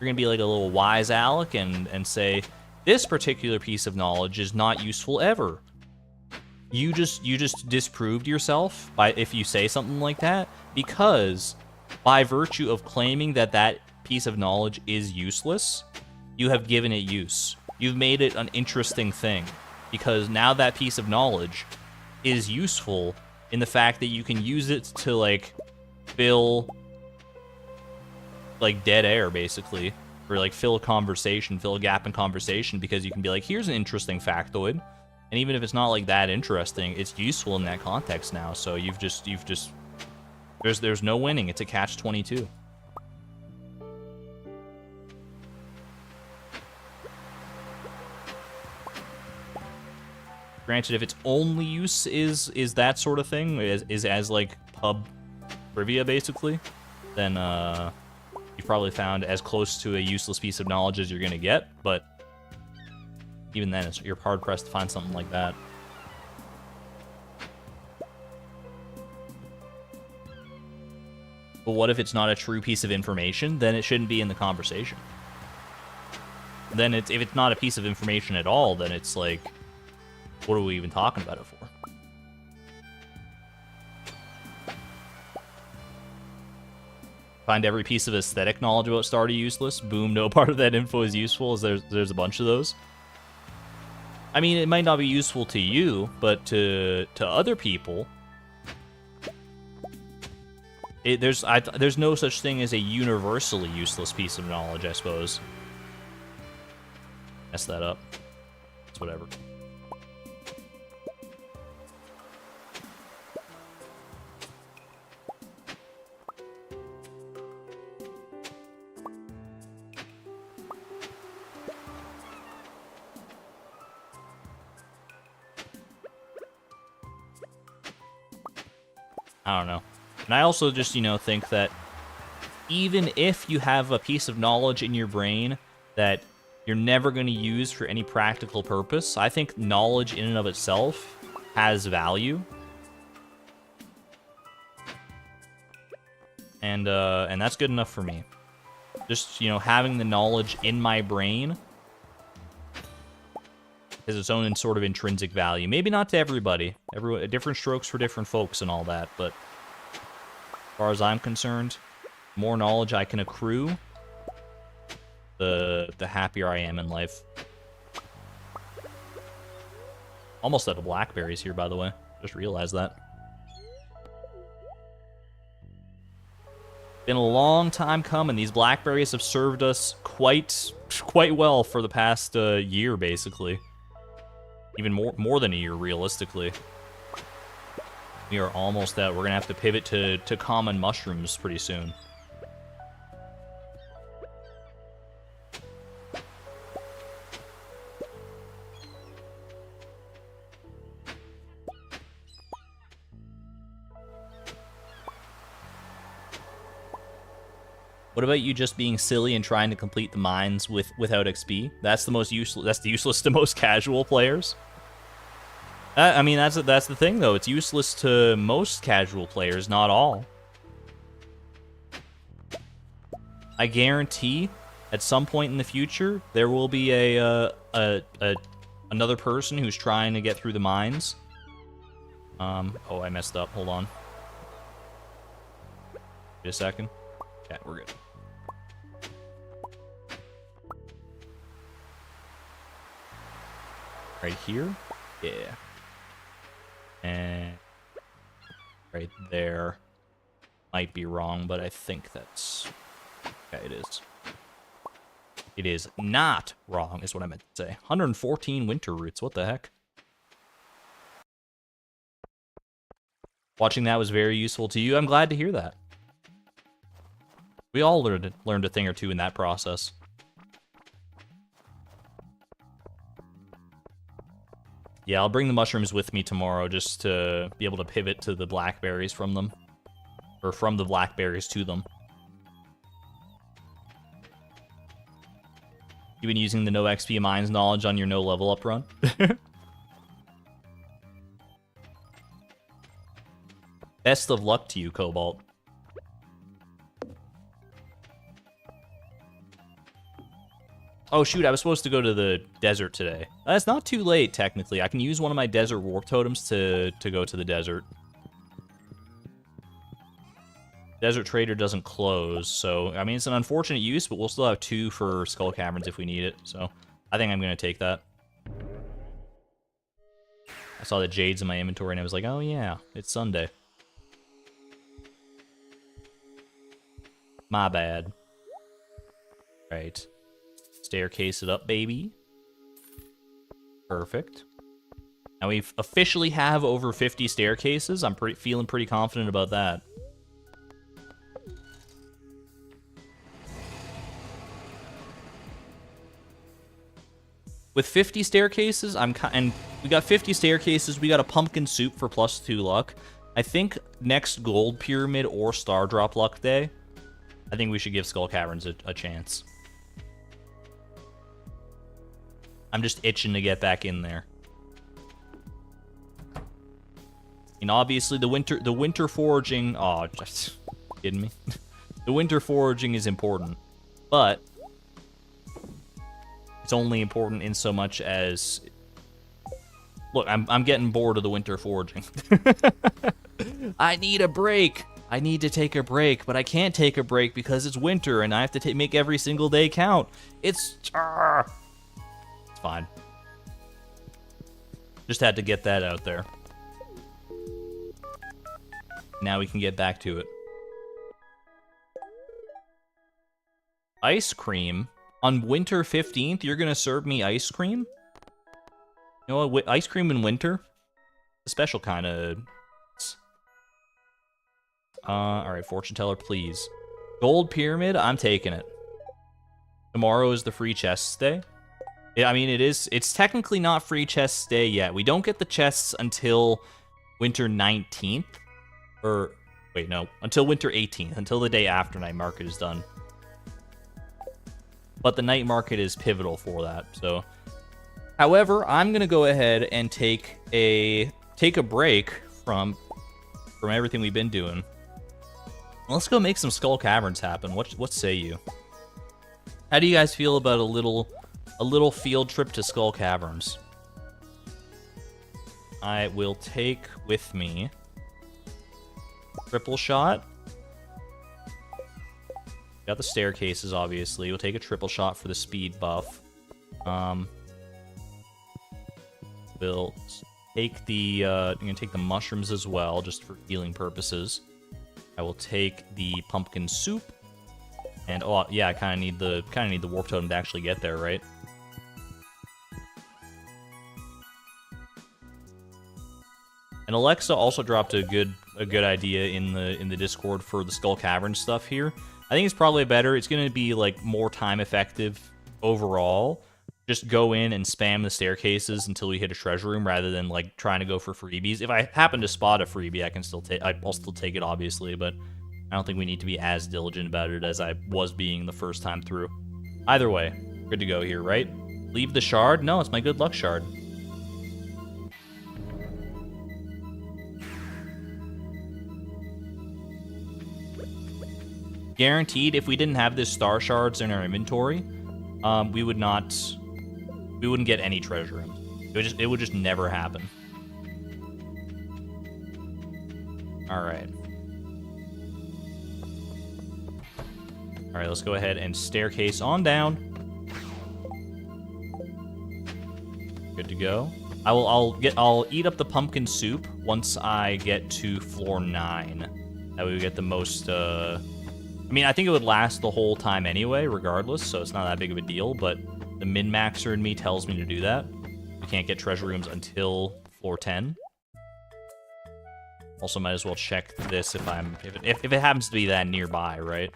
Speaker 1: you're gonna be like a little wise Alec and say, this particular piece of knowledge is not useful ever. You just disproved yourself by if you say something like that, because by virtue of claiming that that piece of knowledge is useless, you have given it use. You've made it an interesting thing, because now that piece of knowledge is useful in the fact that you can use it to, like, fill, like, dead air, basically. Or, like, fill a conversation, fill a gap in conversation, because you can be like, here's an interesting factoid. And even if it's not, like, that interesting, it's useful in that context now. So you've just... There's no winning. It's a catch-22. Granted, if its only use is that sort of thing, is as like pub trivia basically, then you've probably found as close to a useless piece of knowledge as you're gonna get. But even then, you're hard pressed to find something like that. But what if it's not a true piece of information? Then it shouldn't be in the conversation. Then if it's not a piece of information at all, then it's like, what are we even talking about it for? Find every piece of aesthetic knowledge about Stardew useless. Boom, no part of that info is useful, as there's a bunch of those. I mean, it might not be useful to you, but to other people, there's no such thing as a universally useless piece of knowledge, I suppose. Mess that up. It's whatever. I don't know. And I also just, think that even if you have a piece of knowledge in your brain that you're never going to use for any practical purpose, I think knowledge in and of itself has value. And that's good enough for me. Just, having the knowledge in my brain has its own sort of intrinsic value. Maybe not to everybody. Different strokes for different folks and all that, but as far as I'm concerned, the more knowledge I can accrue, the happier I am in life. Almost out of blackberries here, by the way. Just realized that. Been a long time coming. These blackberries have served us quite well for the past year, basically. Even more than a year, realistically. We are almost at. We're gonna have to pivot to common mushrooms pretty soon. What about you just being silly and trying to complete the mines without XP? That's the most useless. That's the useless to most casual players. I mean, that's the thing though. It's useless to most casual players, not all. I guarantee, at some point in the future, there will be another person who's trying to get through the mines. Oh, I messed up. Hold on. Wait a second. Yeah, we're good. Right here? Yeah. And right there. Might be wrong, but I think that's... Okay, it is. It is not wrong, is what I meant to say. 114 winter roots, what the heck? Watching that was very useful to you. I'm glad to hear that. We all learned a thing or two in that process. Yeah, I'll bring the mushrooms with me tomorrow just to be able to pivot to the blackberries from them. Or from the blackberries to them. You've been using the no XP mines knowledge on your no level up run? Best of luck to you, Cobalt. Oh shoot, I was supposed to go to the desert today. That's not too late, technically. I can use one of my desert warp totems to go to the desert. Desert Trader doesn't close, so, I mean, it's an unfortunate use, but we'll still have 2 for Skull Caverns if we need it, so I think I'm going to take that. I saw the Jades in my inventory, and I was like, oh yeah, it's Sunday. My bad. Right. Staircase it up, baby. Perfect. Now we officially have over 50 staircases. I'm feeling pretty confident about that. With 50 staircases, and we got 50 staircases, we got a pumpkin soup for +2 luck. I think next gold pyramid or star drop luck day, I think we should give Skull Caverns a chance. I'm just itching to get back in there. And obviously the winter foraging, oh, just kidding me? The winter foraging is important, but it's only important in so much as, look, I'm getting bored of the winter foraging. I need a break. I need to take a break, but I can't take a break because it's winter and I have to make every single day count. It's fine. Just had to get that out there. Now we can get back to it. Ice cream? On winter 15th, you're gonna serve me ice cream? You know what, ice cream in winter? A special kind of... alright, fortune teller, please. Gold pyramid, I'm taking it. Tomorrow is the free chests day. Yeah, I mean, it's technically not free chests day yet. We don't get the chests until winter 19th. Or, wait, no, until winter 18th, until the day after night market is done. But the night market is pivotal for that, so. However, I'm gonna go ahead and take a break from everything we've been doing. Let's go make some Skull Caverns happen. What say you? How do you guys feel about a little field trip to Skull Caverns? I will take with me triple shot. Got the staircases, obviously. We'll take a triple shot for the speed buff. We'll take the I'm gonna take the mushrooms as well, just for healing purposes. I will take the pumpkin soup, and oh yeah, I kind of need the warp totem to actually get there, right? And Alexa also dropped a good idea in the Discord for the Skull Cavern stuff here. I think it's probably better. It's going to be like more time effective overall. Just go in and spam the staircases until we hit a treasure room rather than like trying to go for freebies. If I happen to spot a freebie, I'll still take it obviously, but I don't think we need to be as diligent about it as I was being the first time through. Either way, good to go here, right? Leave the shard? No, it's my good luck shard. Guaranteed, if we didn't have this star shards in our inventory, we wouldn't get any treasure rooms. It would just never happen. All right. All right, let's go ahead and staircase on down. Good to go. I'll eat up the pumpkin soup once I get to floor 9. That way we get the most. I mean, I think it would last the whole time anyway, regardless, so it's not that big of a deal, but the min-maxer in me tells me to do that. We can't get treasure rooms until floor 10. Also, might as well check this if it happens to be that nearby, right?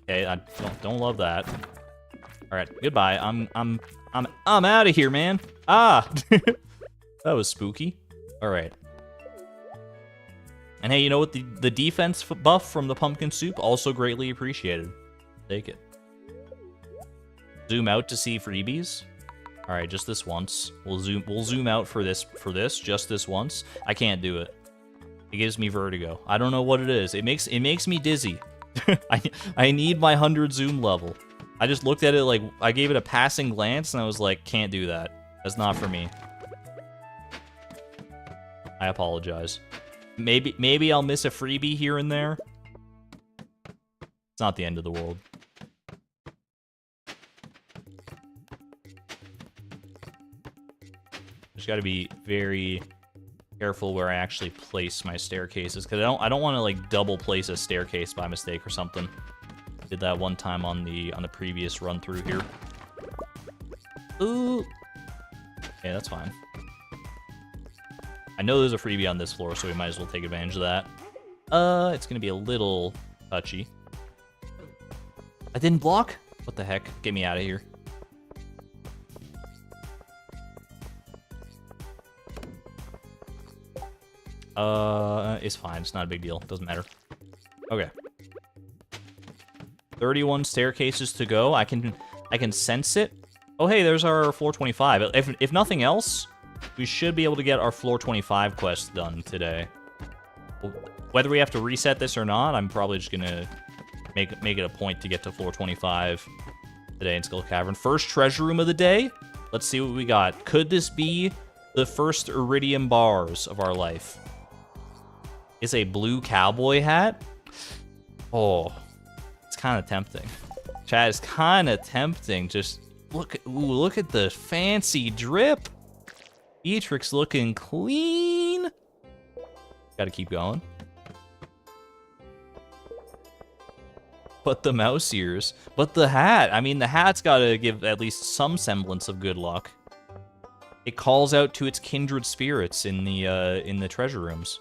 Speaker 1: Okay, I don't love that. All right, goodbye. I'm I'm out of here, man. Ah! That was spooky. Alright. And hey, you know what? The defense buff from the pumpkin soup, also greatly appreciated. Take it. Zoom out to see freebies. Alright, just this once. We'll zoom out for this, just this once. I can't do it. It gives me vertigo. I don't know what it is. It makes me dizzy. I need my 100 zoom level. I just looked at it like, I gave it a passing glance and I was like, can't do that. That's not for me. I apologize. Maybe I'll miss a freebie here and there. It's not the end of the world. Just got to be very careful where I actually place my staircases, because I don't want to like double place a staircase by mistake or something. Did that one time on the previous run through here. Ooh. Okay, that's fine. I know there's a freebie on this floor, so we might as well take advantage of that. It's gonna be a little touchy. I didn't block? What the heck? Get me out of here. It's fine. It's not a big deal. Doesn't matter. Okay. 31 staircases to go. I can sense it. Oh, hey, there's our floor 25. If nothing else, we should be able to get our floor 25 quest done today. Whether we have to reset this or not, I'm probably just gonna make it a point to get to floor 25 today in Skull Cavern. First treasure room of the day. Let's see what we got. Could this be the first iridium bars of our life? It's a blue cowboy hat. Oh, it's kind of tempting. Chat, is kind of tempting. Just look at the fancy drip. Beatrix looking clean. Gotta keep going. But the mouse ears. But the hat. I mean, the hat's gotta give at least some semblance of good luck. It calls out to its kindred spirits in the treasure rooms.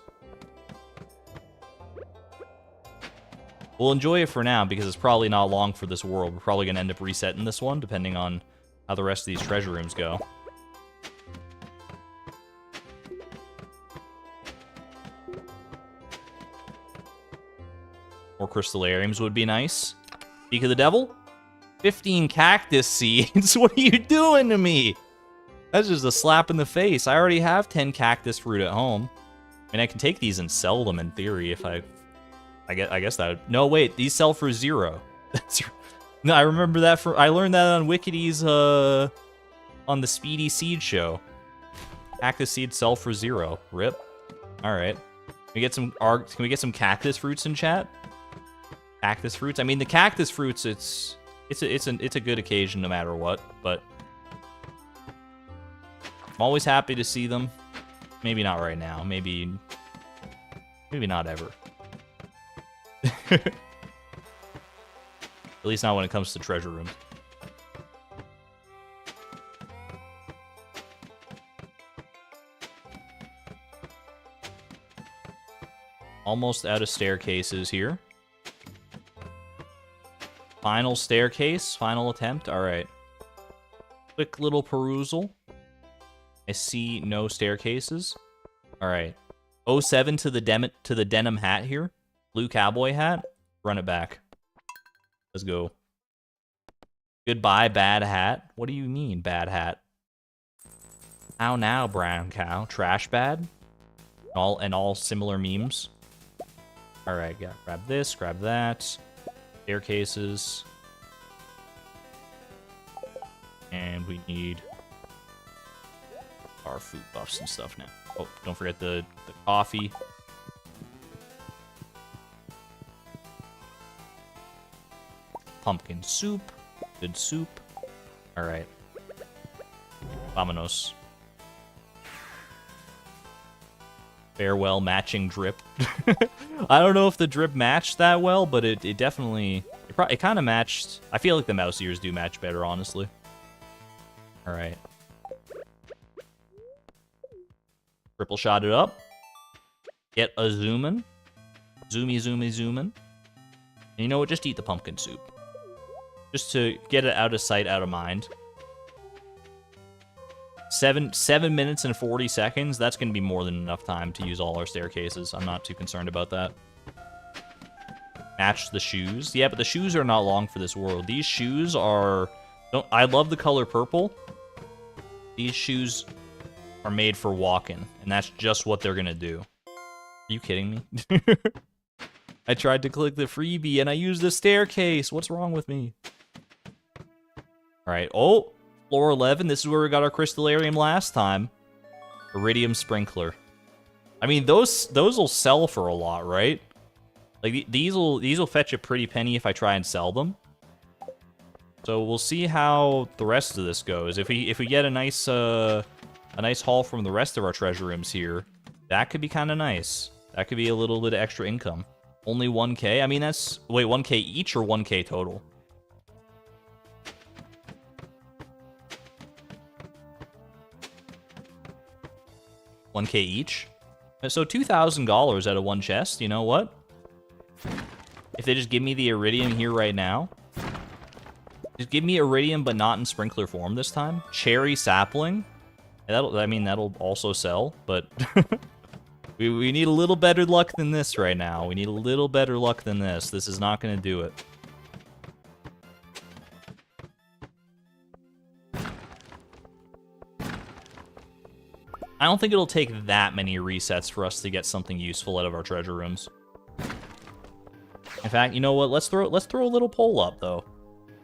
Speaker 1: We'll enjoy it for now, because it's probably not long for this world. We're probably going to end up resetting this one, depending on how the rest of these treasure rooms go. More crystallariums would be nice. Speak of the devil? 15 cactus seeds? What are you doing to me? That's just a slap in the face. I already have 10 cactus fruit at home. I mean, I can take these and sell them in theory if I guess that would... No, wait, these sell for 0. That's... No, I remember that I learned that on Wickedy's, on the Speedy Seed show. Cactus seeds sell for 0. Rip. Alright. Can we get some cactus fruits in chat? Cactus fruits? I mean, the cactus fruits, it's a good occasion no matter what, but... I'm always happy to see them. Maybe not right now. Maybe not ever. At least not when it comes to treasure rooms. Almost out of staircases here. Final staircase, final attempt. All right. Quick little perusal. I see no staircases. All right. 07 to the denim hat here. Blue cowboy hat. Run it back. Let's go. Goodbye, bad hat. What do you mean, bad hat? How now, brown cow? Trash bad? All similar memes. All right, yeah. Grab this, grab that. Staircases. And we need our food buffs and stuff now. Oh, don't forget the coffee. Pumpkin soup. Good soup. Alright. Dominos. Farewell matching drip. I don't know if the drip matched that well, but it definitely... It kind of matched... I feel like the mouse ears do match better, honestly. Alright. Triple shot it up. Get a zoomin'. Zoomin'. And you know what? Just eat the pumpkin soup. Just to get it out of sight, out of mind. 7 minutes and 40 seconds. That's going to be more than enough time to use all our staircases. I'm not too concerned about that. Match the shoes. Yeah, but the shoes are not long for this world. These shoes are... I love the color purple. These shoes are made for walking, and that's just what they're going to do. Are you kidding me? I tried to click the freebie, and I used the staircase. What's wrong with me? All right. Oh, floor 11. This is where we got our crystallarium last time. Iridium sprinkler. I mean, those will sell for a lot, right? Like these will fetch a pretty penny if I try and sell them. So we'll see how the rest of this goes. If we get a nice haul from the rest of our treasure rooms here, that could be kind of nice. That could be a little bit of extra income. Only 1K? I mean, that's... Wait, 1K each or 1K total? $1K each? So $2,000 out of one chest, you know what? If they just give me the iridium here right now. Just give me iridium, but not in sprinkler form this time. Cherry sapling. That'll also sell, but... we need a little better luck than this right now. We need a little better luck than this. This is not going to do it. I don't think it'll take that many resets for us to get something useful out of our treasure rooms. In fact, you know what? Let's throw a little poll up, though.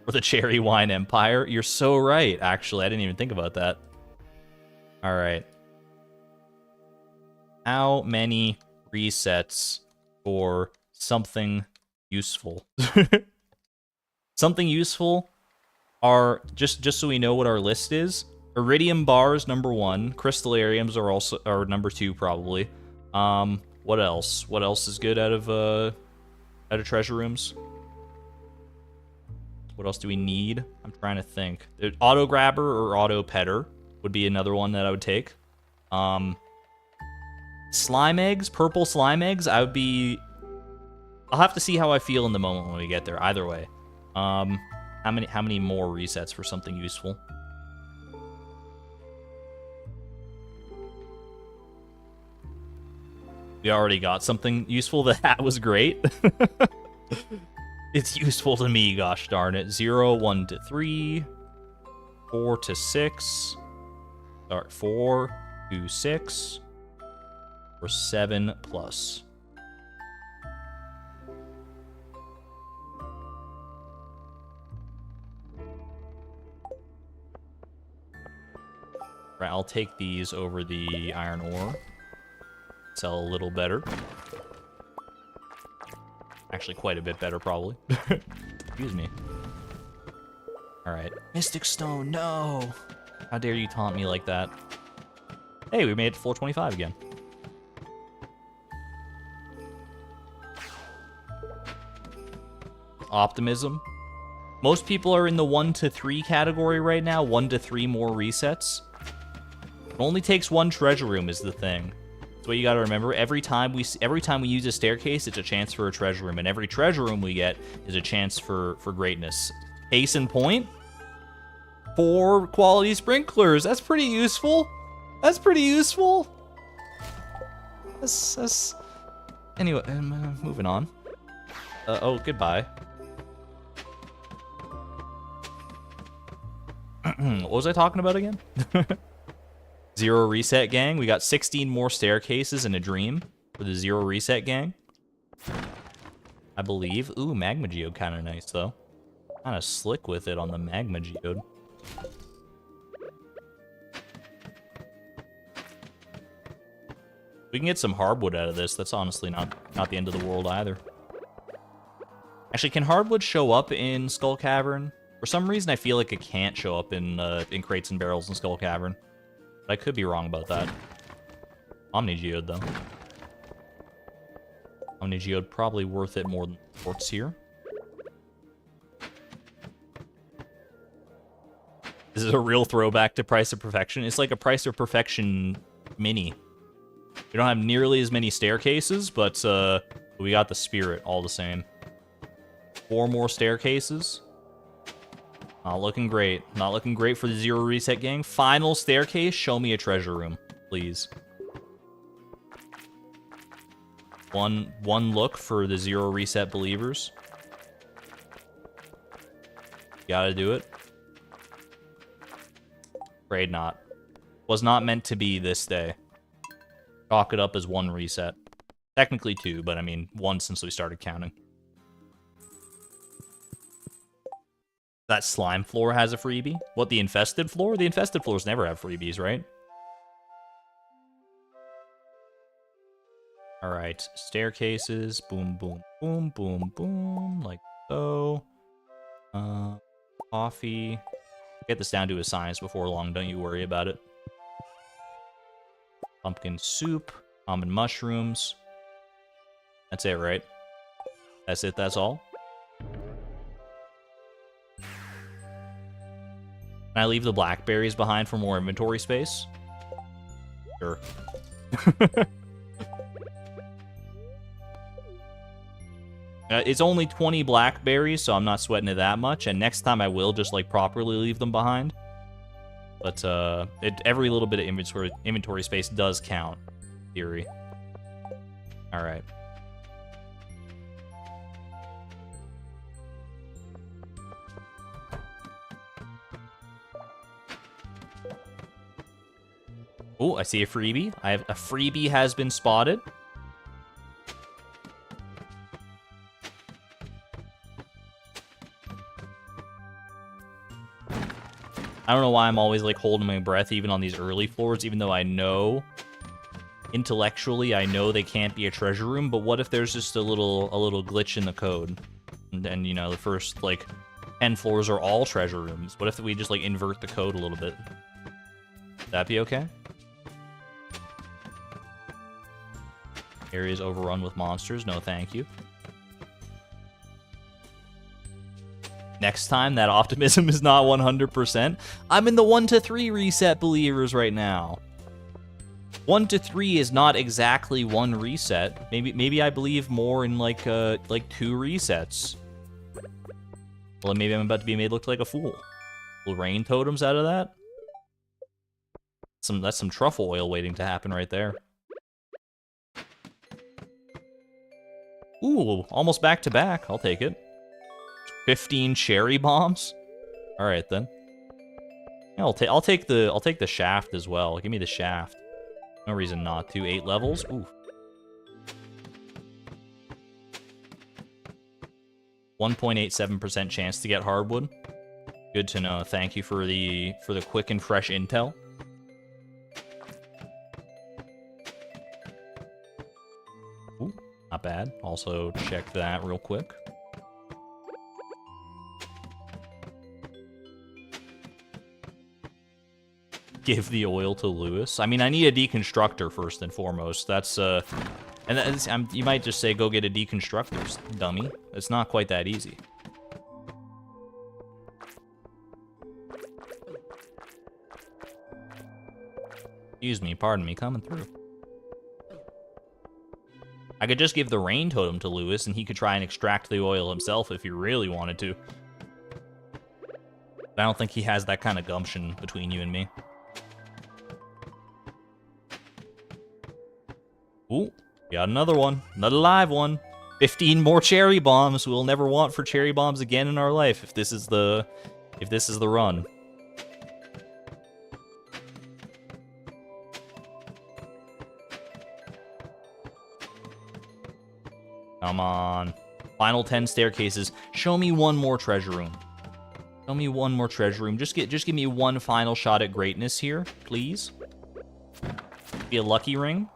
Speaker 1: For the Cherry Wine Empire. You're so right, actually. I didn't even think about that. All right. How many resets for something useful? Something useful are, just so we know what our list is, iridium bars, number 1. Crystallariums are number 2, probably. What else? What else is good out of treasure rooms? What else do we need? I'm trying to think. Auto grabber or auto petter would be another one that I would take. Slime eggs, purple slime eggs, I'll have to see how I feel in the moment when we get there. Either way. How many more resets for something useful? We already got something useful. The hat was great. It's useful to me, gosh darn it. 0, 1 to 3, 4 to 6. Start 4 to 6. Or 7 plus. Right, I'll take these over the iron ore. Sell a little better. Actually, quite a bit better, probably. Excuse me. Alright. Mystic Stone, no! How dare you taunt me like that? Hey, we made it to floor 25 again. Optimism. Most people are in the 1 to 3 category right now. 1 to 3 more resets. It only takes 1 treasure room is the thing. That's what you gotta remember. Every time we use a staircase, it's a chance for a treasure room, and every treasure room we get is a chance for greatness. Case in point, 4 quality sprinklers. That's pretty useful. That's pretty useful. That's... Anyway, moving on. Oh, goodbye. What was I talking about again? 0 reset gang. We got 16 more staircases in a dream for the 0 reset gang. I believe. Ooh, magma geode kind of nice though. Kind of slick with it on the magma geode. We can get some hardwood out of this. That's honestly not the end of the world either. Actually, can hardwood show up in Skull Cavern? For some reason, I feel like it can't show up in crates and barrels in Skull Cavern. But I could be wrong about that. Omni Geode, though. Omni Geode probably worth it more than quartz here. This is a real throwback to Price of Perfection. It's like a Price of Perfection mini. We don't have nearly as many staircases, but we got the spirit all the same. 4 more staircases. Not looking great. Not looking great for the zero reset gang. Final staircase, show me a treasure room, please. One look for the zero reset believers. Gotta do it. Afraid not. Was not meant to be this day. Chalk it up as one reset. Technically two, but I mean one since we started counting. That slime floor has a freebie? What, the infested floor? The infested floors never have freebies, right? Alright, staircases. Boom, boom, boom, boom, boom. Like so. Coffee. Get this down to a science before long, don't you worry about it. Pumpkin soup. Common mushrooms. That's it, right? That's it, that's all? Can I leave the blackberries behind for more inventory space? Sure. It's only 20 blackberries, so I'm not sweating it that much. And next time I will just, like, properly leave them behind. But, every little bit of inventory space does count, in theory. Alright. Oh, I see a freebie. A freebie has been spotted. I don't know why I'm always, like, holding my breath even on these early floors, even though I know, intellectually, I know they can't be a treasure room, but what if there's just a little glitch in the code? And you know, the first, like, 10 floors are all treasure rooms. What if we just, like, invert the code a little bit? Would that be okay? Area's overrun with monsters. No, thank you. Next time, that optimism is not 100%. I'm in the 1 to 3 reset believers right now. 1 to 3 is not exactly one reset. Maybe I believe more in like 2 resets. Well, maybe I'm about to be made look like a fool. Little rain totems out of that. That's some truffle oil waiting to happen right there. Ooh, almost back to back. I'll take it. 15 cherry bombs. All right then. Yeah, I'll take the shaft as well. Give me the shaft. No reason not to. 8 levels. Ooh. 1.87% chance to get hardwood. Good to know. Thank you for the quick and fresh intel. Ooh, not bad. Also check that real quick. Give the oil to Lewis. I mean, I need a deconstructor first and foremost. That's you might just say go get a deconstructor, dummy. It's not quite that easy. Excuse me, pardon me, coming through. I could just give the rain totem to Lewis and he could try and extract the oil himself if he really wanted to. But I don't think he has that kind of gumption between you and me. Ooh, got another one. Another live one. 15 more cherry bombs. We'll never want for cherry bombs again in our life if this is the run. Come on. Final 10 staircases. Show me one more treasure room. Show me one more treasure room. Just give me one final shot at greatness here, please. Be a lucky ring.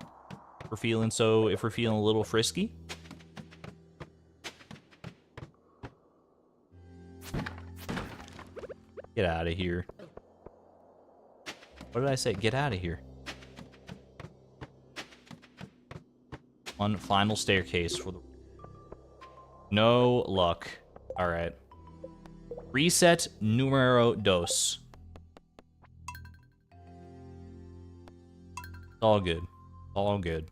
Speaker 1: If we're feeling a little frisky. Get out of here. What did I say? Get out of here. One final staircase for the... No luck. Alright. Reset numero dos. It's all good. All good.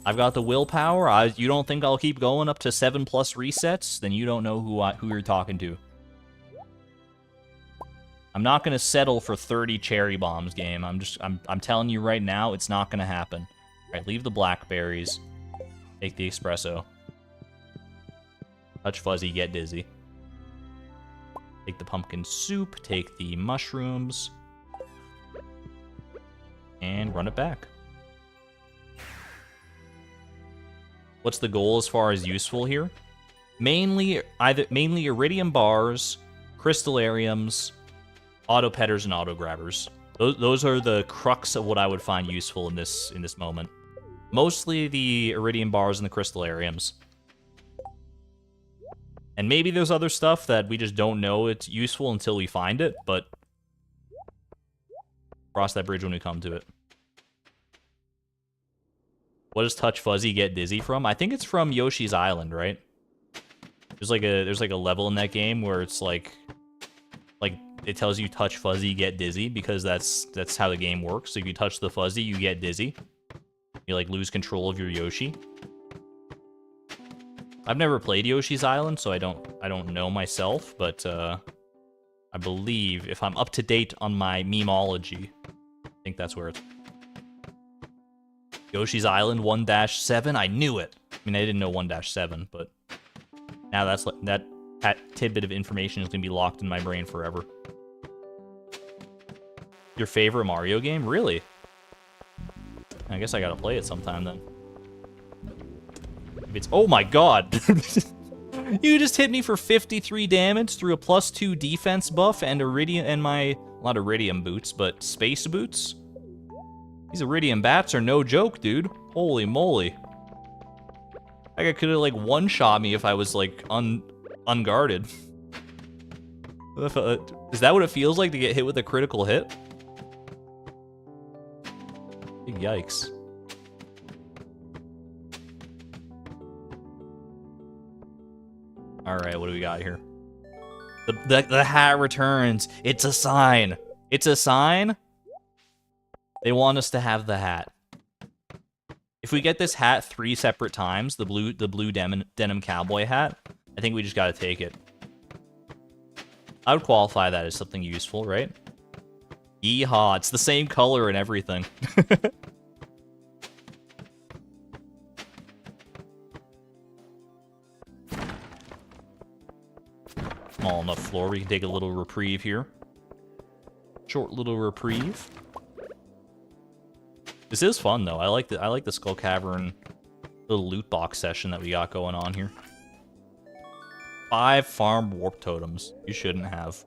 Speaker 1: I've got the willpower. You don't think I'll keep going up to 7+ resets? Then you don't know who you're talking to. I'm not gonna settle for 30 cherry bombs, game. I'm telling you right now, it's not gonna happen. Alright, leave the blackberries. Take the espresso. Touch fuzzy, get dizzy. Take the pumpkin soup, take the mushrooms. And run it back. What's the goal as far as useful here? Mainly iridium bars, crystallariums, auto petters, and auto grabbers. Those are the crux of what I would find useful in this moment. Mostly the iridium bars and the crystallariums. And maybe there's other stuff that we just don't know it's useful until we find it, but cross that bridge when we come to it. What does Touch Fuzzy get dizzy from? I think it's from Yoshi's Island, right? There's like a level in that game where it's like it tells you touch fuzzy, get dizzy, because that's how the game works. So if you touch the fuzzy, you get dizzy. You like lose control of your Yoshi. I've never played Yoshi's Island, so I don't know myself, but I believe if I'm up to date on my memeology, I think that's where it's. Yoshi's Island 1-7, I knew it. I mean, I didn't know 1-7, but now that tidbit of information is gonna be locked in my brain forever. Your favorite Mario game? Really? I guess I gotta play it sometime then. If it's oh my god! You just hit me for 53 damage through a +2 defense buff and iridium and my not iridium boots, but space boots. These iridium bats are no joke, dude. Holy moly! That guy could have like one-shot me if I was like unguarded. Is that what it feels like to get hit with a critical hit? Yikes. Alright, what do we got here? The hat returns. It's a sign. It's a sign? They want us to have the hat. If we get this hat 3 separate times, the blue denim cowboy hat, I think we just gotta take it. I would qualify that as something useful, right? Yeehaw, it's the same color and everything. Small enough floor, we can take a little reprieve here. Short little reprieve. This is fun though. I like the Skull Cavern little loot box session that we got going on here. 5 farm warp totems. You shouldn't have.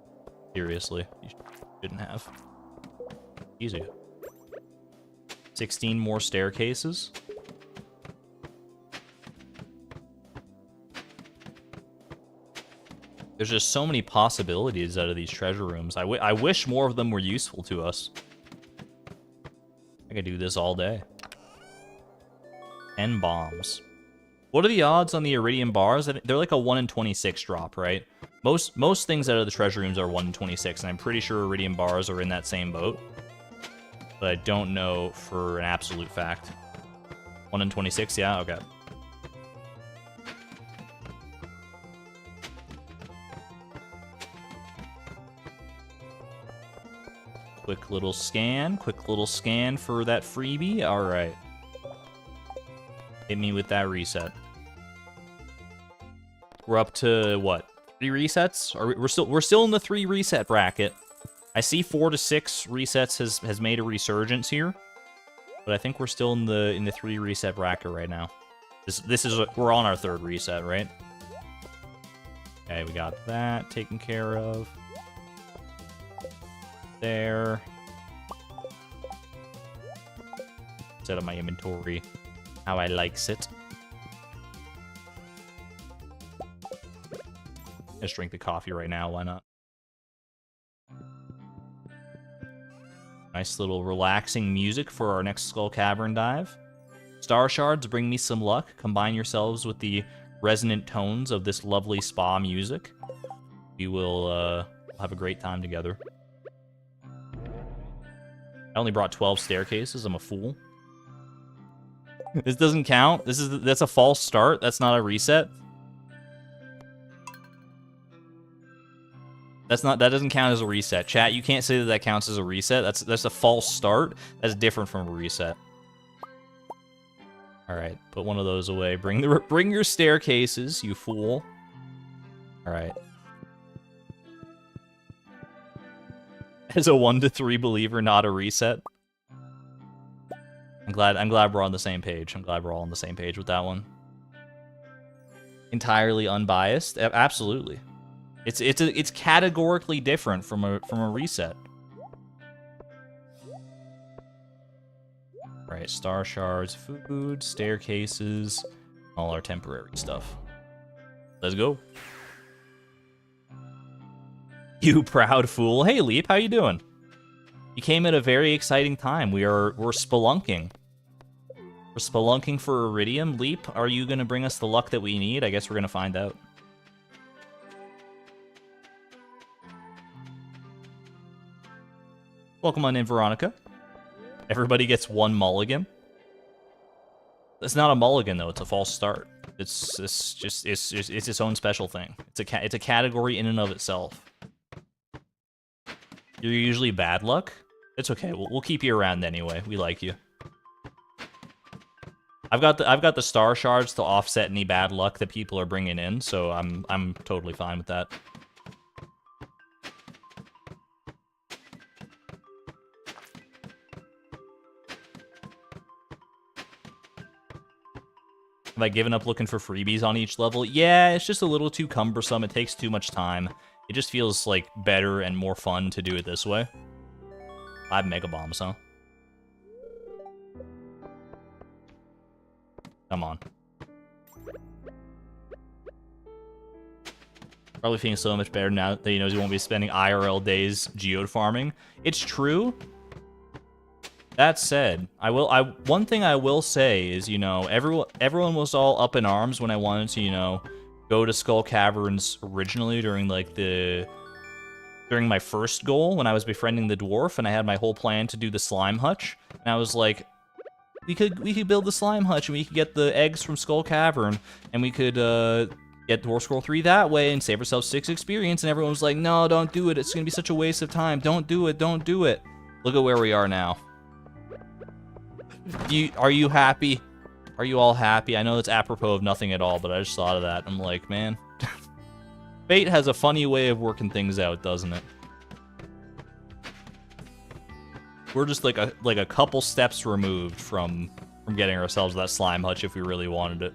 Speaker 1: Seriously, you shouldn't have. Easy. 16 more staircases. There's just so many possibilities out of these treasure rooms. I wish more of them were useful to us. I could do this all day. 10 bombs. What are the odds on the iridium bars? They're like a 1 in 26 drop, right? Most things out of the treasure rooms are 1 in 26, and I'm pretty sure iridium bars are in that same boat. But I don't know for an absolute fact. 1 in 26, yeah? Okay. Quick little scan for that freebie. Alright. Hit me with that reset. We're up to, what, 3 resets? We're still in the 3 reset bracket. I see 4 to 6 resets has made a resurgence here. But I think we're still in the 3 reset bracket right now. We're on our 3rd reset, right? Okay, we got that taken care of. There. Set up my inventory how I likes it. Just drink the coffee right now, why not? Nice little relaxing music for our next Skull Cavern dive. Star shards, bring me some luck. Combine yourselves with the resonant tones of this lovely spa music. We will have a great time together. I only brought 12 staircases. I'm a fool. This doesn't count. That's a false start. That's not a reset. That doesn't count as a reset. Chat, you can't say that counts as a reset. That's a false start. That's different from a reset. All right, put one of those away. Bring your staircases, you fool. All right. As a 1 to 3 believer, not a reset. I'm glad we're on the same page. I'm glad we're all on the same page with that one. Entirely unbiased? Absolutely. It's categorically different from a reset. Right, star shards, food, staircases, all our temporary stuff. Let's go. You proud fool. Hey Leap, how you doing? You came at a very exciting time. We're spelunking. We're spelunking for Iridium. Leap, are you gonna bring us the luck that we need? I guess we're gonna find out. Welcome on in, Veronica. Everybody gets 1 mulligan. It's not a mulligan though. It's a false start. It's its own special thing. It's a category in and of itself. You're usually bad luck. It's okay. We'll keep you around anyway. We like you. I've got the star shards to offset any bad luck that people are bringing in, so I'm totally fine with that. Have I given up looking for freebies on each level? Yeah, it's just a little too cumbersome. It takes too much time. It just feels like better and more fun to do it this way. 5 mega bombs, huh? Come on. Probably feeling so much better now that he knows he won't be spending IRL days geode farming. It's true. That said, one thing I will say is, you know, everyone was all up in arms when I wanted to, you know, go to Skull Caverns originally during my first goal when I was befriending the dwarf, and I had my whole plan to do the slime hutch. And I was like, we could build the slime hutch, and we could get the eggs from Skull Cavern, and we could get Dwarf Scroll 3 that way and save ourselves 6 experience. And everyone was like, no, don't do it. It's gonna be such a waste of time. Don't do it. Don't do it. Look at where we are now. Are you happy? Are you all happy? I know it's apropos of nothing at all, but I just thought of that. I'm like, man, fate has a funny way of working things out, doesn't it? We're just like a couple steps removed from getting ourselves that slime hutch if we really wanted it.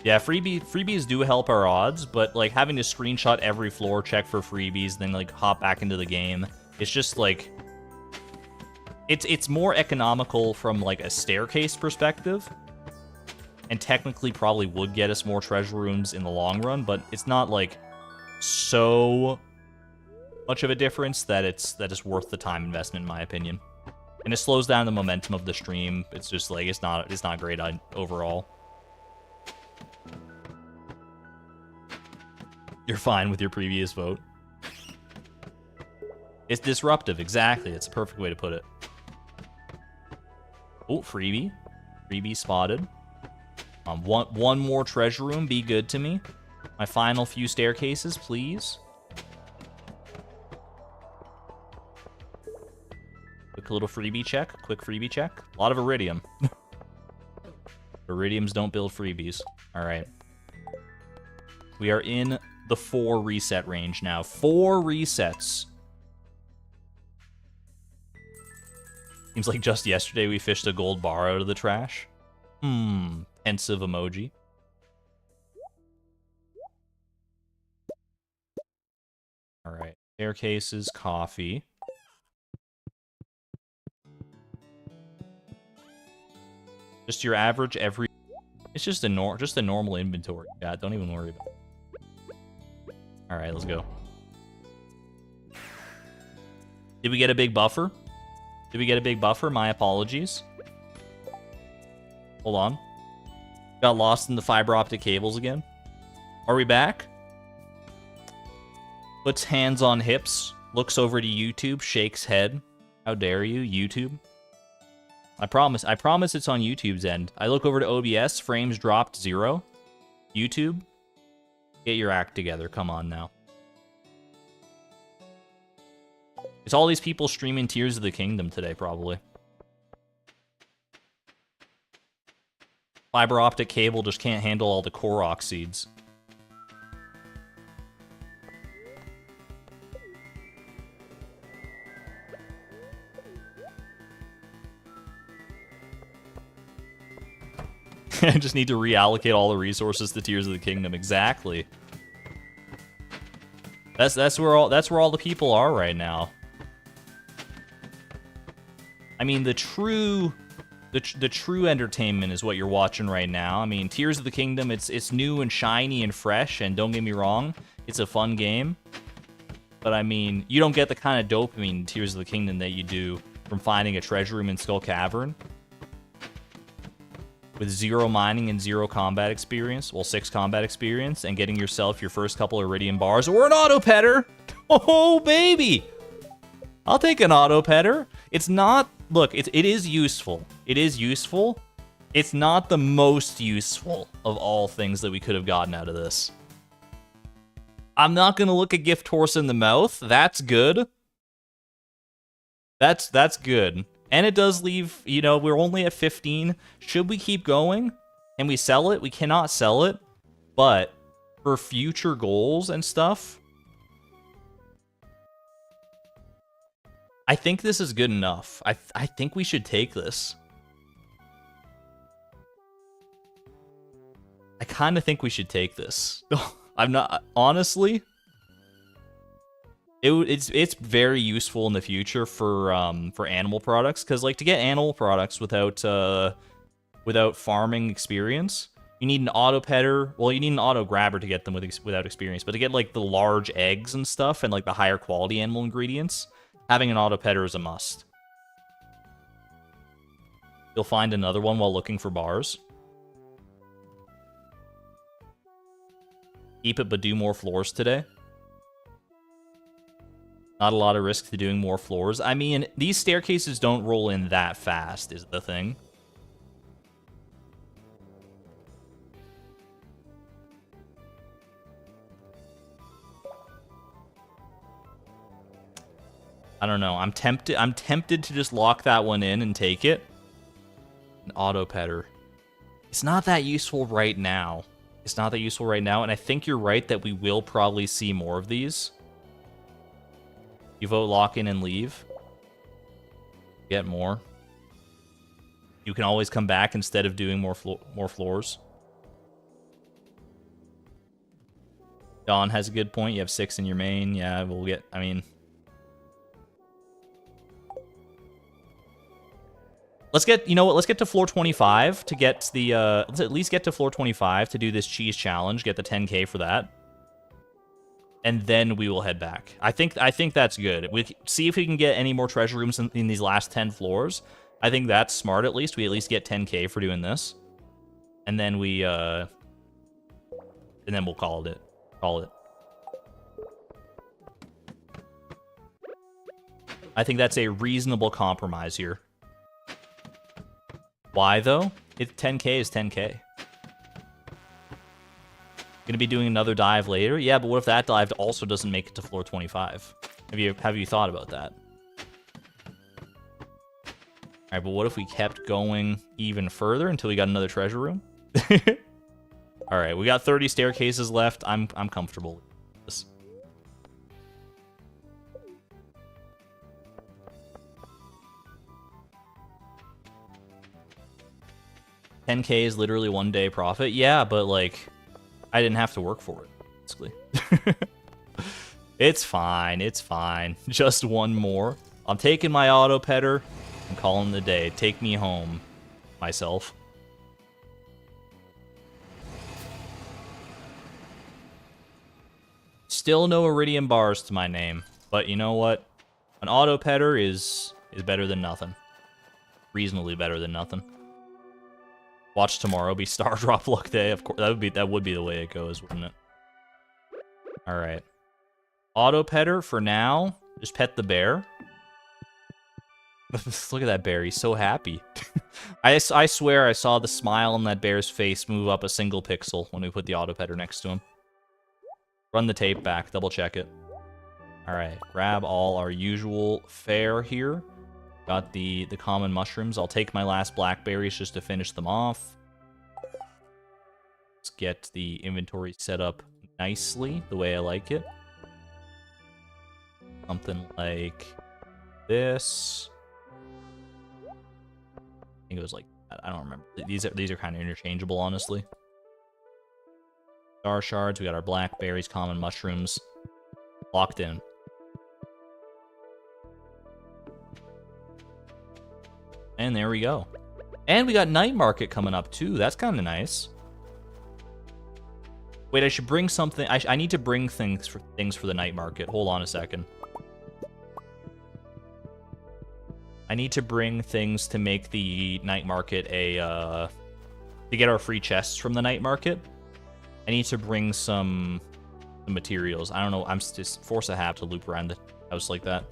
Speaker 1: Yeah, freebies do help our odds, but like having to screenshot every floor, check for freebies, then like hop back into the game, it's just like it's more economical from like a staircase perspective, and technically probably would get us more treasure rooms in the long run, but it's not like so much of a difference that it's worth the time investment in my opinion. And it slows down the momentum of the stream. It's just like it's not great overall. You're fine with your previous vote. It's disruptive, exactly. It's a perfect way to put it. Oh, freebie. Freebie spotted. One more treasure room, be good to me. My final few staircases, please. Quick little freebie check. Quick freebie check. A lot of iridium. Iridiums don't build freebies. All right. We are in the 4 reset range now. 4 resets. Seems like just yesterday we fished a gold bar out of the trash. Pensive emoji. Alright. Staircases, coffee. Just your average every... It's just a normal inventory. Yeah, don't even worry about it. Alright, let's go. Did we get a big buffer? Did we get a big buffer? My apologies. Hold on. Got lost in the fiber optic cables again. Are we back? Puts hands on hips. Looks over to YouTube. Shakes head. How dare you, YouTube? I promise it's on YouTube's end. I look over to OBS. Frames dropped 0. YouTube, get your act together. Come on now. It's all these people streaming Tears of the Kingdom today, probably. Fiber optic cable just can't handle all the Korok seeds. I just need to reallocate all the resources to Tears of the Kingdom. Exactly. That's where all the people are right now. I mean, the true entertainment is what you're watching right now. I mean, Tears of the Kingdom, it's new and shiny and fresh, and don't get me wrong, it's a fun game. But I mean, you don't get the kind of dopamine in Tears of the Kingdom that you do from finding a treasure room in Skull Cavern. With 0 mining and 0 combat experience, well, 6 combat experience, and getting yourself your first couple of Iridium bars, or an auto petter. Oh, baby! I'll take an auto petter. It's not, look, it is useful. It is useful. It's not the most useful of all things that we could have gotten out of this. I'm not gonna look a gift horse in the mouth. That's good. That's good. And it does leave, you know, we're only at 15. Should we keep going? Can we sell it? We cannot sell it. But for future goals and stuff, I think this is good enough. I think we should take this. I kind of think we should take this. I'm not, honestly. It's very useful in the future for animal products, because like to get animal products without farming experience, you need an auto petter. Well, you need an auto grabber to get them without experience, but to get like the large eggs and stuff and like the higher quality animal ingredients, having an auto petter is a must. You'll find another one while looking for bars. Keep it, but do more floors today. Not a lot of risk to doing more floors. I mean, these staircases don't roll in that fast, is the thing. I don't know. I'm tempted to just lock that one in and take it. An auto petter. It's not that useful right now. It's not that useful right now, and I think you're right that we will probably see more of these. You vote lock in and leave. Get more. You can always come back instead of doing more floors. Dawn has a good point. You have 6 in your main. Yeah, we'll get, I mean, let's get, you know what, let's get to floor 25 to get the, let's at least get to floor 25 to do this cheese challenge, get the 10k for that. And then we will head back. I think that's good. We see if we can get any more treasure rooms in these last 10 floors. I think that's smart at least. We at least get 10k for doing this. And then we, and then we'll call it. I think that's a reasonable compromise here. Why, though? 10k is 10k. Gonna be doing another dive later? Yeah, but what if that dive also doesn't make it to floor 25? Have you thought about that? Alright, but what if we kept going even further until we got another treasure room? Alright, we got 30 staircases left. I'm comfortable with this. $10k is literally 1 day profit. Yeah, but like, I didn't have to work for it, basically. It's fine, it's fine. Just one more. I'm taking my auto petter and calling the day. Take me home, myself. Still no Iridium bars to my name, but you know what? An auto petter is better than nothing. Reasonably better than nothing. Watch tomorrow be Star Drop Luck Day. Of course, that would be the way it goes, wouldn't it? All right. Auto petter for now. Just pet the bear. Look at that bear. He's so happy. I swear I saw the smile on that bear's face move up a single pixel when we put the autopetter next to him. Run the tape back. Double check it. All right. Grab all our usual fare here. Got the common mushrooms. I'll take my last blackberries just to finish them off. Let's get the inventory set up nicely, the way I like it. Something like this. I think it was like that. I don't remember. These are kind of interchangeable, honestly. Star shards. We got our blackberries, common mushrooms, locked in. And there we go. And we got night market coming up too. That's kind of nice. Wait, I should bring something. I need to bring things for the night market. Hold on a second. I need to bring things to make the night market to get our free chests from the night market. I need to bring some materials. I don't know. I'm just force a habit to loop around the house like that.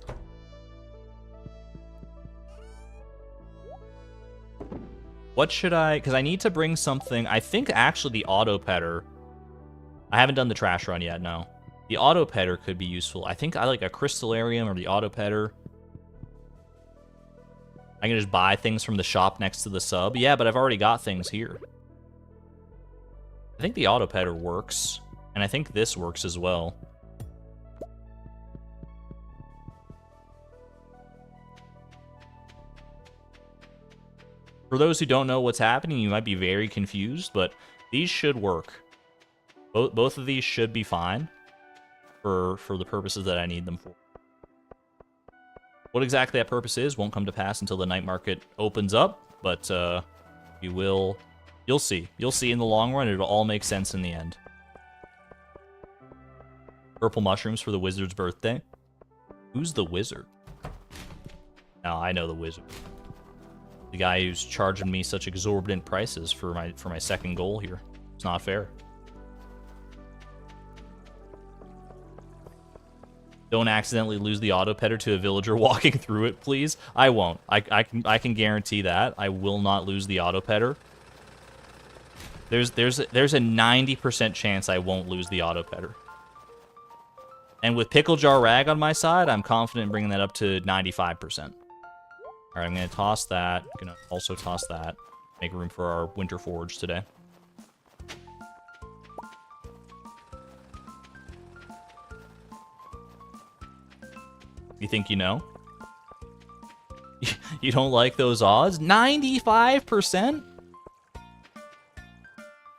Speaker 1: What should I... Because I need to bring something... I think actually the auto-petter... I haven't done the trash run yet, no. The auto-petter could be useful. I think I like a crystallarium or the auto-petter. I can just buy things from the shop next to the sub. Yeah, but I've already got things here. I think the auto-petter works. And I think this works as well. For those who don't know what's happening, you might be very confused, but these should work. Both of these should be fine for the purposes that I need them for. What exactly that purpose is won't come to pass until the night market opens up, but you'll see. You'll see in the long run. It'll all make sense in the end. Purple mushrooms for the wizard's birthday. Who's the wizard? No, I know the wizard. The guy who's charging me such exorbitant prices for my second goal here. It's not fair. Don't accidentally lose the auto-petter to a villager walking through it, please. I won't. I can guarantee that. I will not lose the auto-petter. There's a 90% chance I won't lose the auto-petter. And with Pickle Jar Rag on my side, I'm confident in bringing that up to 95%. Alright, I'm going to toss that. I'm going to also toss that. Make room for our Winter Forge today. You think you know? You don't like those odds? 95%?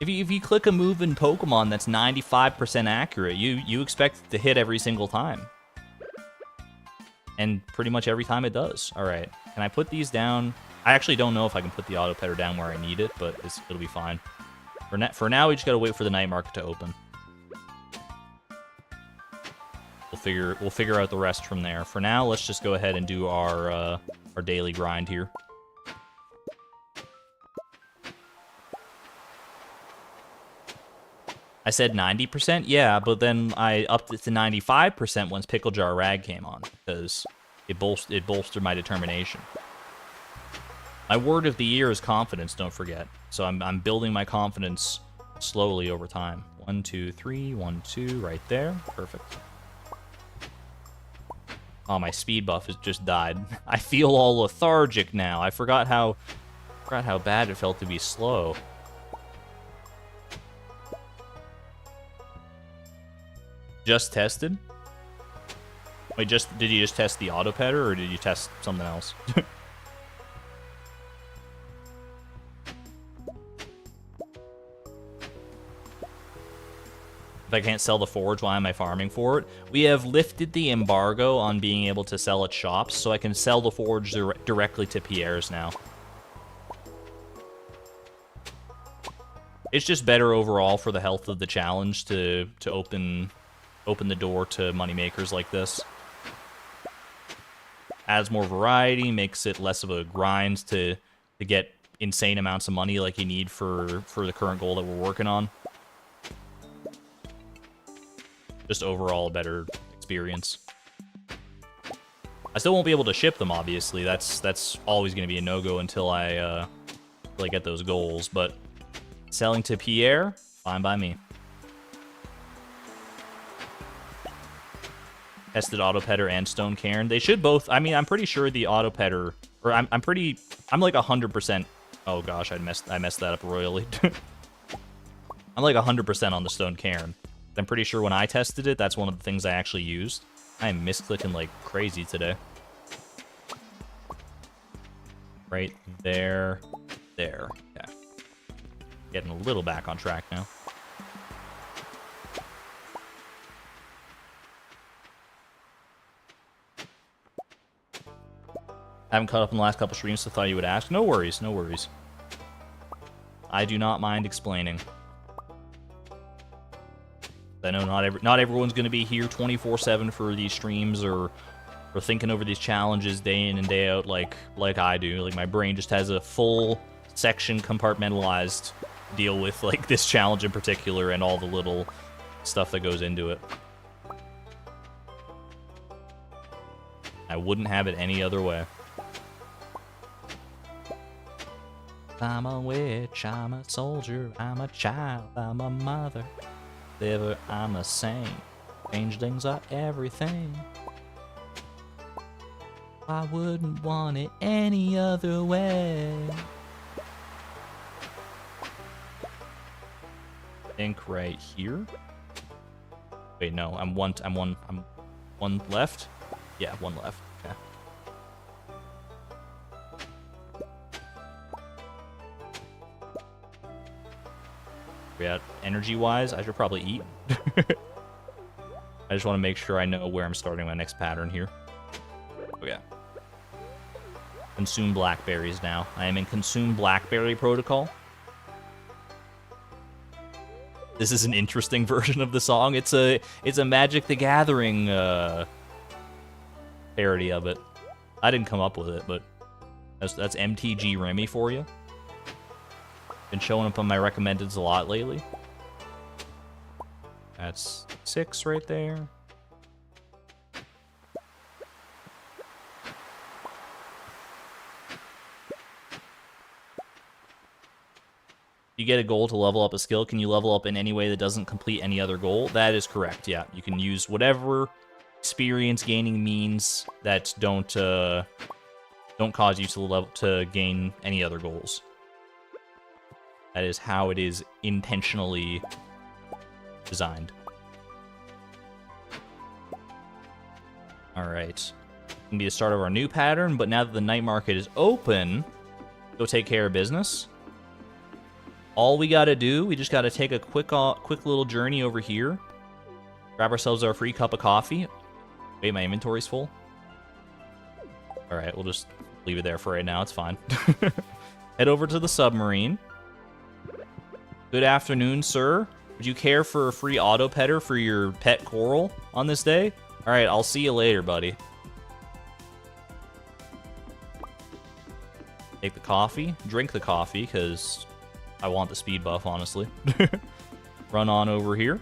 Speaker 1: If you click a move in Pokemon that's 95% accurate, you expect it to hit every single time. And pretty much every time it does. Alright, can I put these down? I actually don't know if I can put the auto-petter down where I need it, but it'll be fine. For now, we just gotta wait for the night market to open. We'll figure out the rest from there. For now, let's just go ahead and do our daily grind here. I said 90%? Yeah, but then I upped it to 95% once Pickle Jar Rag came on, because it bolstered my determination. My word of the year is confidence, don't forget. So I'm building my confidence slowly over time. 1, 2, 3, 1, 2, right there. Perfect. Oh, my speed buff has just died. I feel all lethargic now. I forgot how bad it felt to be slow. Just tested? Wait, did you just test the auto-petter, or did you test something else? If I can't sell the Forge, why am I farming for it? We have lifted the embargo on being able to sell at shops, so I can sell the Forge directly to Pierre's now. It's just better overall for the health of the challenge to open the door to moneymakers like this. Adds more variety, makes it less of a grind to get insane amounts of money like you need for the current goal that we're working on. Just overall a better experience. I still won't be able to ship them, obviously. That's always going to be a no-go until I get those goals. But selling to Pierre, fine by me. Tested Autopetter and Stone Cairn. They should both. I mean, I'm pretty sure the Autopetter, or I'm like 100%. Oh gosh, I messed that up royally. I'm like 100% on the Stone Cairn. I'm pretty sure when I tested it, that's one of the things I actually used. I am misclicking like crazy today. Right there. There. Yeah. Getting a little back on track now. I haven't caught up in the last couple streams, so thought you would ask. No worries, no worries. I do not mind explaining. I know not everyone's going to be here 24/7 for these streams or thinking over these challenges day in and day out like I do. Like, my brain just has a full section compartmentalized to deal with like this challenge in particular and all the little stuff that goes into it. I wouldn't have it any other way. I'm a witch, I'm a soldier, I'm a child, I'm a mother. Liver, I'm a saint. Changelings are everything. I wouldn't want it any other way. I think right here. Wait, no, I'm one left. Yeah, one left. Okay. Yeah, energy-wise, I should probably eat. I just want to make sure I know where I'm starting my next pattern here. Oh, yeah. Consume blackberries now. I am in consume blackberry protocol. This is an interesting version of the song. It's a Magic the Gathering parody of it. I didn't come up with it, but that's MTG Remy for you. Been showing up on my recommendeds a lot lately. That's 6 right there. You get a goal to level up a skill. Can you level up in any way that doesn't complete any other goal? That is correct, yeah. You can use whatever experience gaining means that don't cause you to gain any other goals. That is how it is intentionally designed. Alright. Gonna be the start of our new pattern, but now that the night market is open, go take care of business. All we gotta do, we just gotta take a quick little journey over here. Grab ourselves our free cup of coffee. Wait, my inventory's full. Alright, we'll just leave it there for right now, it's fine. Head over to the submarine. Good afternoon, sir. Would you care for a free auto petter for your pet coral on this day? Alright, I'll see you later, buddy. Take the coffee. Drink the coffee, because I want the speed buff, honestly. Run on over here.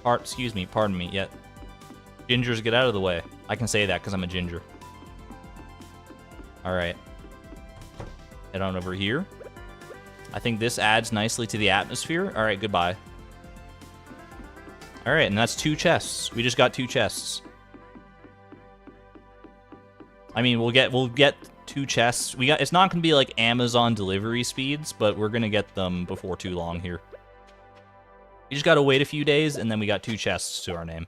Speaker 1: Pardon me, yeah. Gingers, get out of the way. I can say that because I'm a ginger. Alright. Head on over here. I think this adds nicely to the atmosphere. Alright, goodbye. Alright, and that's 2 chests. We just got 2 chests. I mean, we'll get 2 chests. It's not gonna be like Amazon delivery speeds, but we're gonna get them before too long here. We just gotta wait a few days, and then we got 2 chests to our name.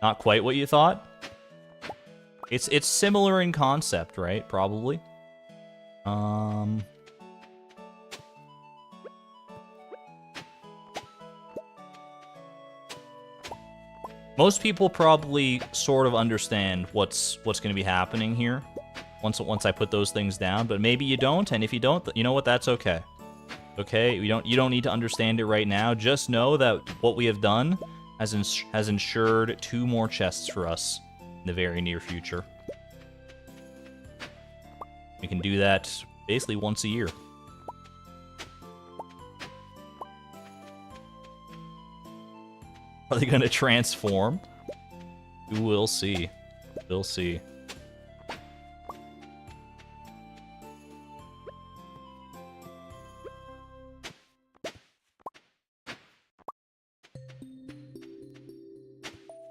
Speaker 1: Not quite what you thought? It's similar in concept, right? Probably. Most people probably sort of understand what's going to be happening here once I put those things down, but maybe you don't, and if you don't, you know what? That's okay. Okay? You don't need to understand it right now. Just know that what we have done has ensured 2 more chests for us in the very near future. We can do that basically once a year. Are they gonna transform? We will see. We'll see.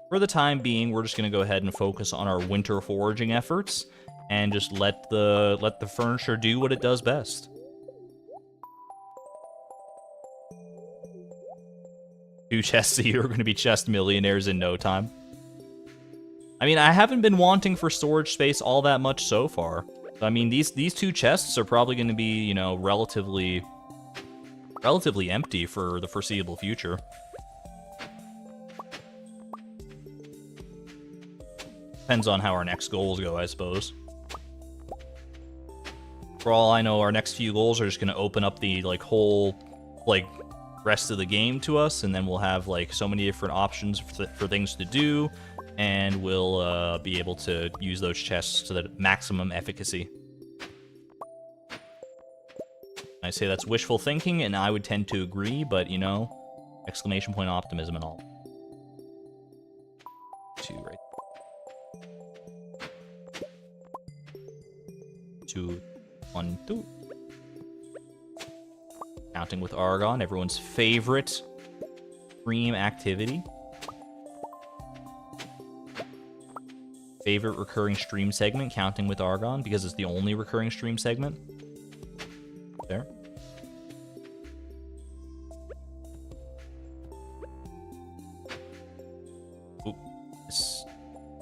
Speaker 1: For the time being, we're just gonna go ahead and focus on our winter foraging efforts and just let the furniture do what it does best. Two chests a year are gonna be chest millionaires in no time. I mean, I haven't been wanting for storage space all that much so far. I mean, these two chests are probably going to be, you know, relatively empty for the foreseeable future. Depends on how our next goals go, I suppose. For all I know, our next few goals are just going to open up the, like, whole, like, rest of the game to us, and then we'll have, like, so many different options for things to do, and we'll be able to use those chests to the maximum efficacy. I say that's wishful thinking, and I would tend to agree, but, you know, exclamation point optimism and all. 2 right. 2, 1, 2. Counting with Argon, everyone's favorite stream activity. Favorite recurring stream segment, counting with Argon, because it's the only recurring stream segment. There. Oop.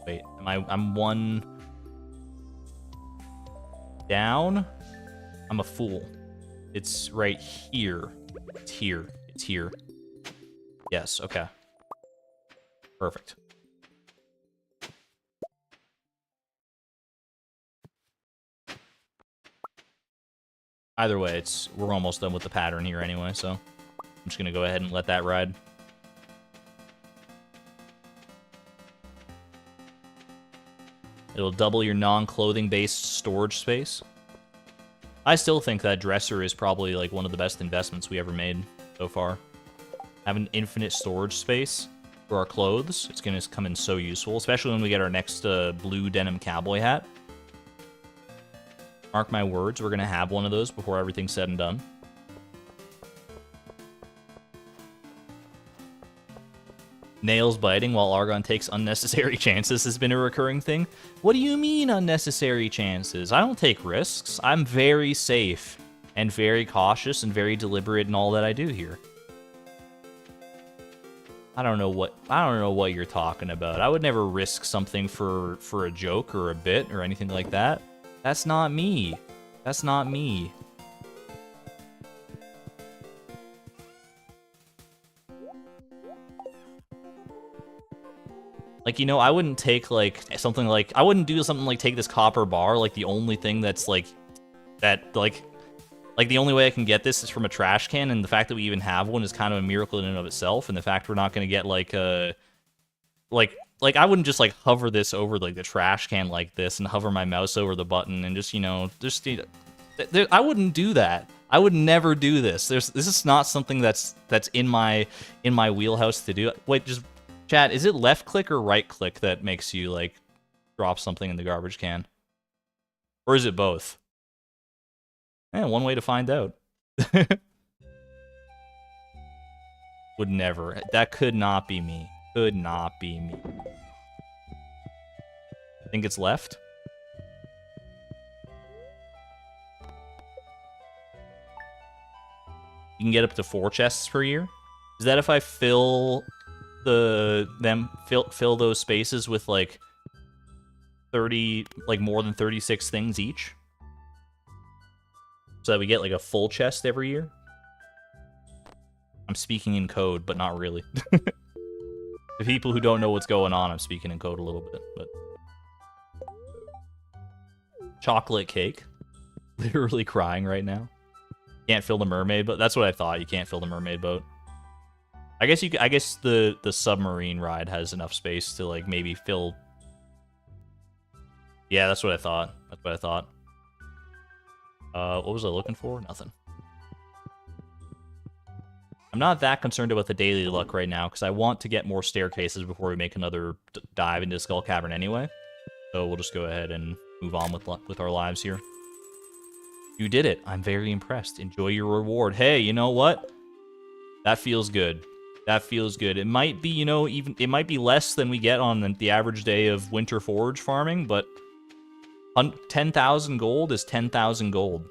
Speaker 1: Wait, I'm 1 down? I'm a fool. It's right here. It's here. It's here. Yes, okay. Perfect. Either way, we're almost done with the pattern here anyway, so I'm just gonna go ahead and let that ride. It'll double your non-clothing based storage space. I still think that dresser is probably like one of the best investments we ever made so far. Having infinite storage space for our clothes, it's gonna come in so useful, especially when we get our next blue denim cowboy hat. Mark my words, we're going to have one of those before everything's said and done. Nails biting while Argon takes unnecessary chances has been a recurring thing. What do you mean unnecessary chances? I don't take risks. I'm very safe and very cautious and very deliberate in all that I do here. I don't know what you're talking about. I would never risk something for a joke or a bit or anything like that. That's not me. That's not me. Like, you know, I wouldn't take, like, something like... I wouldn't do something like take this copper bar, like, the only thing that's, like... That, like, the only way I can get this is from a trash can, and the fact that we even have one is kind of a miracle in and of itself, and the fact we're not going to get, like, Like, I wouldn't just, like, hover this over, like, the trash can like this and hover my mouse over the button and just, you know, just... I wouldn't do that. I would never do this. This is not something that's in my wheelhouse to do. Wait, just... Chat, is it left click or right click that makes you, like, drop something in the garbage can? Or is it both? One way to find out. Would never. That could not be me. Could not be me. I think it's left. You can get up to 4 chests per year. Is that if I fill fill those spaces with like 30, like more than 36 things each? So that we get like a full chest every year? I'm speaking in code, but not really. The people who don't know what's going on, I'm speaking in code a little bit, but... Chocolate cake. Literally crying right now. Can't fill the mermaid boat. That's what I thought. You can't fill the mermaid boat. I guess the submarine ride has enough space to like maybe fill... Yeah, that's what I thought. That's what I thought. What was I looking for? Nothing. I'm not that concerned about the daily luck right now, because I want to get more staircases before we make another dive into Skull Cavern anyway. So we'll just go ahead and move on with our lives here. You did it. I'm very impressed. Enjoy your reward. Hey, you know what? That feels good. That feels good. It might be, you know, it might be less than we get on the average day of winter forage farming, but 10,000 gold is 10,000 gold.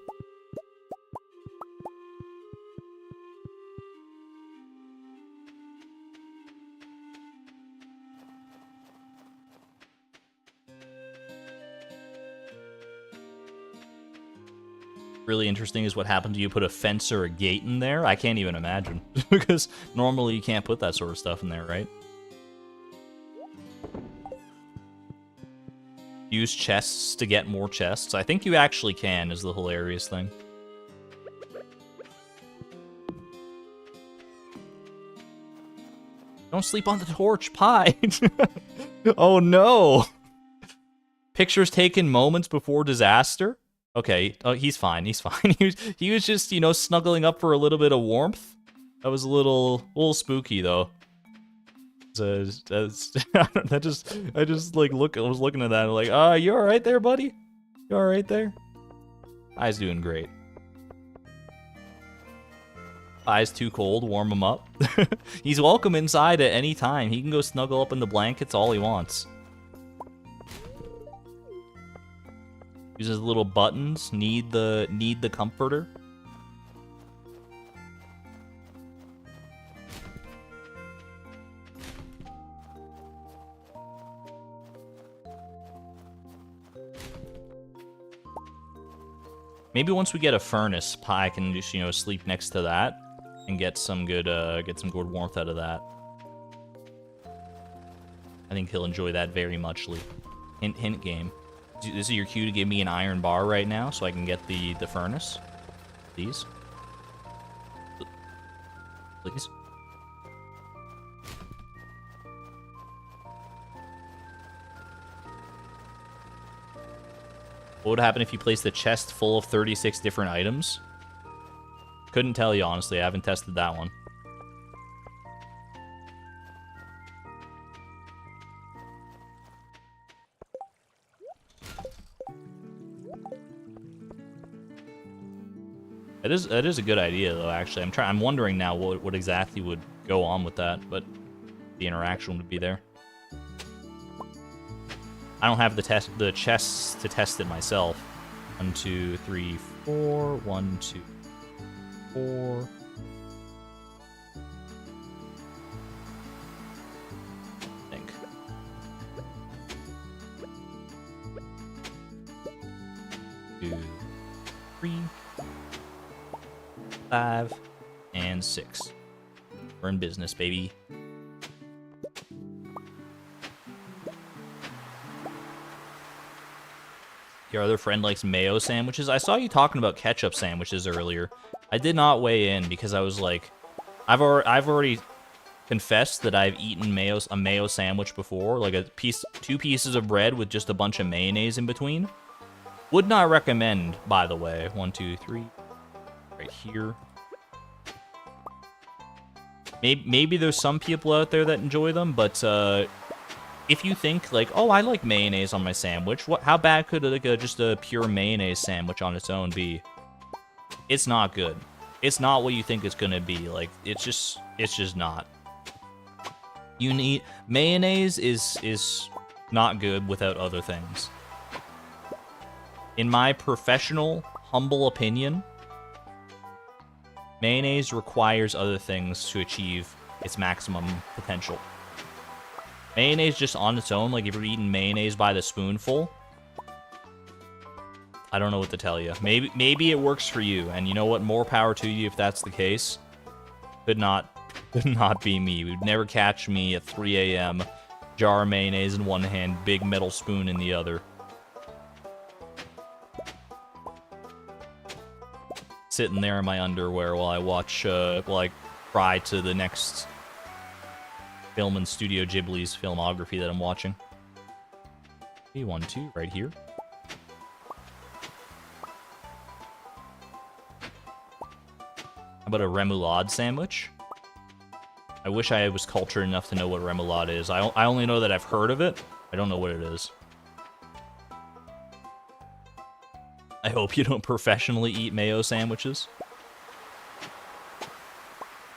Speaker 1: Really interesting is what happens if you put a fence or a gate in there. I can't even imagine, because normally you can't put that sort of stuff in there, right? Use chests to get more chests. I think you actually can, is the hilarious thing. Don't sleep on the torch, Pie! Oh no! Pictures taken moments before disaster? Okay, he's fine, he's fine. He was just, you know, snuggling up for a little bit of warmth. That was a little spooky, though. I was looking at that and like, you alright there, buddy? You alright there? Eye's doing great. Eye's too cold, warm him up. He's welcome inside at any time. He can go snuggle up in the blankets all he wants. Uses little buttons. Need the comforter. Maybe once we get a furnace, Pie can just, you know, sleep next to that and get some good warmth out of that. I think he'll enjoy that very muchly. Hint, hint game. This is your cue to give me an iron bar right now so I can get the furnace. Please. Please. What would happen if you placed a chest full of 36 different items? Couldn't tell you, honestly. I haven't tested that one. That is a good idea, though, actually. I'm wondering now what exactly would go on with that, but the interaction would be there. I don't have the chests to test it myself. 1, 2, 3, 4. 1, 2, 4. I think. 2, 3, 5, and 6. We're in business, baby. Your other friend likes mayo sandwiches. I saw you talking about ketchup sandwiches earlier. I did not weigh in because I was like, I've already confessed that I've eaten a mayo sandwich before, like 2 pieces of bread with just a bunch of mayonnaise in between. Would not recommend, by the way. 1, 2, 3, right here. Maybe there's some people out there that enjoy them, but if you think like, oh, I like mayonnaise on my sandwich, how bad could just a pure mayonnaise sandwich on its own be? It's not good. It's not what you think it's gonna be. Like, it's just not. You need mayonnaise is not good without other things. In my professional, humble opinion, mayonnaise requires other things to achieve its maximum potential. Mayonnaise just on its own, like if you're eating mayonnaise by the spoonful, I don't know what to tell you. Maybe it works for you, and you know what? More power to you if that's the case. Could not be me. You'd never catch me at 3 a.m., jar of mayonnaise in one hand, big metal spoon in the other. Sitting there in my underwear while I watch, while I cry to the next film in Studio Ghibli's filmography that I'm watching. Okay, 1, 2, right here. How about a remoulade sandwich? I wish I was cultured enough to know what remoulade is. I only know that I've heard of it. I don't know what it is. I hope you don't professionally eat mayo sandwiches.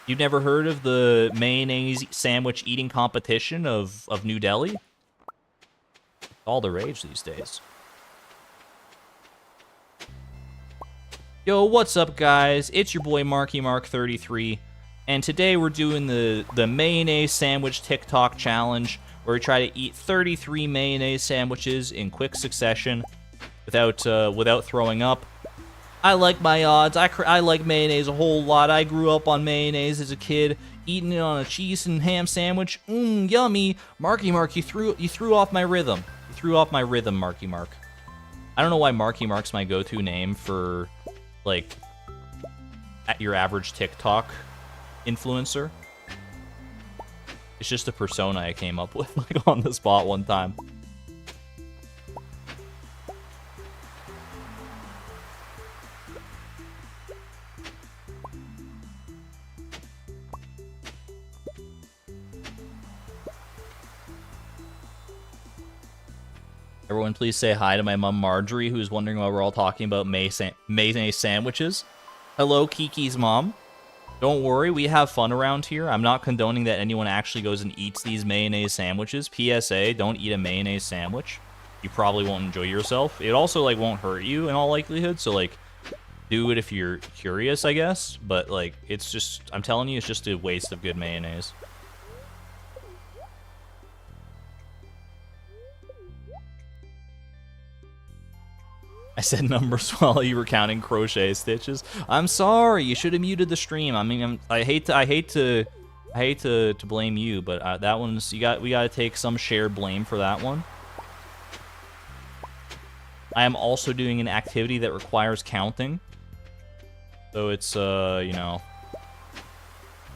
Speaker 1: You've never heard of the mayonnaise sandwich eating competition of New Delhi? All the rage these days. Yo, what's up, guys? It's your boy Marky Mark 33, and today we're doing the mayonnaise sandwich TikTok challenge, where we try to eat 33 mayonnaise sandwiches in quick succession without throwing up. I like my odds. I like mayonnaise a whole lot. I grew up on mayonnaise as a kid, eating it on a cheese and ham sandwich. Yummy. Marky Mark, you threw off my rhythm. You threw off my rhythm, Marky Mark. I don't know why Marky Mark's my go-to name for, like, at your average TikTok influencer. It's just a persona I came up with, like, on the spot one time. Everyone, please say hi to my mom, Marjorie, who's wondering why we're all talking about mayonnaise sandwiches. Hello, Kiki's mom. Don't worry, we have fun around here. I'm not condoning that anyone actually goes and eats these mayonnaise sandwiches. PSA, don't eat a mayonnaise sandwich. You probably won't enjoy yourself. It also, like, won't hurt you in all likelihood, so, like, do it if you're curious, I guess. But, like, it's just, I'm telling you, it's just a waste of good mayonnaise. I said numbers while you were counting crochet stitches. I'm sorry. You should have muted the stream. I mean, I hate to blame you, but that one's we got to take some shared blame for that one. I am also doing an activity that requires counting, so it's you know,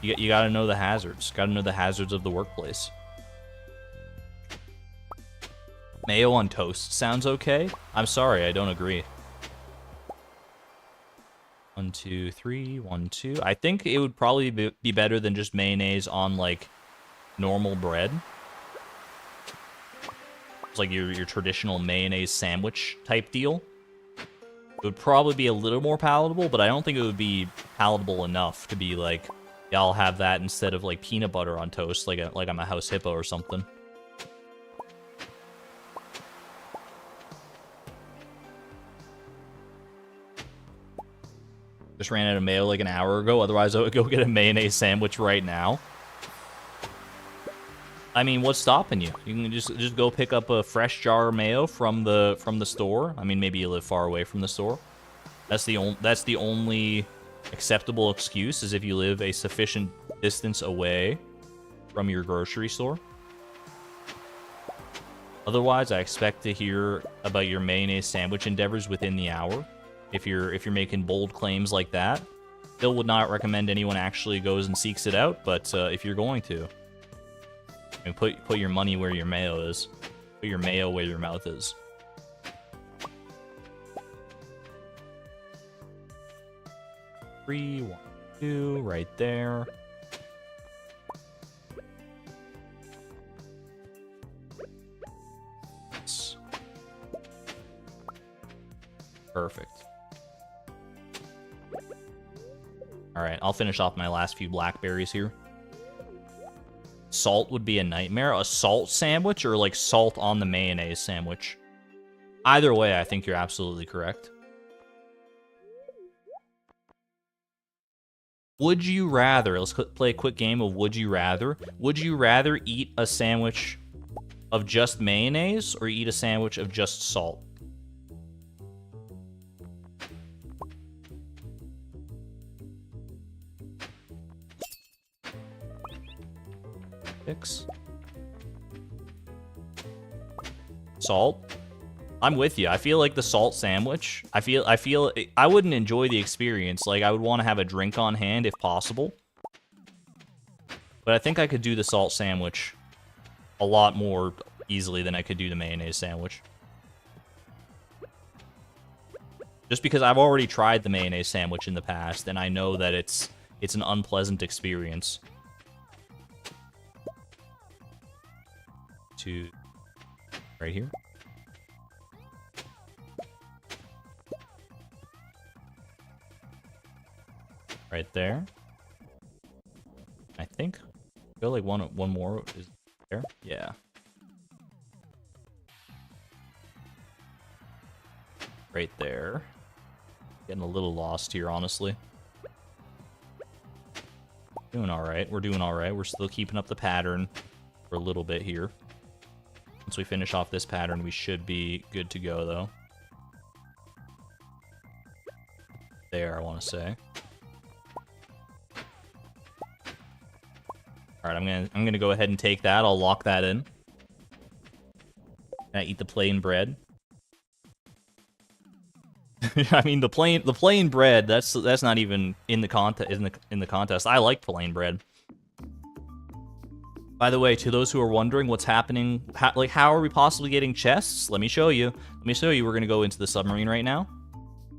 Speaker 1: you got to know the hazards. Got to know the hazards of the workplace. Mayo on toast sounds okay. I'm sorry, I don't agree. 1, 2, 3, 1, 2. I think it would probably be better than just mayonnaise on, like, normal bread. It's like your traditional mayonnaise sandwich type deal. It would probably be a little more palatable, but I don't think it would be palatable enough to be like, yeah, I'll have that instead of, like, peanut butter on toast, like I'm a house hippo or something. Just ran out of mayo like an hour ago, otherwise I would go get a mayonnaise sandwich right now. I mean, what's stopping you? You can just go pick up a fresh jar of mayo from the store. I mean, maybe you live far away from the store. That's the only acceptable excuse, is if you live a sufficient distance away from your grocery store. Otherwise, I expect to hear about your mayonnaise sandwich endeavors within the hour. If you're making bold claims like that, Bill would not recommend anyone actually goes and seeks it out. But if you're going to, I mean, put your money where your mayo is. Put your mayo where your mouth is. Three, 1, 2, right there. Yes. Perfect. Alright, I'll finish off my last few blackberries here. Salt would be a nightmare. A salt sandwich or, like, salt on the mayonnaise sandwich? Either way, I think you're absolutely correct. Would you rather... Let's play a quick game of Would You Rather. Would you rather eat a sandwich of just mayonnaise or eat a sandwich of just salt? Salt? I'm with you. I feel like the salt sandwich, I feel I wouldn't enjoy the experience. Like, I would want to have a drink on hand if possible. But I think I could do the salt sandwich a lot more easily than I could do the mayonnaise sandwich. Just because I've already tried the mayonnaise sandwich in the past, and I know that it's an unpleasant experience. to right here. Right there. I think. I feel like one more is there. Yeah. Right there. Getting a little lost here, honestly. Doing alright. We're doing alright. We're still keeping up the pattern for a little bit here. Once we finish off this pattern, we should be good to go, though. There, I want to say. Alright, I'm gonna go ahead and take that. I'll lock that in. Can I eat the plain bread? I mean, the plain bread. That's not even in the contest. I like plain bread. By the way, to those who are wondering what's happening, how are we possibly getting chests? Let me show you. Let me show you. We're gonna go into the submarine right now,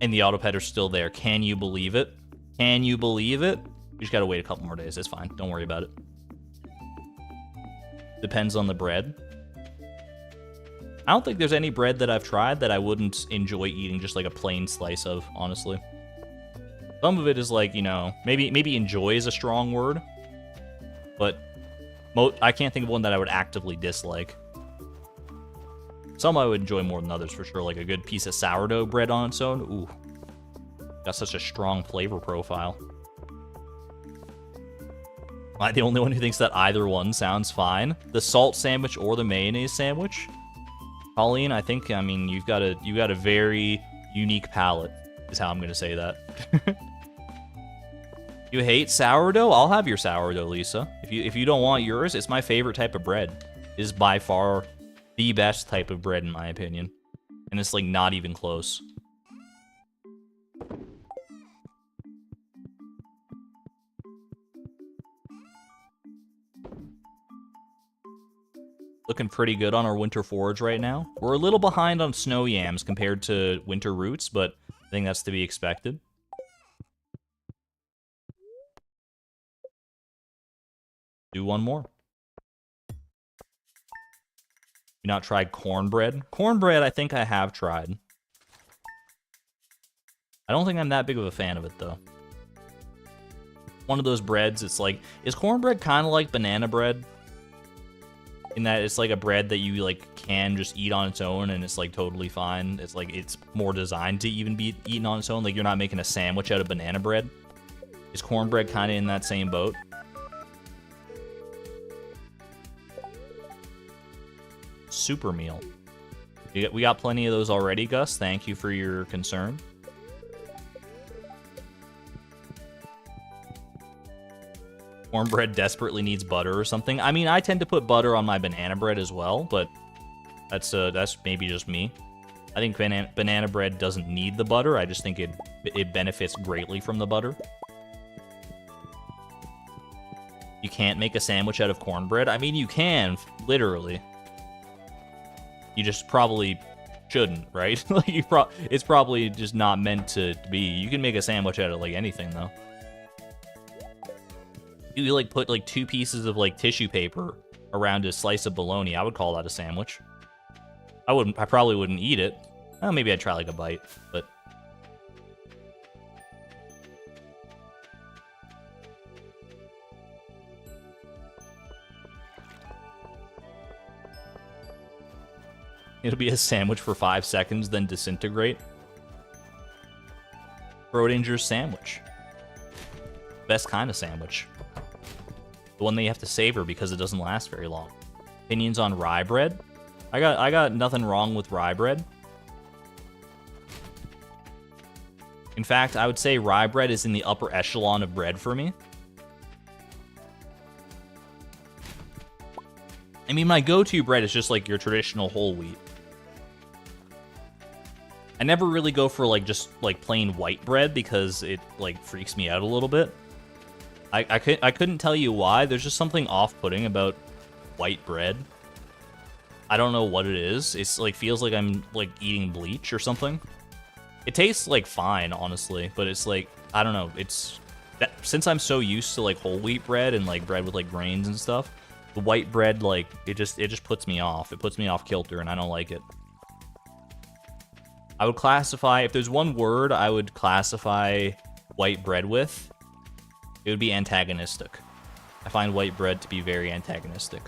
Speaker 1: and the autopetter's still there. Can you believe it? Can you believe it? We just gotta wait a couple more days. It's fine. Don't worry about it. Depends on the bread. I don't think there's any bread that I've tried that I wouldn't enjoy eating just like a plain slice of, honestly. Some of it is like, you know, maybe enjoy is a strong word, but I can't think of one that I would actively dislike. Some I would enjoy more than others, for sure, like a good piece of sourdough bread on its own. Ooh, got such a strong flavor profile. Am I the only one who thinks that either one sounds fine? The salt sandwich or the mayonnaise sandwich? Colleen, I mean, you've got a very unique palate, is how I'm gonna say that. You hate sourdough? I'll have your sourdough, Lisa. If you don't want yours, it's my favorite type of bread. It is by far the best type of bread in my opinion, and it's like not even close. Looking pretty good on our winter forage right now. We're a little behind on snow yams compared to winter roots, but I think that's to be expected. Do one more. You not tried cornbread? Cornbread, I think I have tried. I don't think I'm that big of a fan of it, though. One of those breads, it's like... Is cornbread kind of like banana bread? In that it's like a bread that you like can just eat on its own and it's like totally fine. It's like it's more designed to even be eaten on its own. Like you're not making a sandwich out of banana bread. Is cornbread kind of in that same boat? Super meal. We got plenty of those already, Gus. Thank you for your concern. Cornbread desperately needs butter or something. I mean, I tend to put butter on my banana bread as well, but that's maybe just me. I think banana bread doesn't need the butter. I just think it benefits greatly from the butter. You can't make a sandwich out of cornbread? I mean, you can, literally. You just probably shouldn't, right? Like it's probably just not meant to be. You can make a sandwich out of like anything, though. You like put like 2 pieces of like tissue paper around a slice of bologna. I would call that a sandwich. I probably wouldn't eat it. Well, maybe I'd try like a bite, but it'll be a sandwich for 5 seconds, then disintegrate. Schrodinger's sandwich. Best kind of sandwich. The one that you have to savor because it doesn't last very long. Opinions on rye bread? I got nothing wrong with rye bread. In fact, I would say rye bread is in the upper echelon of bread for me. I mean, my go-to bread is just like your traditional whole wheat. I never really go for like just like plain white bread because it like freaks me out a little bit. I couldn't tell you why. There's just something off-putting about white bread. I don't know what it is. It's like feels like I'm like eating bleach or something. It tastes like fine, honestly, but it's like I don't know. It's that, since I'm so used to like whole wheat bread and like bread with like grains and stuff, The white bread, like, it just puts me off. It puts me off kilter, and I don't like it. I would classify, if there's one word I would classify white bread with, it would be antagonistic. I find white bread to be very antagonistic.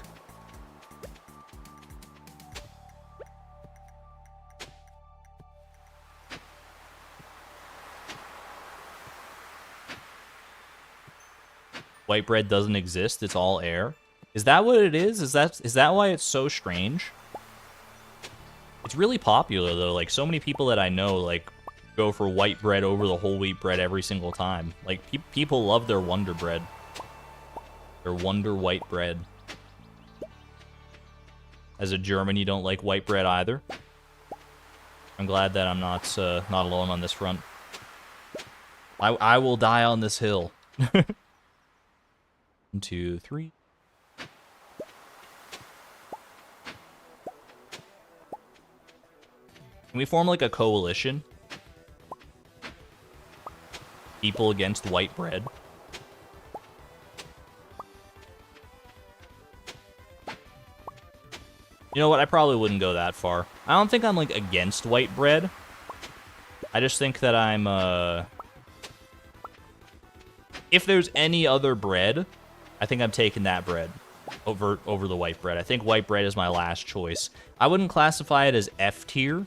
Speaker 1: White bread doesn't exist, it's all air. Is that what it is? Is that why it's so strange? It's really popular though, like so many people that I know like go for white bread over the whole wheat bread every single time. Like people love their Wonder bread. Their Wonder white bread. As a German, you don't like white bread either. I'm glad that I'm not alone on this front. I will die on this hill. 1, 2, 3. Can we form like a coalition? People against white bread. You know what? I probably wouldn't go that far. I don't think I'm like against white bread. I just think that I'm if there's any other bread, I think I'm taking that bread over the white bread. I think white bread is my last choice. I wouldn't classify it as F tier,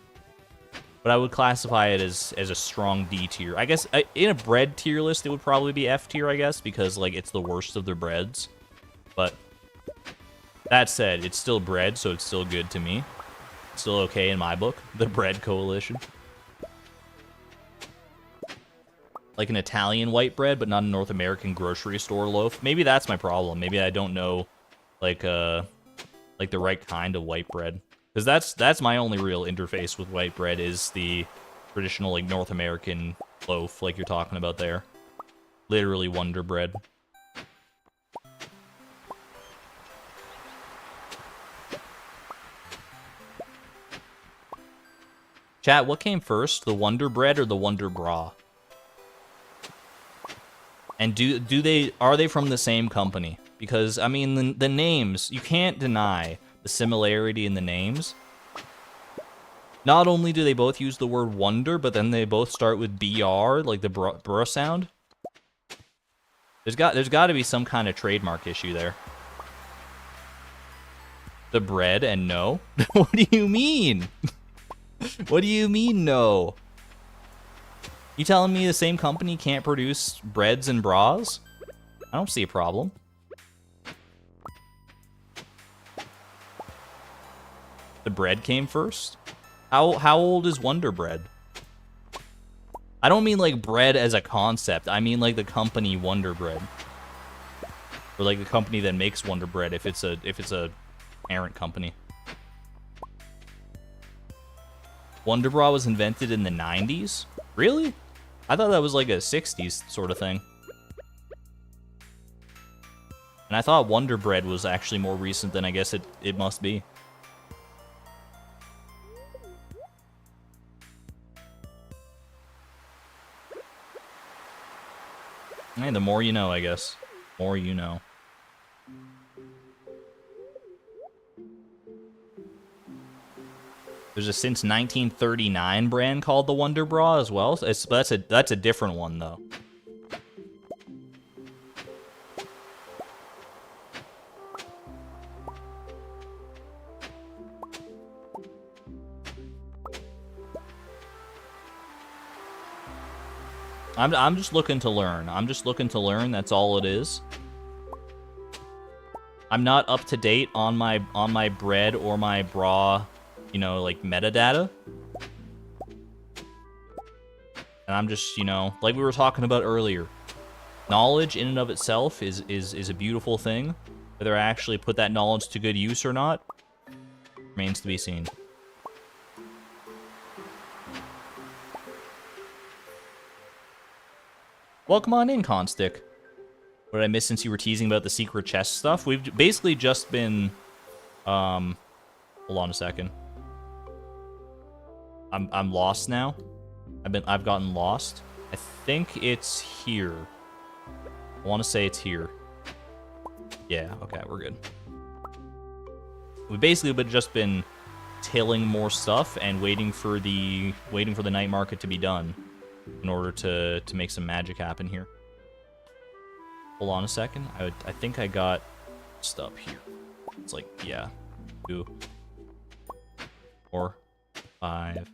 Speaker 1: but I would classify it as a strong D tier. I guess in a bread tier list, it would probably be F tier, I guess, because like it's the worst of their breads. But that said, it's still bread, so it's still good to me. It's still okay in my book. The bread coalition. Like an Italian white bread, but not a North American grocery store loaf. Maybe that's my problem. Maybe I don't know, like the right kind of white bread. Because that's my only real interface with white bread is the traditional, like, North American loaf, like you're talking about there. Literally Wonder bread. Chat, what came first, the Wonder bread or the Wonder bra? And are they from the same company? Because, I mean, the names, you can't deny the similarity in the names. Not only do they both use the word wonder, but then they both start with BR, like the br sound. There's got to be some kind of trademark issue there. The bread and no? What do you mean? What do you mean no? You telling me the same company can't produce breads and bras? I don't see a problem. The bread came first? How old is Wonder Bread? I don't mean like bread as a concept. I mean like the company Wonder Bread. Or like the company that makes Wonder Bread if it's a parent company. Wonder Bra was invented in the 90s? Really? I thought that was like a 60s sort of thing. And I thought Wonder Bread was actually more recent than I guess it must be. Hey, the more you know, I guess. More you know. There's a since 1939 brand called the Wonder Bra as well. That's a different one though. I'm just looking to learn. I'm just looking to learn. That's all it is. I'm not up to date on my bread or my bra, you know, like metadata. And I'm just, you know, like we were talking about earlier. Knowledge in and of itself is a beautiful thing. Whether I actually put that knowledge to good use or not remains to be seen. Welcome on in, Constick. What did I miss since you were teasing about the secret chest stuff? We've basically just been... hold on a second. I'm lost now. I've gotten lost. I think it's here. I want to say it's here. Yeah, okay, we're good. We've basically just been tilling more stuff and waiting for the night market to be done in order to make some magic happen here. Hold on a second. I think I got stuff here. It's like, yeah, 2, 4, 5.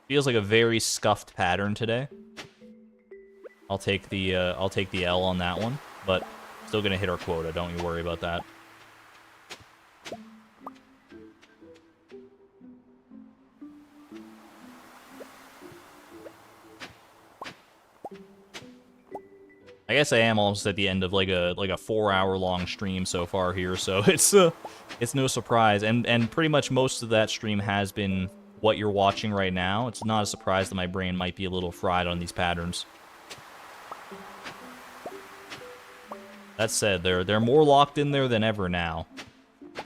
Speaker 1: Feels like a very scuffed pattern today. I'll take the L on that one, but still gonna hit our quota. Don't you worry about that. I guess I am almost at the end of like a 4-hour-long stream so far here, so it's no surprise. And pretty much most of that stream has been what you're watching right now. It's not a surprise that my brain might be a little fried on these patterns. That said, they're more locked in there than ever now.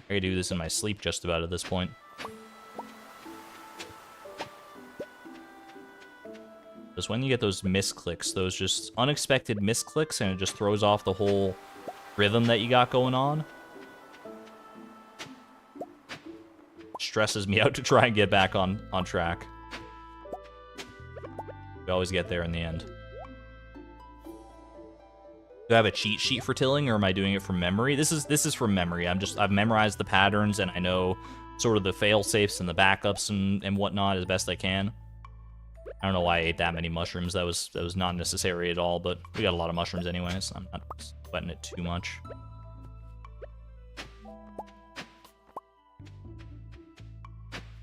Speaker 1: I can do this in my sleep just about at this point. Just when you get those misclicks, those just unexpected misclicks, and it just throws off the whole rhythm that you got going on. Stresses me out to try and get back on track. We always get there in the end. Do I have a cheat sheet for tilling, or am I doing it from memory? This is from memory. I've memorized the patterns, and I know sort of the fail safes and the backups and whatnot as best I can. I don't know why I ate that many mushrooms. That was not necessary at all, but we got a lot of mushrooms anyways. So I'm not sweating it too much.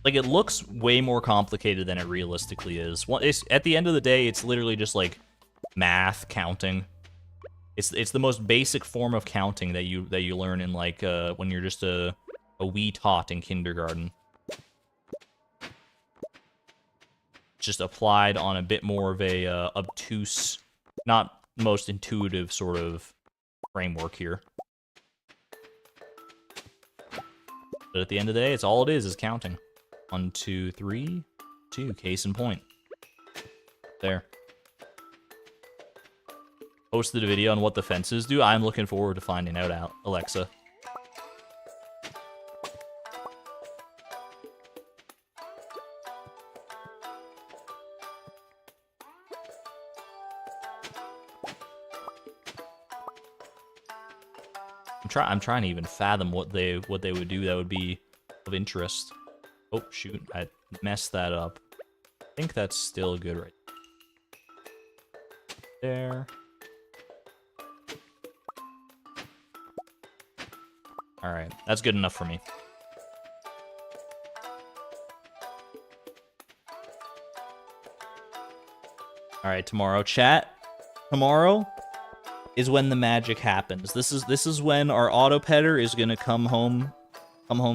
Speaker 1: Like, it looks way more complicated than it realistically is. At the end of the day, it's literally just like math, counting. It's the most basic form of counting that you learn in like when you're just a wee tot in kindergarten. Just applied on a bit more of a obtuse, not most intuitive sort of framework here. But at the end of the day, it's all it is counting. 1, 2, 3, 2. Case in point. There. Posted a video on what the fences do. I'm looking forward to finding out, Alexa. I'm trying to even fathom what they would do that would be of interest. Oh shoot, I messed that up. I think that's still good right there. Alright, that's good enough for me. Alright, tomorrow, chat. Tomorrow is when the magic happens. This is when our auto-petter is gonna come home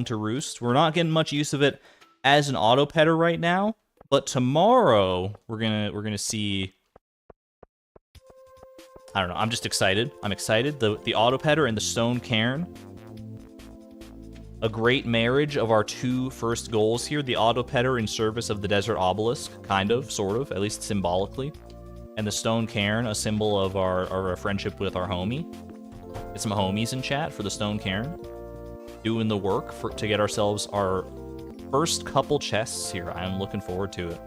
Speaker 1: to roost. We're not getting much use of it as an auto-petter right now, but tomorrow we're gonna see. I don't know. I'm just excited. I'm excited. The auto-petter and the stone cairn. A great marriage of our two first goals here. The auto-petter in service of the desert obelisk, kind of, sort of, at least symbolically. And the stone cairn, a symbol of our friendship with our homie. Get some homies in chat for the stone cairn. Doing the work to get ourselves our first couple chests here. I'm looking forward to it.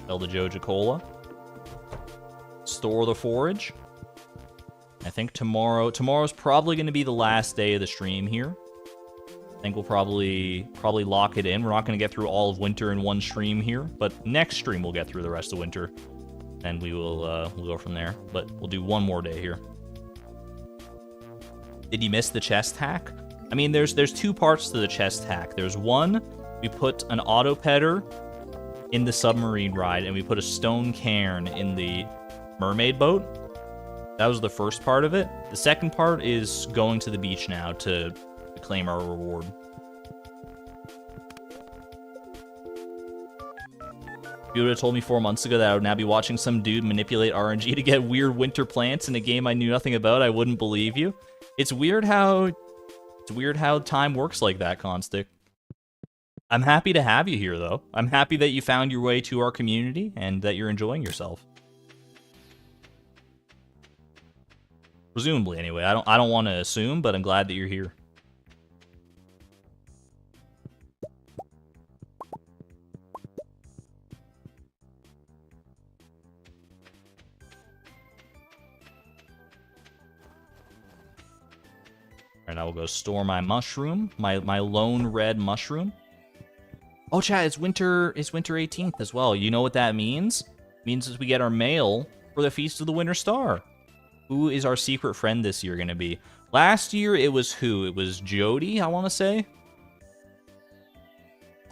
Speaker 1: Sell the Joja Cola. Store the forage. I think tomorrow's probably going to be the last day of the stream here. I think we'll probably lock it in. We're not going to get through all of winter in one stream here, but next stream we'll get through the rest of winter, and we'll go from there. But we'll do one more day here. Did you miss the chest hack? I mean, there's two parts to the chest hack. There's one, we put an auto-petter in the submarine ride, and we put a stone cairn in the mermaid boat. That was the first part of it. The second part is going to the beach now to claim our reward. If you would have told me 4 months ago that I would now be watching some dude manipulate RNG to get weird winter plants in a game I knew nothing about, I wouldn't believe you. It's weird how It's weird how time works like that, Constick. I'm happy to have you here, though. I'm happy that you found your way to our community and that you're enjoying yourself. Presumably, anyway. I don't want to assume, but I'm glad that you're here. Alright, I will go store my mushroom, my lone red mushroom. Oh, chat, it's winter 18th as well. You know what that means? It means that we get our mail for the Feast of the Winter Star. Who is our secret friend this year going to be? Last year, it was who? It was Jody, I want to say.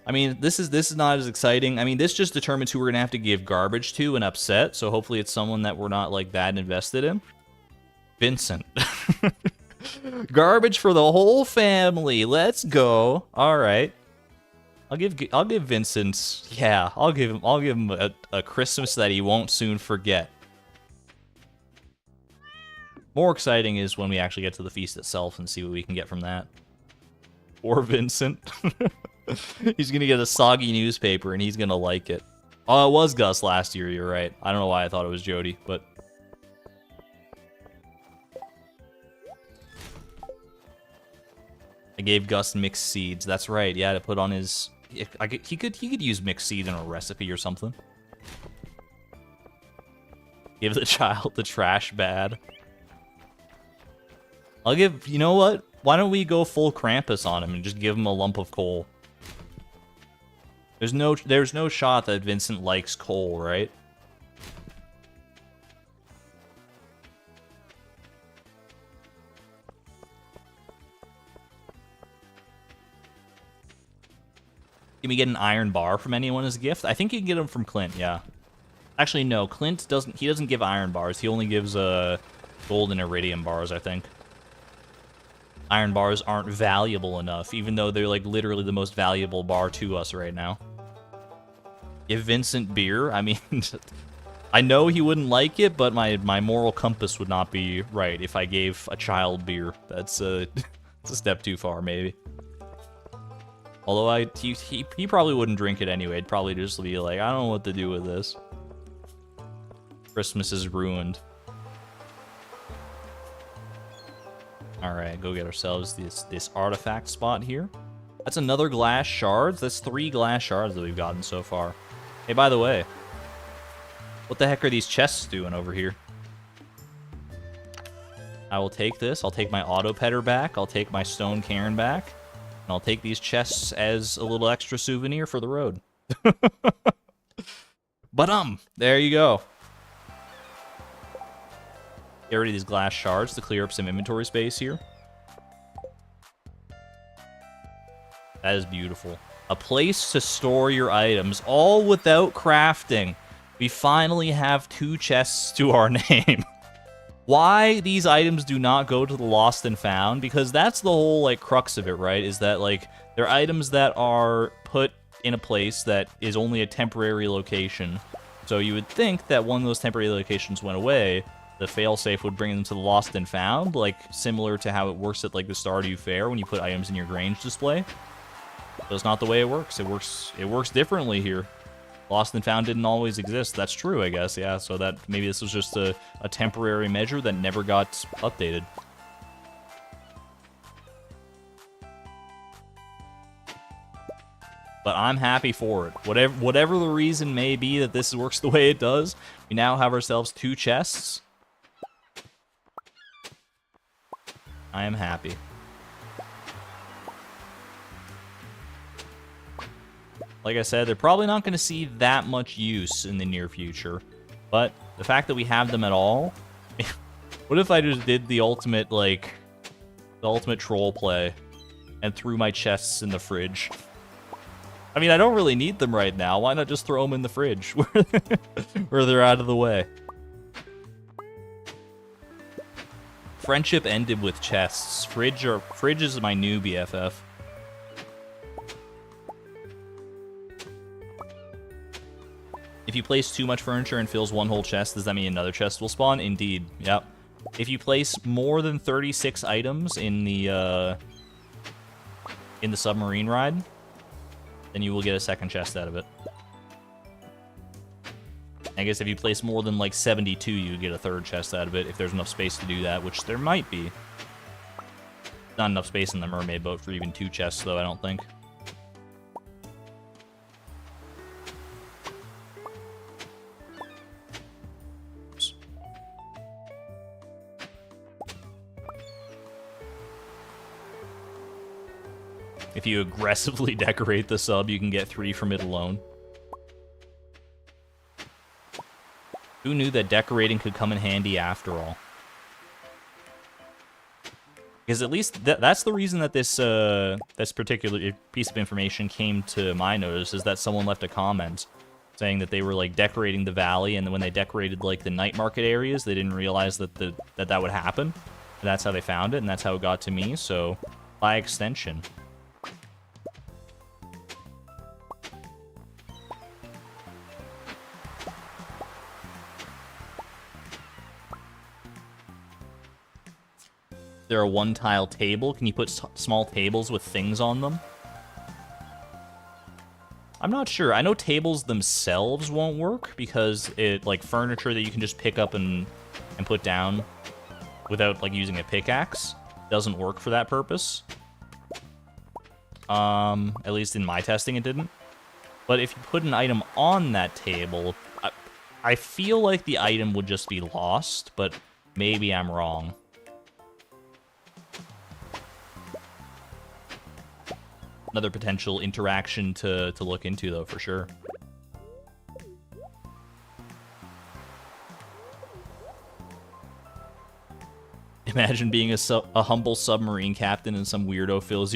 Speaker 1: I mean, this is not as exciting. I mean, this just determines who we're going to have to give garbage to and upset, so hopefully it's someone that we're not, like, that invested in. Vincent. Garbage for the whole family. Let's go. All right. I'll give Vincent. Yeah, I'll give him a Christmas that he won't soon forget. More exciting is when we actually get to the feast itself and see what we can get from that. Or Vincent. He's gonna get a soggy newspaper and he's gonna like it. Oh, it was Gus last year, you're right. I don't know why I thought it was Jody, but... I gave Gus mixed seeds, that's right, yeah, to put on his... He could use mixed seed in a recipe or something. Give the child the trash bad. I'll give... You know what? Why don't we go full Krampus on him and just give him a lump of coal? There's no shot that Vincent likes coal, right? Can we get an iron bar from anyone as a gift? I think you can get them from Clint, yeah. Actually, no, Clint doesn't... He doesn't give iron bars. He only gives gold and iridium bars, I think. Iron bars aren't valuable enough, even though they're, like, literally the most valuable bar to us right now. Give Vincent beer? I mean, I know he wouldn't like it, but my moral compass would not be right if I gave a child beer. That's it's a step too far, maybe. Although he probably wouldn't drink it anyway. He'd probably just be like, I don't know what to do with this. Christmas is ruined. Alright, go get ourselves this artifact spot here. That's another glass shards. That's 3 glass shards that we've gotten so far. Hey, by the way, what the heck are these chests doing over here? I will take this. I'll take my auto petter back. I'll take my stone cairn back. And I'll take these chests as a little extra souvenir for the road. But there you go. Get rid of these glass shards to clear up some inventory space here. That is beautiful. A place to store your items, all without crafting. We finally have 2 chests to our name. Why these items do not go to the lost and found? Because that's the whole, like, crux of it, right? Is that, like, they're items that are put in a place that is only a temporary location. So you would think that when those temporary locations went away, the failsafe would bring them to the lost and found, like, similar to how it works at, like, the Stardew Fair when you put items in your Grange display. That's not the way it works. It works differently here. Lost and found didn't always exist. That's true, I guess, yeah. So that maybe this was just a temporary measure that never got updated. But I'm happy for it. Whatever the reason may be that this works the way it does, we now have ourselves 2 chests. I am happy. Like I said, they're probably not going to see that much use in the near future. But the fact that we have them at all... What if I just did the ultimate, like... The ultimate troll play and threw my chests in the fridge? I mean, I don't really need them right now. Why not just throw them in the fridge where they're out of the way? Friendship ended with chests. Fridge is my new BFF. If you place too much furniture and fills one whole chest, does that mean another chest will spawn? Indeed. Yep. If you place more than 36 items in the in the submarine ride, then you will get a second chest out of it. I guess if you place more than like 72, you get a third chest out of it if there's enough space to do that, which there might be. Not enough space in the mermaid boat for even 2 chests, though, I don't think. If you aggressively decorate the sub, you can get 3 from it alone. Who knew that decorating could come in handy after all? Because at least that's the reason that this particular piece of information came to my notice, is that someone left a comment saying that they were like decorating the valley, and then when they decorated like the night market areas, they didn't realize that that would happen. And that's how they found it, and that's how it got to me. So by extension. There a one-tile table? Can you put small tables with things on them? I'm not sure. I know tables themselves won't work because it, like, furniture that you can just pick up and put down without, like, using a pickaxe doesn't work for that purpose. At least in my testing it didn't. But if you put an item on that table, I feel like the item would just be lost, but maybe I'm wrong. Another potential interaction to look into, though, for sure. Imagine being a humble submarine captain and some weirdo fills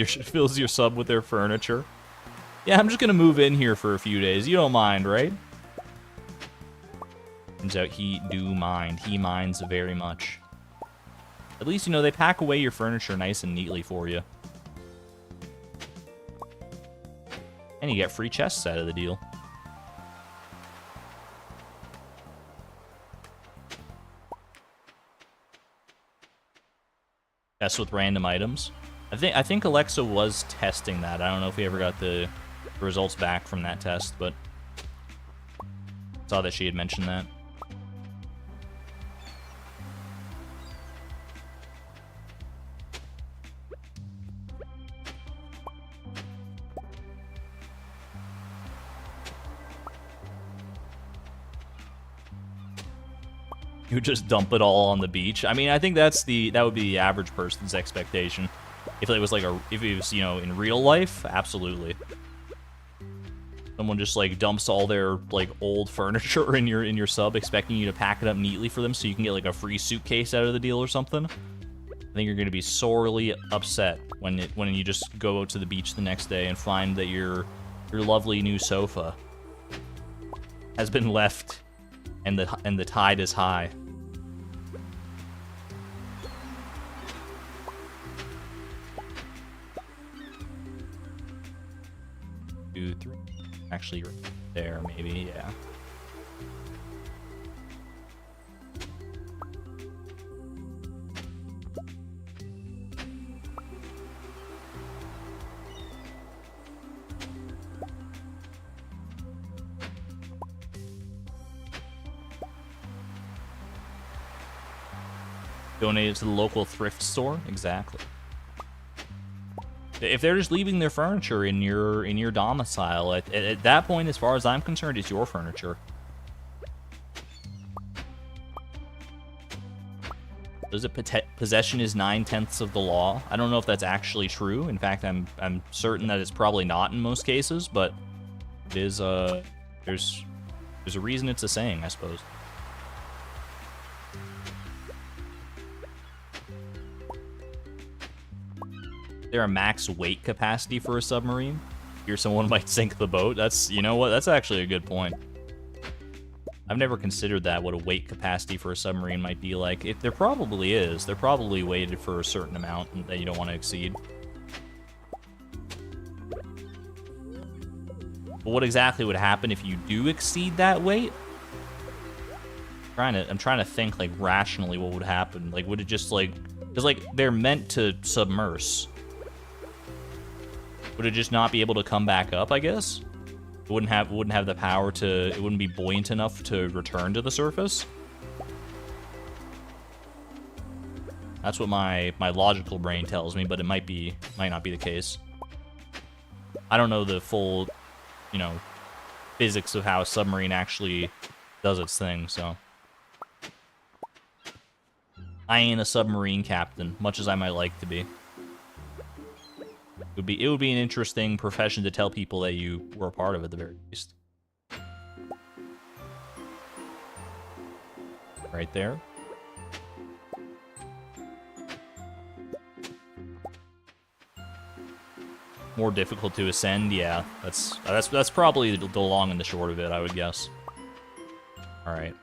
Speaker 1: your sub with their furniture. Yeah, I'm just gonna move in here for a few days. You don't mind, right? Turns out he do mind. He minds very much. At least, you know, they pack away your furniture nice and neatly for you. And you get free chests out of the deal. Test with random items. I think Alexa was testing that. I don't know if we ever got the results back from that test, but saw that she had mentioned that. You just dump it all on the beach. I mean, I think that would be the average person's expectation. If it was like if it was, you know, in real life, absolutely. Someone just like dumps all their like old furniture in your sub, expecting you to pack it up neatly for them so you can get like a free suitcase out of the deal or something. I think you're going to be sorely upset when you just go out to the beach the next day and find that your lovely new sofa has been left and the tide is high. Two, three. Actually, right there, maybe, yeah. Donate it to the local thrift store? Exactly. If they're just leaving their furniture in your domicile, at that point, as far as I'm concerned, it's your furniture. Does it possession is 9/10 of the law? I don't know if that's actually true. In fact, I'm certain that it's probably not in most cases, but it is. There's a reason it's a saying, I suppose. Is there a max weight capacity for a submarine? Here, someone might sink the boat. That's, you know what? That's actually a good point. I've never considered that, what a weight capacity for a submarine might be like. If there probably is. They're probably weighted for a certain amount that you don't want to exceed. But what exactly would happen if you do exceed that weight? I'm trying to think, like, rationally what would happen. Like, would it just, like... Because, like, they're meant to submerge. Would it just not be able to come back up, I guess? It wouldn't have the power to, it wouldn't be buoyant enough to return to the surface? That's what my logical brain tells me, but it might not be the case. I don't know the full, you know, physics of how a submarine actually does its thing, so. I ain't a submarine captain, much as I might like to be. It would be an interesting profession to tell people that you were a part of at the very least. Right there. More difficult to ascend, yeah. That's probably the long and the short of it, I would guess. All right.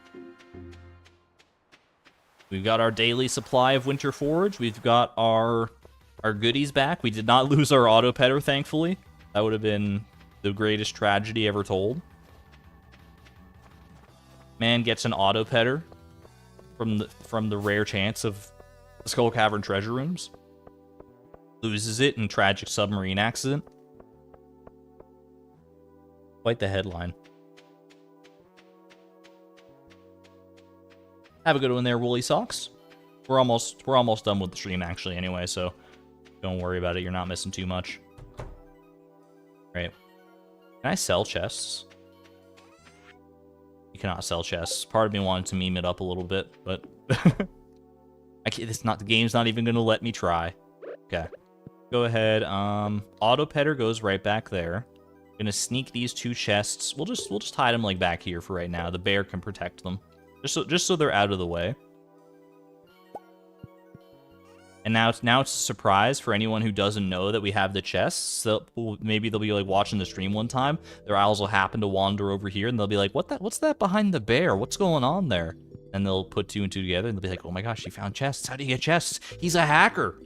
Speaker 1: We've got our daily supply of winter forage. We've got our goodies back. We did not lose our auto petter, thankfully. That would have been the greatest tragedy ever told. Man gets an auto petter from the rare chance of the Skull Cavern treasure rooms. Loses it in tragic submarine accident. Quite the headline. Have a good one there, Woolly Socks. We're almost done with the stream actually anyway, so don't worry about it. You're not missing too much. Right. Can I sell chests? You cannot sell chests. Part of me wanted to meme it up a little bit, but the game's not even gonna let me try. Okay. Go ahead. Auto petter goes right back there. Gonna sneak these two chests. We'll just hide them like back here for right now. The bear can protect them. Just so they're out of the way. And now it's a surprise for anyone who doesn't know that we have the chests. So maybe they'll be like watching the stream one time. Their eyes will happen to wander over here, and they'll be like, "What's that behind the bear? What's going on there?" And they'll put two and two together, and they'll be like, "Oh my gosh, he found chests. How do you get chests? He's a hacker,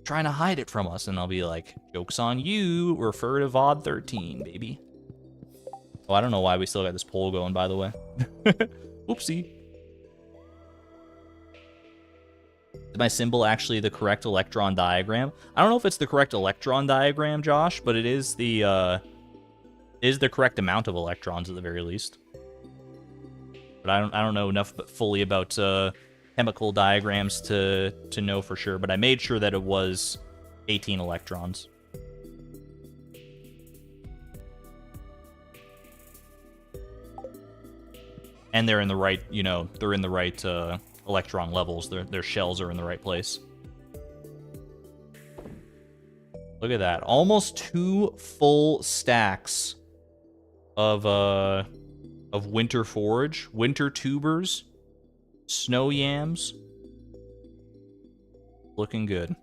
Speaker 1: trying to hide it from us." And I'll be like, "Joke's on you. Refer to VOD 13, baby." Oh, I don't know why we still got this poll going, by the way. Oopsie. Is my symbol actually the correct electron diagram? I don't know if it's the correct electron diagram, Josh, but it is the correct amount of electrons at the very least. But I don't know enough fully about chemical diagrams to know for sure, but I made sure that it was 18 electrons. And they're in the right, they're in the right electron levels. Their shells are in the right place. Look at that. Almost 2 full stacks of winter forage, Wintertubers, snow yams. Looking good.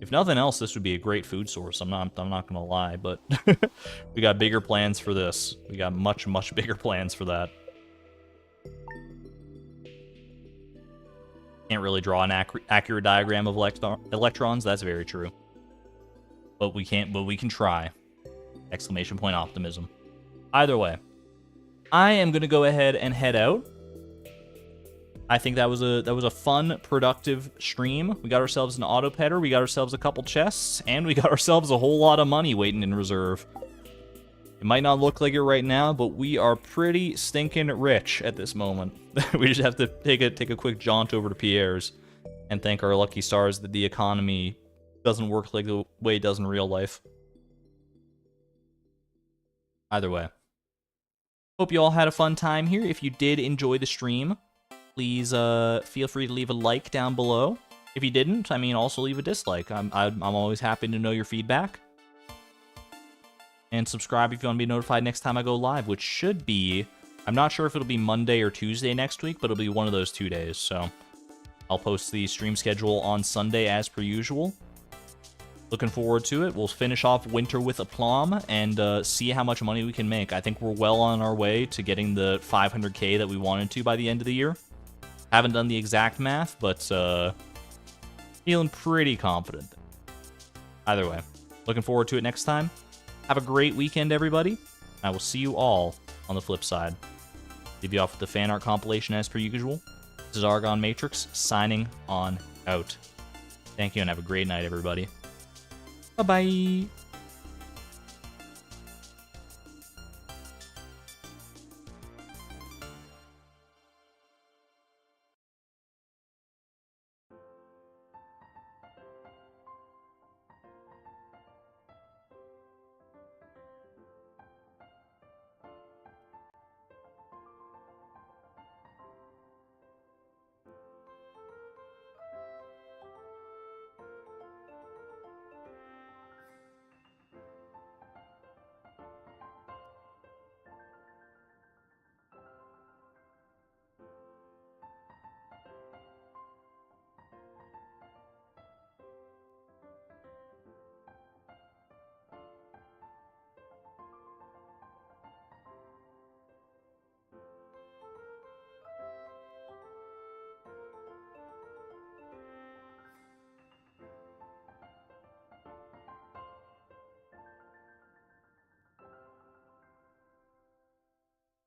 Speaker 1: If nothing else, this would be a great food source. I'm not gonna lie, but we got bigger plans for this. We got much bigger plans for that. Can't really draw an accurate diagram of electrons. That's very true. But we can try. Exclamation point optimism. Either way, I am gonna go ahead and head out. I think that was a fun, productive stream. We got ourselves an auto petter, we got ourselves a couple chests, and we got ourselves a whole lot of money waiting in reserve. It might not look like it right now, but we are pretty stinking rich at this moment. We just have to take a quick jaunt over to Pierre's and thank our lucky stars that the economy doesn't work like the way it does in real life. Either way. Hope you all had a fun time here. If you did enjoy the stream, please feel free to leave a like down below. If you didn't, also leave a dislike. I'm always happy to know your feedback. And subscribe if you want to be notified next time I go live, which should be, I'm not sure if it'll be Monday or Tuesday next week, but it'll be one of those 2 days. So I'll post the stream schedule on Sunday as per usual. Looking forward to it. We'll finish off winter with aplomb and see how much money we can make. I think we're well on our way to getting the 500k that we wanted to by the end of the year. Haven't done the exact math, but feeling pretty confident. Either way, looking forward to it next time. Have a great weekend, everybody. I will see you all on the flip side. Leave you off with the fan art compilation as per usual. This is Argon Matrix signing on out. Thank you and have a great night, everybody. Bye-bye.